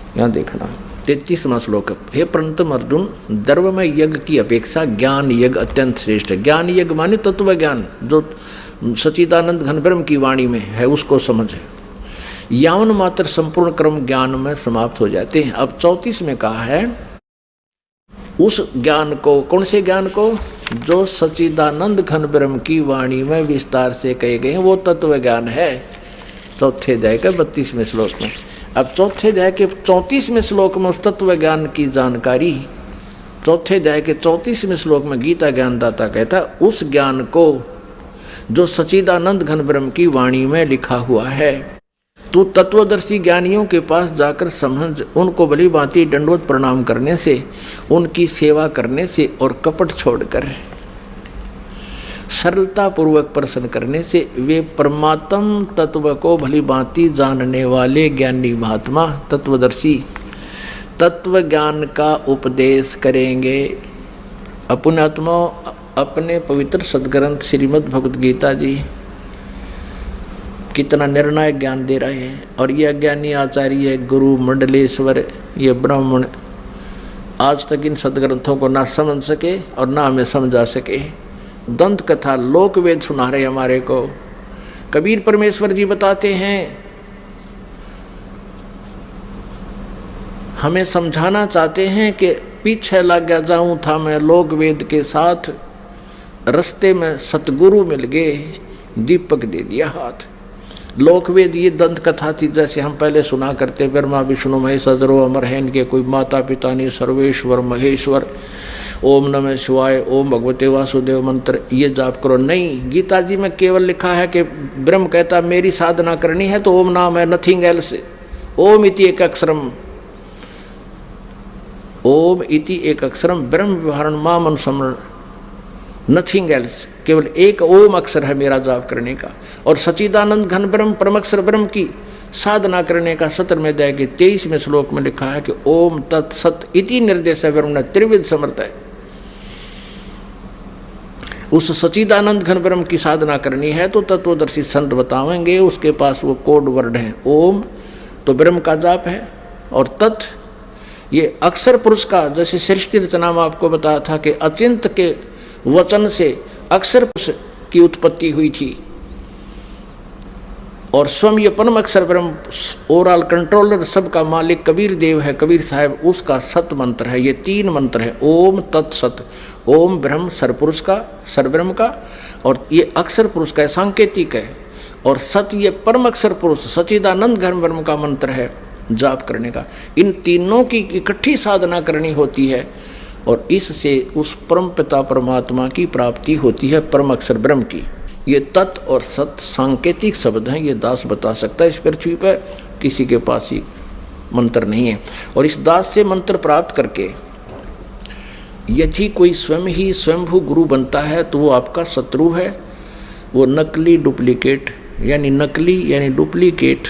यहाँ देखना 33वां श्लोक, हे परंतम अर्जुन, द्रव्यमय यज्ञ की अपेक्षा ज्ञान यज्ञ अत्यंत श्रेष्ठ है। ज्ञान यज्ञ माने तत्व ज्ञान जो सच्चिदानंद घन ब्रह्म की वाणी में है उसको समझ है। यावन मात्र संपूर्ण कर्म ज्ञान में समाप्त हो जाते हैं। अब 34 में कहा है उस ज्ञान को, कौन से ज्ञान को, जो सच्चिदानंद घन ब्रह्म की वाणी में विस्तार से कहे गए हैं, वो तत्व ज्ञान है। चौथे अध्याय का 32वें श्लोक में। अब चौथे अध्याय के 34वें श्लोक में उस तत्व ज्ञान की जानकारी, चौथे अध्याय के 34वें श्लोक में गीता ज्ञानदाता कहता उस ज्ञान को जो सच्चिदानंद घन ब्रह्म की वाणी में लिखा हुआ है, तू तत्वदर्शी ज्ञानियों के पास जाकर समझ, उनको भली भांति दंडवत प्रणाम करने से, उनकी सेवा करने से और कपट छोड़कर सरलता पूर्वक प्रश्न करने से वे परमात्म तत्व को भली भांति जानने वाले ज्ञानी महात्मा तत्वदर्शी तत्व ज्ञान का उपदेश करेंगे। अपनात्मा अपने पवित्र सदग्रंथ श्रीमद् भगवद गीता जी कितना निर्णायक ज्ञान दे रहे हैं। और ये अज्ञानी आचार्य गुरु मंडलेश्वर ये ब्राह्मण आज तक इन सदग्रंथों को ना समझ सके और ना हमें समझा सके। दंत कथा लोक वेद सुना रहे हमारे को। कबीर परमेश्वर जी बताते हैं, हमें समझाना चाहते हैं कि पीछे लग गया जाऊं था मैं लोक वेद के साथ, रास्ते में सतगुरु मिल गए, दीपक दे दिया हाथ। लोकवेद ये दंत कथा थी, जैसे हम पहले सुना करते, ब्रह्मा विष्णु महेश अजरो अमर है, इनके कोई माता पिता नहीं, सर्वेश्वर महेश्वर, ओम नमः शिवाय, ओम भगवते वासुदेव मंत्र ये जाप करो। नहीं, गीता जी में केवल लिखा है कि ब्रह्म कहता मेरी साधना करनी है तो ओम नाम है, नथिंग एल्स। ओम इति एक अक्षरम, ओम इति एक अक्षरम ब्रह्म व्यवहारण माम अनुसमरण, नथिंग एल्स। केवल एक ओम अक्षर है मेरा जाप करने का। और सच्चिदानंद घन ब्रह्म परमक्षर ब्रह्म की साधना करने का 17वें अध्याय के 23वें श्लोक में लिखा है कि ओम तत्सत इति निर्देश है ब्रह्म त्रिविध समर्थ है। उस सच्चिदानंद घन ब्रह्म की साधना करनी है तो तत्वदर्शी संत बतावेंगे, उसके पास वो कोड वर्ड है। ओम तो ब्रह्म का जाप है, और तत् ये अक्षर पुरुष का, जैसे सृष्टि रचना में आपको बताया था कि अचिंत के वचन से अक्षर पुरुष की उत्पत्ति हुई थी, और स्वयं ये परम अक्षर ब्रह्म ओवरऑल कंट्रोलर सबका मालिक कबीर देव है, कबीर साहब, उसका सत मंत्र है। ये 3 मंत्र है, ओम तत्सत। ओम ब्रह्म सरपुरुष का, सरब्रह्म का, और ये अक्षर पुरुष का सांकेतिक है, और सत ये परम अक्षर पुरुष सच्चिदानंद घन ब्रह्म का मंत्र है जाप करने का। इन तीनों की इकट्ठी साधना करनी होती है, और इससे उस परम पिता परमात्मा की प्राप्ति होती है, परम अक्षर ब्रह्म की। ये तत् और सत सांकेतिक शब्द हैं, ये दास बता सकता है। इस पृथ्वी पर किसी के पास ही मंत्र नहीं है। और इस दास से मंत्र प्राप्त करके यदि कोई स्वयं ही स्वयंभू गुरु बनता है तो वो आपका शत्रु है, वो नकली डुप्लीकेट यानी डुप्लीकेट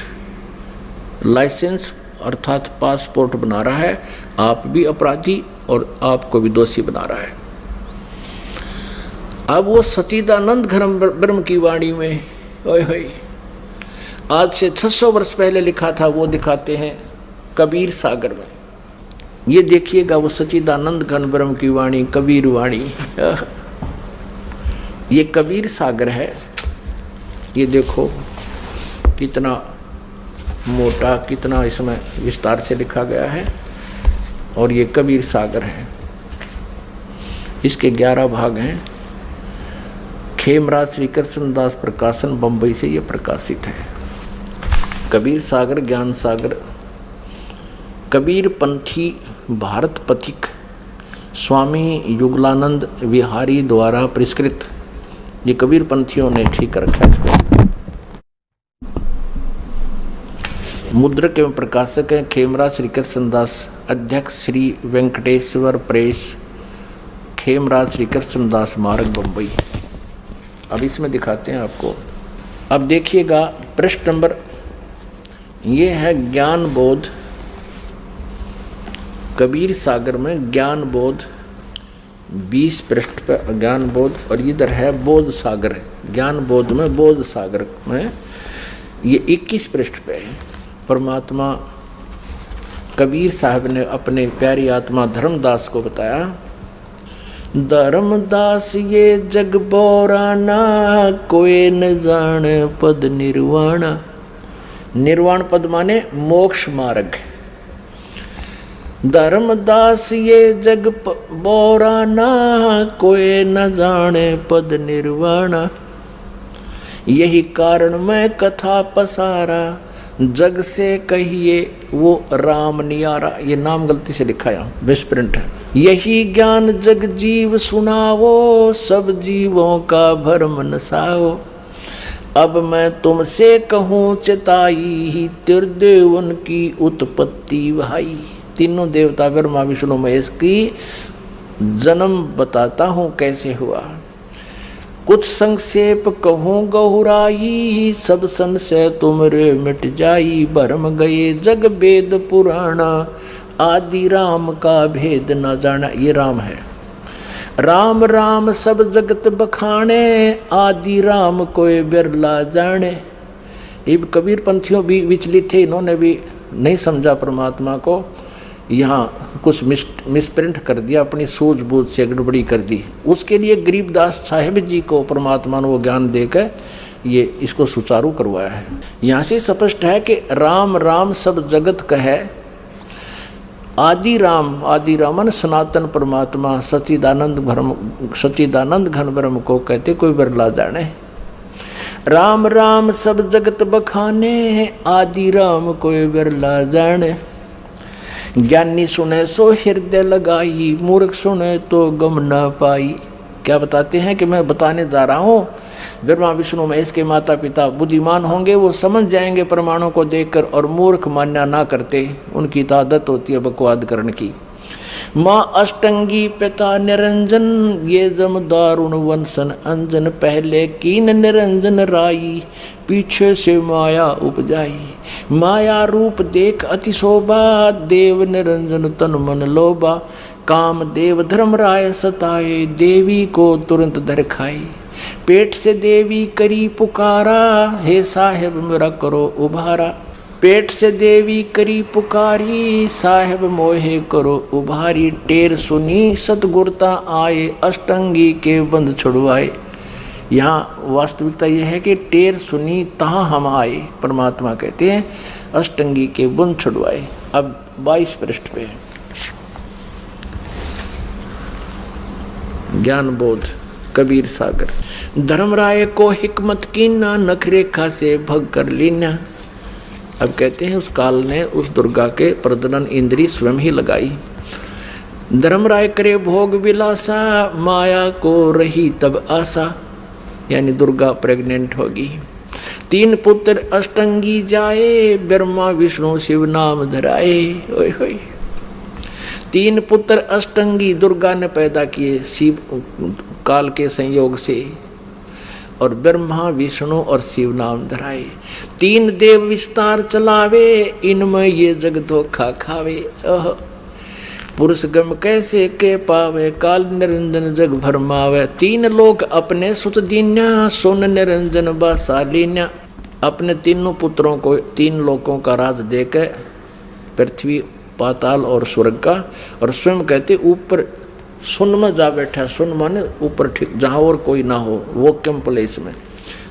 लाइसेंस अर्थात पासपोर्ट बना रहा है, आप भी अपराधी और आपको भी दोषी बना रहा है। अब वो सच्चिदानंद घन ब्रह्म की वाणी में ओए होए आज से 600 वर्ष पहले लिखा था वो दिखाते हैं कबीर सागर में। ये देखिएगा वो सच्चिदानंद घन ब्रह्म की वाणी, कबीर वाणी, ये कबीर सागर है। ये देखो कितना मोटा, कितना इसमें विस्तार से लिखा गया है। और ये कबीर सागर है, इसके 11 भाग हैं। खेमराज श्री कृष्णदास प्रकाशन बंबई से ये प्रकाशित है। कबीर सागर, ज्ञान सागर, कबीर पंथी भारत पथिक स्वामी युगलानंद विहारी द्वारा परिष्कृत। ये कबीर पंथियों ने ठीक रखा है इसको। मुद्रक एवं प्रकाशक हैं खेमराज श्री कृष्णदास, अध्यक्ष श्री वेंकटेश्वर प्रेस, खेमराज श्री कृष्णदास मार्ग बंबई। अब इसमें दिखाते हैं आपको। अब देखिएगा पृष्ठ नंबर, ये है ज्ञान बोध, कबीर सागर में ज्ञान बोध 20 पृष्ठ पर ज्ञान बोध, और इधर है बोध सागर, ज्ञान बोध में बोध सागर में ये 21 पृष्ठ पे है। परमात्मा कबीर साहब ने अपने प्यारी आत्मा धर्मदास को बताया, धर्मदास ये जग बोराना, कोई न जाने पद निर्वाण। निर्वाण पद माने मोक्ष मार्ग। धर्मदास ये जग बोराना, कोई न जाने पद निर्वाण। यही कारण मैं कथा पसारा, जग से कहिए वो राम नियारा। ये नाम गलती से लिखा है, मिसप्रिंट है। यही ज्ञान जग जीव सुनावो, सब जीवों का भरम नसाओ। अब मैं तुमसे कहूँ चिताई, त्रिदेवन की उत्पत्ति भाई। तीनों देवता ब्रह्मा विष्णु महेश की जन्म बताता हूँ कैसे हुआ। कुछ संक्षेप कहूँ गहुराई, सब संशय तुमरे मिट जाई। भरम गए जग वेद पुराणा, आदि राम का भेद न जाना। ये राम है। राम राम सब जगत बखाने, आदि राम कोई बिरला जाने। ये कबीर पंथियों भी विचलित थे, इन्होंने भी नहीं समझा परमात्मा को, यहाँ कुछ मिसप्रिंट कर दिया, अपनी सूझबूझ से गड़बड़ी कर दी। उसके लिए गरीबदास साहिब जी को परमात्मा ने वो ज्ञान देकर ये इसको सुचारू करवाया है। यहाँ से स्पष्ट है कि राम राम सब जगत कहे, आदि रामन सनातन परमात्मा सच्चिदानंद घन ब्रह्म को कहते, कोई बिरला जाने। राम राम सब जगत बखाने, आदि राम कोई बिरला जाने। ज्ञानी सुने सो हृदय लगाई, मूर्ख सुने तो गम ना पाई। क्या बताते हैं कि मैं बताने जा रहा हूँ, ब्रह्मा विष्णु महेश के माता पिता बुद्धिमान होंगे, वो समझ जाएंगे प्रमाणों को देखकर, और मूर्ख मान्या ना करते, उनकी तो आदत होती है बकवाद करने की। माँ अष्टंगी पिता निरंजन, ये जम दारुण वंशन अंजन। पहले कीन निरंजन राई, पीछे से माया उपजाई। माया रूप देख अति शोभा, देव निरंजन तन मन लोभा। काम देव धर्म राय सताए, देवी को तुरंत धर खाई। पेट से देवी करी पुकारा, हे साहेब मेरा करो उभारा। पेट से देवी करी पुकारी, साहेब मोहे करो उभारी। टेर सुनी सतगुरता आए, अष्टंगी के बंद छुड़वाए। यहाँ वास्तविकता यह है कि टेर सुनी तहाँ हम आए, परमात्मा कहते हैं अष्टंगी के बंद छुड़वाए। अब 22 पृष्ठ पे ज्ञान बोध कबीर सागर। धर्मराय को हिकमत कीना, नखरेखा से भग कर लीना। अब कहते हैं उस काल ने उस दुर्गा के प्रजनन इंद्री स्वयं ही लगाई। धर्मराय करे भोग विलासा, माया को रही तब आशा। यानी दुर्गा प्रेग्नेंट होगी। 3 पुत्र अष्टंगी जाए, ब्रह्मा विष्णु शिव नाम धराए। ओए होए, 3 पुत्र अष्टंगी दुर्गा ने पैदा किए शिव काल के संयोग से, और ब्रह्मा विष्णु और शिव नाम धराए। 3 देव विस्तार चलावे, इनमें ये जग धोखा खावे। पुरुष गम कैसे के पावे, काल निरंजन जग भरमावे। 3 लोग अपने सुत दीन्या, सुन निरंजन बासालीन्या। अपने तीनों पुत्रों को 3 लोकों का राज देकर, पृथ्वी पाताल और स्वर्ग का, और स्वयं कहते ऊपर सुन में जा बैठा। सुन माने ऊपर, ठीक जहाँ और कोई ना हो, वो कम प्लेस में,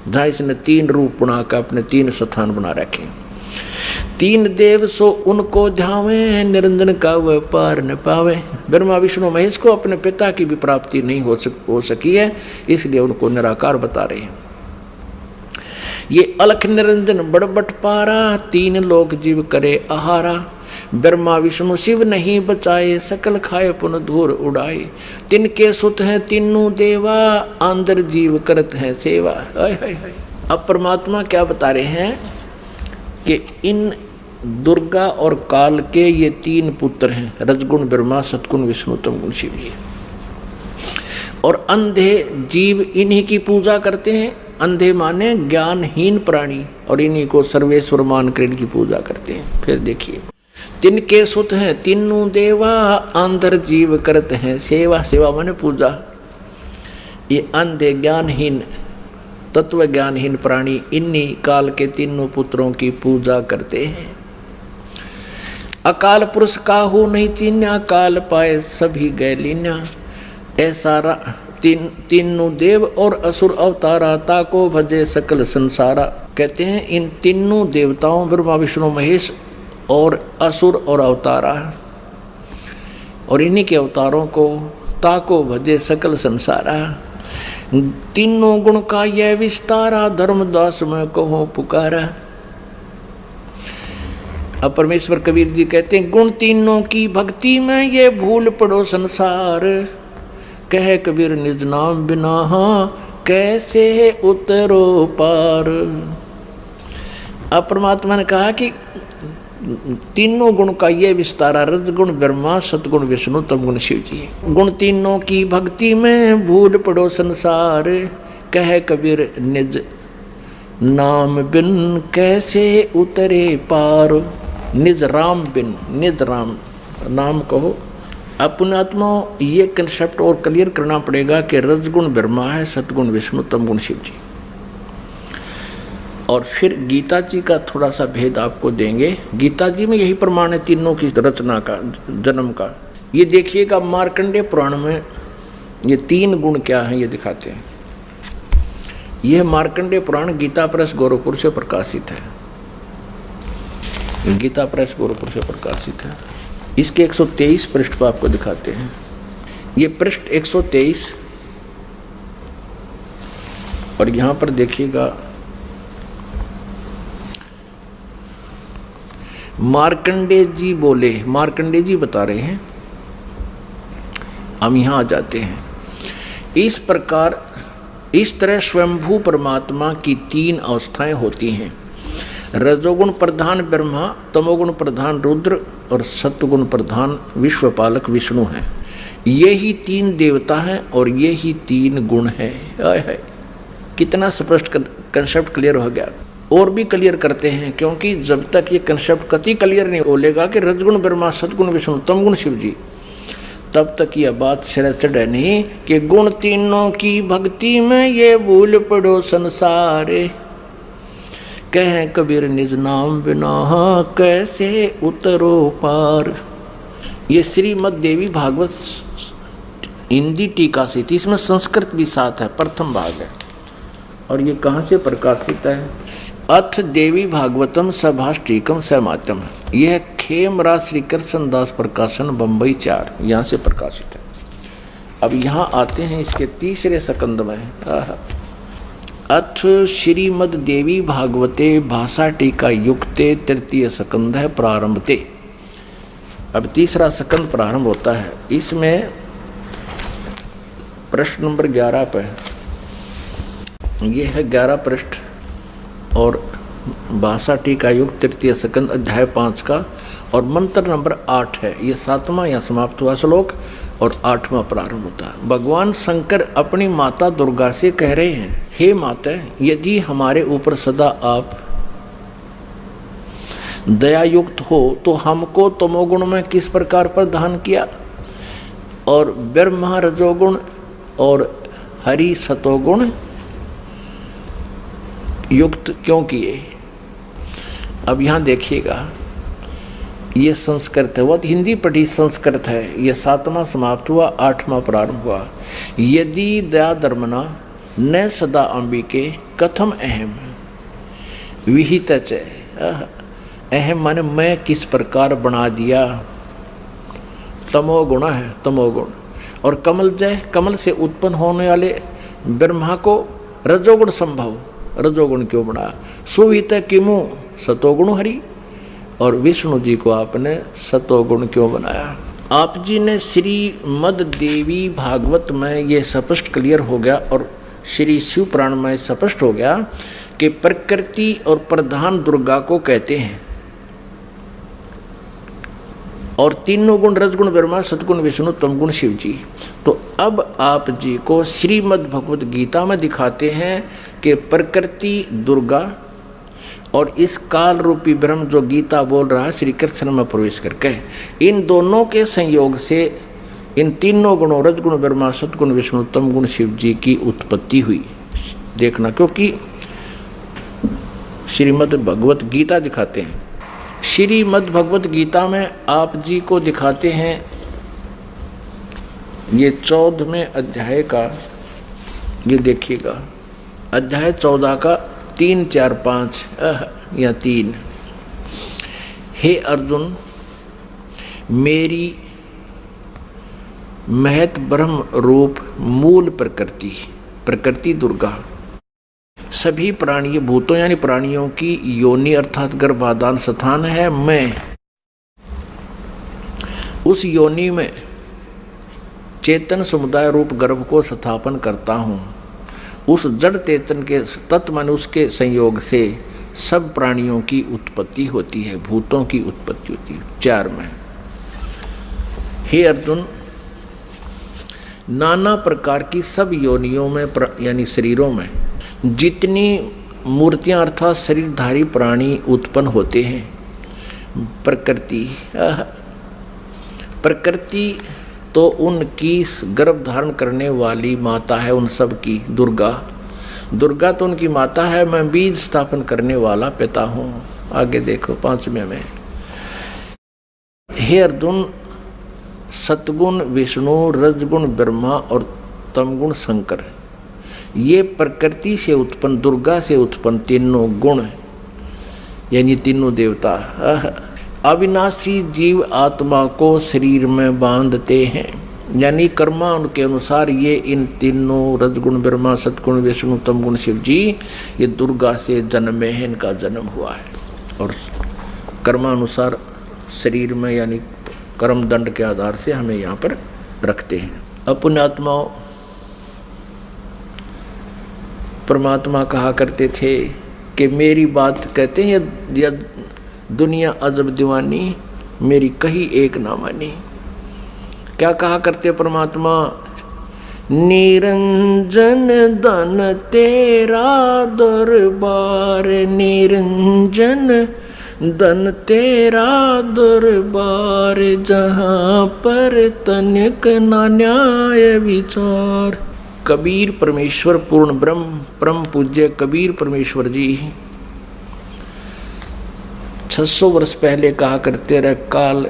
जहाँ इसने 3 रूप बनाकर अपने 3 स्थान बना रखे। 3 देव सो उनको ध्यावे, निरंजन का वह पार न पावे। ब्रह्मा विष्णु महेश को अपने पिता की भी प्राप्ति नहीं हो सकी है, इसलिए उनको निराकार बता रहे हैं। ये अलख निरंजन बड़बट पारा, 3 लोक जीव करे आहारा। ब्रह्मा विष्णु शिव नहीं बचाए, सकल खाए पुन धूर उड़ाए। तिनके सुत हैं तीनों देवा, आंदर जीव करत हैं सेवा। अब परमात्मा क्या बता रहे हैं कि इन दुर्गा और काल के ये 3 पुत्र हैं, रजगुण ब्रह्मा, सतगुण विष्णु, तमगुण शिव जी। और अंधे जीव इन्हीं की पूजा करते हैं। अंधे माने ज्ञानहीन प्राणी, और इन्हीं को सर्वेश्वर मानकर इनकी पूजा करते हैं। फिर देखिए, तिनके सुत हैं तीनों देवा, आंधर जीव करते हैं सेवा। सेवा माने पूजा। ये अंधे ज्ञानहीन, तत्व ज्ञानहीन प्राणी इन्हीं काल के 3 पुत्रों की पूजा करते हैं। अकाल पुरुष काहू नहीं चीन्या, काल पाए सभी गए लीन्या। ऐसा 3 देव और असुर अवतारा, ताको भजे सकल संसारा। कहते हैं इन 3 देवताओं ब्रह्मा विष्णु महेश और असुर और अवतारा, और इन्हीं के अवतारों को ताको भजे सकल संसारा। 3 गुण का यह विस्तारा, धर्मदास में कहो पुकारा। अब परमेश्वर कबीर जी कहते हैं गुण 3 की भक्ति में ये भूल पड़ो संसार। कहे कबीर निज नाम बिना कैसे उतरो पार। अब परमात्मा ने कहा कि 3 गुण का ये विस्तारा, रजगुण ब्रह्मा, सतगुण विष्णु, तमगुण शिव जी। गुण 3 की भक्ति में भूल पड़ो संसार। कहे कबीर निज नाम बिन कैसे उतरे पार। निज राम बिन, निज राम नाम कहो। अपने आत्मा ये कंसेप्ट और क्लियर करना पड़ेगा कि रजगुण ब्रह्मा है, सतगुण विष्णु, तमगुण शिव जी। और फिर गीता जी का थोड़ा सा भेद आपको देंगे। गीता जी में यही प्रमाण है 3 की रचना का, जन्म का। ये देखिएगा मार्कंडेय पुराण में ये 3 गुण क्या हैं ये दिखाते हैं। यह मार्कंडेय पुराण गीता प्रेस गोरखपुर से प्रकाशित है। गीता प्रेस गोरखपुर से प्रकाशित है। इसके 123 पृष्ठ पर आपको दिखाते हैं। ये पृष्ठ 123, और यहां पर देखिएगा मार्कंडेय जी बोले, मार्कंडेय जी बता रहे हैं। हम यहां आ जाते हैं। इस प्रकार, इस तरह स्वयंभू परमात्मा की 3 अवस्थाएं होती हैं। रजोगुण प्रधान ब्रह्मा, तमोगुण प्रधान रुद्र और सत्वगुण प्रधान विश्वपालक विष्णु हैं। ये ही 3 देवता हैं और ये ही 3 गुण हैं। कितना स्पष्ट कंसेप्ट क्लियर हो गया। और भी क्लियर करते हैं, क्योंकि जब तक ये कंसेप्ट कति क्लियर नहीं होलेगा कि रजगुण ब्रह्मा, सतगुण विष्णु, तमगुण शिव जी, तब तक यह बात सिर चढ़े नहीं कि गुण 3 की भक्ति में ये भूल पड़ो संसार। कहे कबीर निज नाम बिना कैसे उतरो पार। ये श्रीमद् देवी भागवत हिंदी टीका से थी, इसमें संस्कृत भी साथ है, प्रथम भाग है। और ये कहाँ से प्रकाशित है? अथ देवी भागवतम सभाष्टीकम समातम। यह खेमरा श्री कृष्ण दास प्रकाशन बम्बई 4, यहाँ से प्रकाशित है। अब यहाँ आते हैं इसके 3रे स्कंद में। अथ श्रीमद् देवी भागवते भाषा टीका युक्ते 3 स्कंद है प्रारंभते। अब 3रा स्कंद प्रारंभ होता है। इसमें प्रश्न नंबर 11 पर ये है 11 पृष्ठ और भाषा टीका युग तृतीय स्कंद अध्याय 5 का, और मंत्र नंबर 8 है। ये 7वां यहाँ समाप्त हुआ श्लोक और 8वां प्रारंभ होता है। भगवान शंकर अपनी माता दुर्गा से कह रहे हैं, हे माता, यदि हमारे ऊपर सदा आप दयायुक्त हो तो हमको तमोगुण में किस प्रकार प्रदान किया और ब्रह्मा रजोगुण और हरि सतोगुण युक्त क्यों किए। अब यहाँ देखिएगा, ये संस्कृत है, वो हिंदी पढ़ी संस्कृत है। ये 7वां समाप्त हुआ, 8वां प्रारंभ हुआ। यदि दया धर्मना न सदा अंबिके कथम अहम विहित च। अहम माने मैं किस प्रकार बना दिया। तमोगुण है, तमोगुण। और कमल जय, कमल से उत्पन्न होने वाले ब्रह्मा को रजोगुण संभव, रजोगुण क्यों बनाया। सुवित किमु सतोगुण हरि, और विष्णु जी को आपने सतोगुण क्यों बनाया। आप जी ने श्रीमद देवी भागवत में ये स्पष्ट क्लियर हो गया, और श्री शिव पुराण में स्पष्ट हो गया कि प्रकृति और प्रधान दुर्गा को कहते हैं, और तीनों गुण रजगुण ब्रह्मा, सतगुण विष्णु, तमगुण शिव जी। तो अब आप जी को श्रीमद् भगवत गीता में दिखाते हैं कि प्रकृति दुर्गा और इस काल रूपी ब्रह्म जो गीता बोल रहा है श्री कृष्ण में प्रवेश करके, इन दोनों के संयोग से इन तीनों गुणों रजगुण ब्रह्मा, सतगुण विष्णु, तमगुण शिव जी की उत्पत्ति हुई। देखना, क्योंकि श्रीमद् भगवत गीता दिखाते हैं। श्रीमद् भगवत गीता में आप जी को दिखाते हैं, ये 14वें अध्याय का, ये देखिएगा अध्याय 14 का 3, 4, 5 या 3। हे अर्जुन, मेरी महत ब्रह्म रूप मूल प्रकृति, प्रकृति दुर्गा सभी प्राणी भूतों यानी प्राणियों की योनि अर्थात गर्भाधान स्थान है। मैं उस योनि में चेतन समुदाय रूप गर्भ को स्थापन करता हूँ। उस जड़ चेतन के तत्व मन उसके संयोग से सब प्राणियों की उत्पत्ति होती है, भूतों की उत्पत्ति होती है। 4 में, हे अर्जुन, नाना प्रकार की सब योनियों में यानी शरीरों में जितनी मूर्तियां अर्थात शरीरधारी प्राणी उत्पन्न होते हैं, प्रकृति तो उनकी गर्भ धारण करने वाली माता है, उन सब की दुर्गा। दुर्गा तो उनकी माता है, मैं बीज स्थापन करने वाला पिता हूँ। आगे देखो 5वें में, हे अर्जुन, सतगुण विष्णु, रजगुण ब्रह्मा और तमगुण शंकर, ये प्रकृति से उत्पन्न दुर्गा से उत्पन्न तीनों गुण यानी तीनों देवता अविनाशी जीव आत्मा को शरीर में बांधते हैं, यानी कर्मा उनके अनुसार ये इन तीनों रजगुण ब्रह्मा, सतगुण विष्णु, तमगुण शिव जी ये दुर्गा से जन्मे हैं, इनका जन्म हुआ है। और कर्मानुसार शरीर में यानी कर्म दंड के आधार से हमें यहाँ पर रखते हैं। अपने आत्माओं, परमात्मा कहा करते थे कि मेरी बात कहते हैं या दुनिया अजब दीवानी, मेरी कही एक ना मानी। क्या कहा करते परमात्मा, निरंजन धन तेरा दरबार, निरंजन धन तेरा दरबार, जहाँ पर तनिक ना न्याय विचार। कबीर परमेश्वर पूर्ण ब्रह्म परम पूज्य कबीर परमेश्वर जी 600 वर्ष पहले कहा करते रहे, काल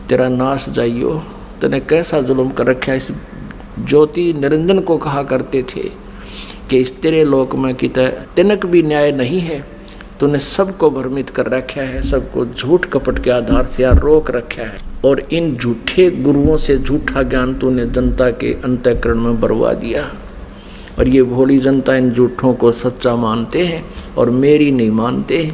तेरा नाश जाइयो, तने कैसा जुल्म कर रखा है। इस ज्योति निरंजन को कहा करते थे कि इस तेरे लोक में कितना तिनक भी न्याय नहीं है, तूने सबको भ्रमित कर रखा है, सबको झूठ कपट के आधार से रोक रखा है, और इन झूठे गुरुओं से झूठा ज्ञान तूने जनता के अंतःकरण में बरवा दिया। और ये भोली जनता इन झूठों को सच्चा मानते हैं और मेरी नहीं मानते।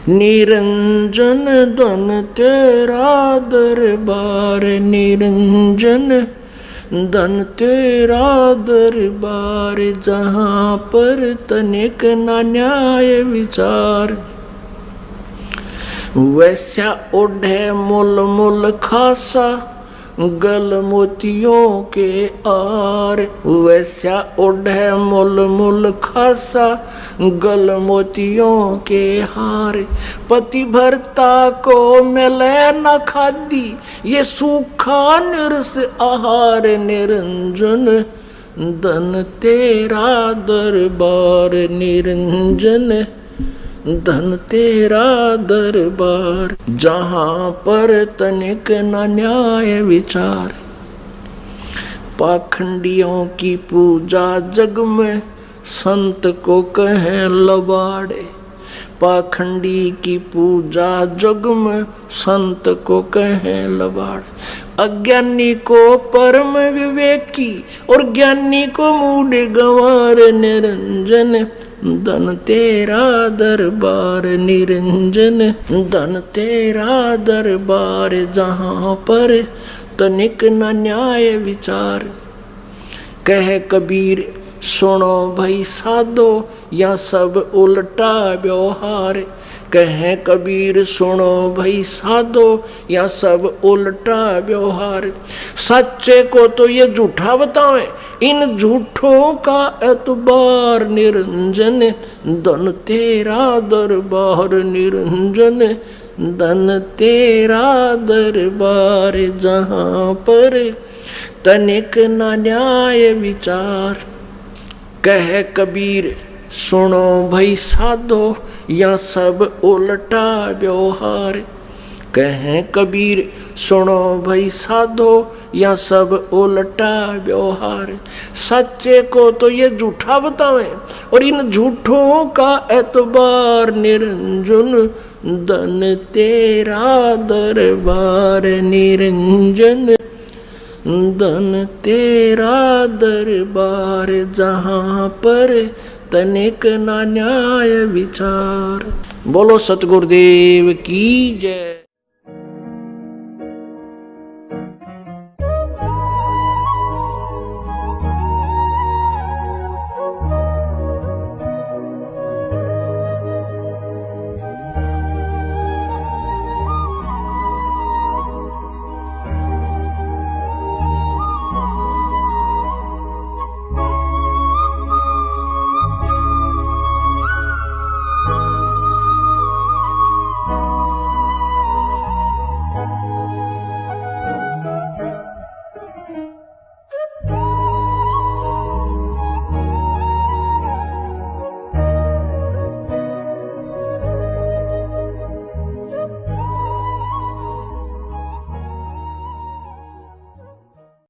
निरंजन धन तेरा दरबार, निरंजन धन तेरा दरबार जहाँ पर तनिक न न्याय विचार। वैसा ओढ़े मुल मुल खासा गल मोतियों के आर। वैसा ओढ़े मुल मुल खासा गल मोतियों के हार। पति भरता को मिले न खादी ये सूखा निरस आहार। निरंजन धन तेरा दरबार निरंजन धन तेरा दरबार जहाँ पर तनिक न न्याय विचार। पाखंडियों की पूजा जग में संत को कहें लबाड़े। पाखंडी की पूजा जग में संत को कहें लबाड़। अज्ञानी को परम विवेकी और ज्ञानी को मूढ़ गंवार। निरंजन धन तेरा दरबार निरंजन धन तेरा दरबार जहाँ पर तनिक न न्याय विचार। कह कबीर सुनो भई साधो या सब उल्टा व्यवहार। कहे कबीर सुनो भई साधो या सब उल्टा व्यवहार। सच्चे को तो ये झूठा बतावे इन झूठों का एतबार। निरंजन धन तेरा दरबार निरंजन धन तेरा दरबार जहाँ पर तनिक न न्याय विचार। कह कबीर सुनो भई साधो या सब उल्टा व्यवहार। कहें कबीर सुनो भई साधो या सब उल्टा व्यवहार। सच्चे को तो ये झूठा बतावे और इन झूठों का एतबार। निरंजन धन तेरा दरबार निरंजन धन तेरा दरबार जहाँ पर तनिक न न्याय विचार। बोलो सतगुरुदेव की जय।